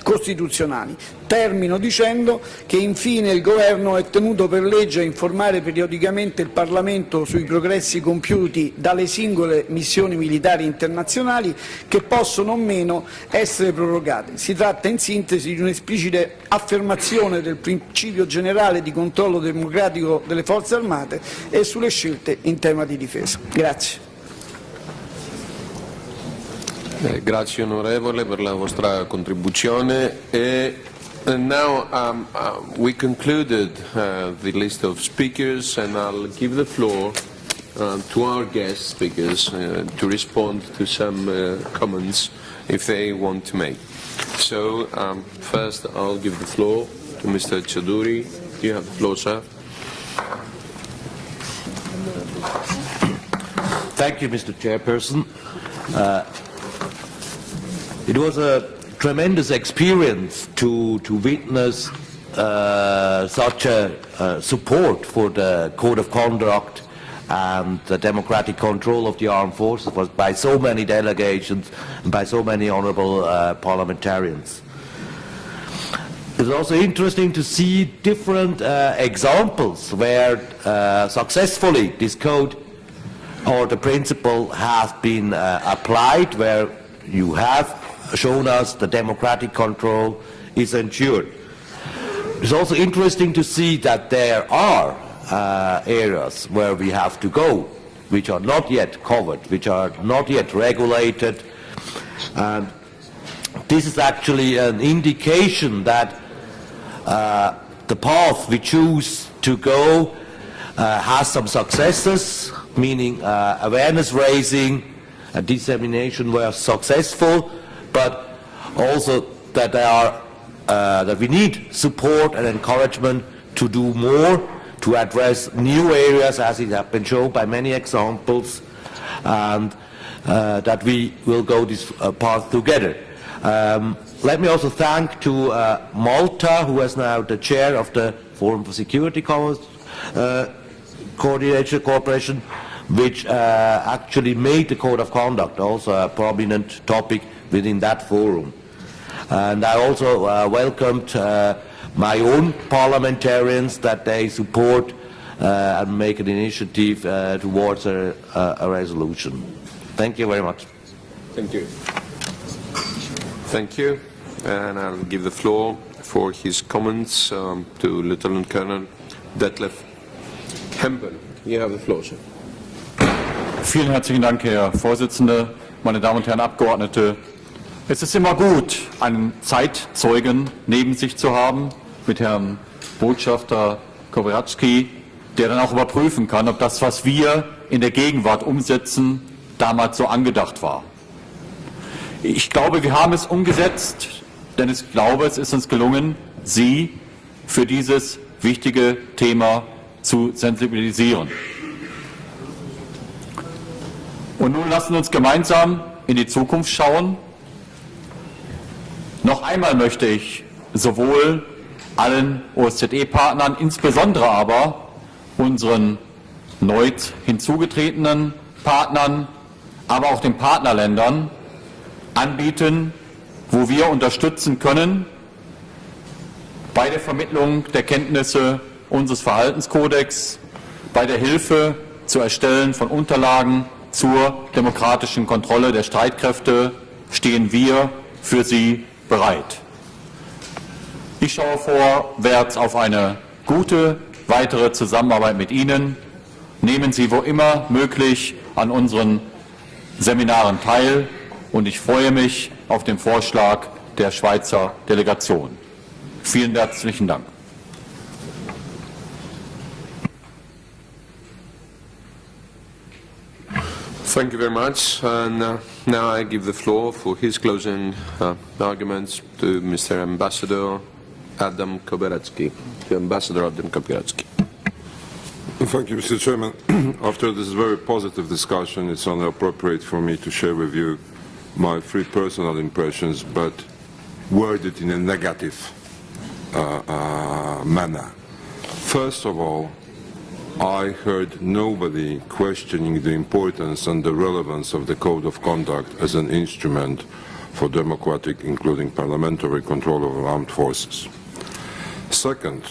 costituzionali. Termino dicendo che infine il Governo è tenuto per legge a informare periodicamente il Parlamento sui progressi compiuti dalle singole missioni militari internazionali che possono o meno essere prorogate. Si tratta in sintesi di un'esplicita affermazione del principio generale di controllo democratico delle forze armate e sulle scelte in tema di difesa. Grazie. Grazie onorevole per la vostra contribuzione. And now we concluded the list of speakers, and I'll give the floor to our guest speakers to respond to some comments if they want to make. So first I'll give the floor to Mr. Chaudhuri. You have the floor, sir. Thank you, Mr. Chairperson. It was a tremendous experience to witness such a support for the Code of Conduct and the democratic control of the armed forces by so many delegations and by so many honourable parliamentarians. It's also interesting to see different examples where successfully this code or the principle has been applied, where you have shown us the democratic control is ensured. It's also interesting to see that there are areas where we have to go, which are not yet covered, which are not yet regulated. And this is actually an indication that the path we choose to go has some successes, meaning awareness raising and dissemination were successful, but also that that we need support and encouragement to do more, to address new areas, as it has been shown by many examples, and that we will go this path together. Let me also thank to Malta, who is now the chair of the Forum for Security Coordination Cooperation, which actually made the Code of Conduct also a prominent topic within that forum. And I also welcomed my own parliamentarians that they support and make an initiative towards a resolution. Thank you very much. Thank you. Thank you. And I'll give the floor for his comments to Lieutenant Colonel Detlef Hempel. You have the floor, sir. Vielen herzlichen Dank, Herr Vorsitzender, meine Damen und Herren Abgeordnete. Es ist immer gut, einen Zeitzeugen neben sich zu haben, mit Herrn Botschafter Kowalski, der dann auch überprüfen kann, ob das, was wir in der Gegenwart umsetzen, damals so angedacht war. Ich glaube, wir haben es umgesetzt, denn ich glaube, es ist uns gelungen, Sie für dieses wichtige Thema zu sensibilisieren. Und nun lassen wir uns gemeinsam in die Zukunft schauen. Noch einmal möchte ich sowohl allen OSZE-Partnern, insbesondere aber unseren neu hinzugetretenen Partnern, aber auch den Partnerländern anbieten, wo wir unterstützen können bei der Vermittlung der Kenntnisse unseres Verhaltenskodex, bei der Hilfe zu erstellen von Unterlagen zur demokratischen Kontrolle der Streitkräfte, stehen wir für Sie bereit. Ich schaue vorwärts auf eine gute weitere Zusammenarbeit mit Ihnen. Nehmen Sie wo immer möglich an unseren Seminaren teil und ich freue mich auf den Vorschlag der Schweizer Delegation. Vielen herzlichen Dank. Thank you very much. And now I give the floor for his closing arguments to Mr. Ambassador Adam Kobieracki. Ambassador Adam Kobieracki. Thank you, Mr. Chairman. After this very positive discussion, it's only appropriate for me to share with you my three personal impressions, but worded in a negative manner. First of all, I heard nobody questioning the importance and the relevance of the Code of Conduct as an instrument for democratic, including parliamentary, control of armed forces. Second,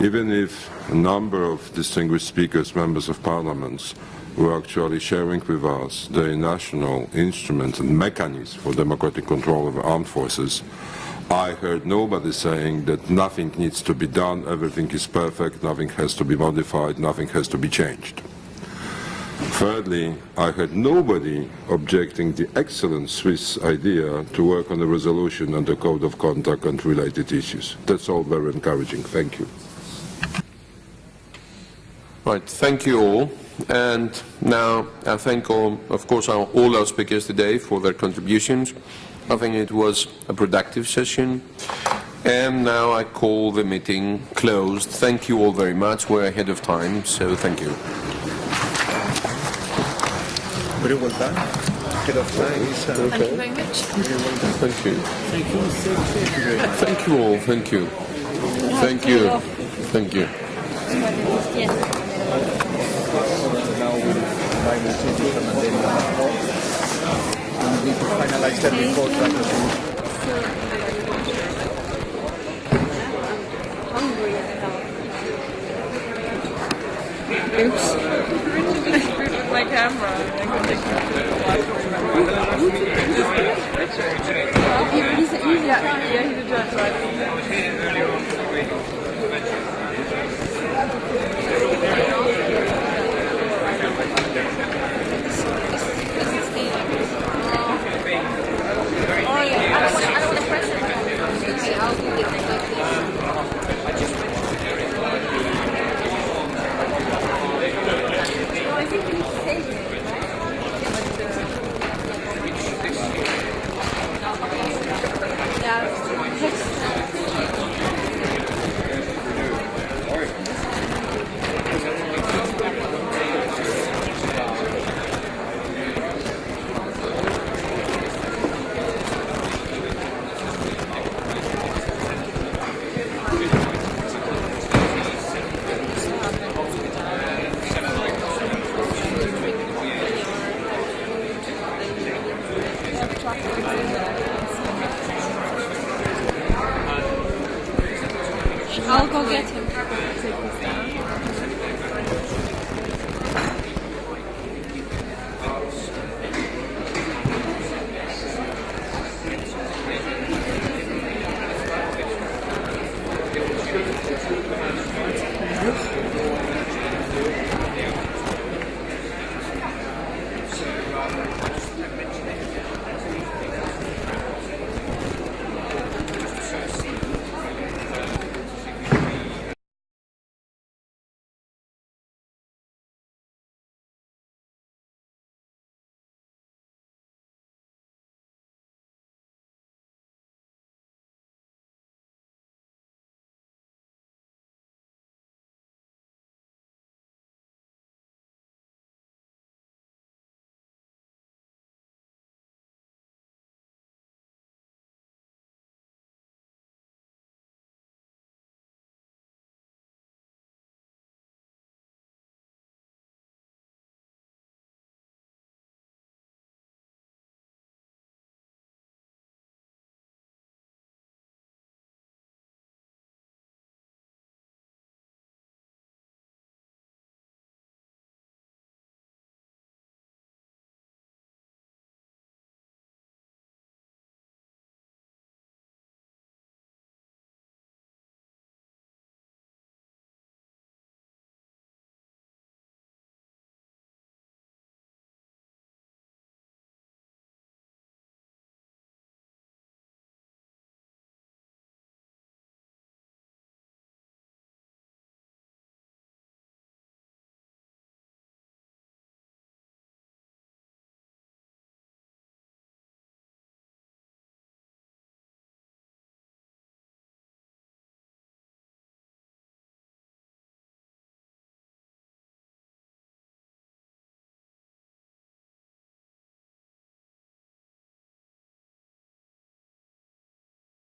even if a number of distinguished speakers, members of parliaments, were actually sharing with us their national instruments and mechanisms for democratic control of armed forces, I heard nobody saying that nothing needs to be done, everything is perfect, nothing has to be modified, nothing has to be changed. Thirdly, I heard nobody objecting the excellent Swiss idea to work on a resolution on the code of conduct and related issues. That's all very encouraging. Thank you. Right, thank you all. And now I thank all our speakers today for their contributions. I think it was a productive session. And now I call the meeting closed. Thank you all very much. We're ahead of time, so thank you. Very well done. Ahead of time. Thank you very much. Thank you. Thank you very much. Thank you all. Thank you. Thank you. Thank you. Now we'll finalize the report. Oops. With my camera. He's a judge, right? I'll go get him. Take this down.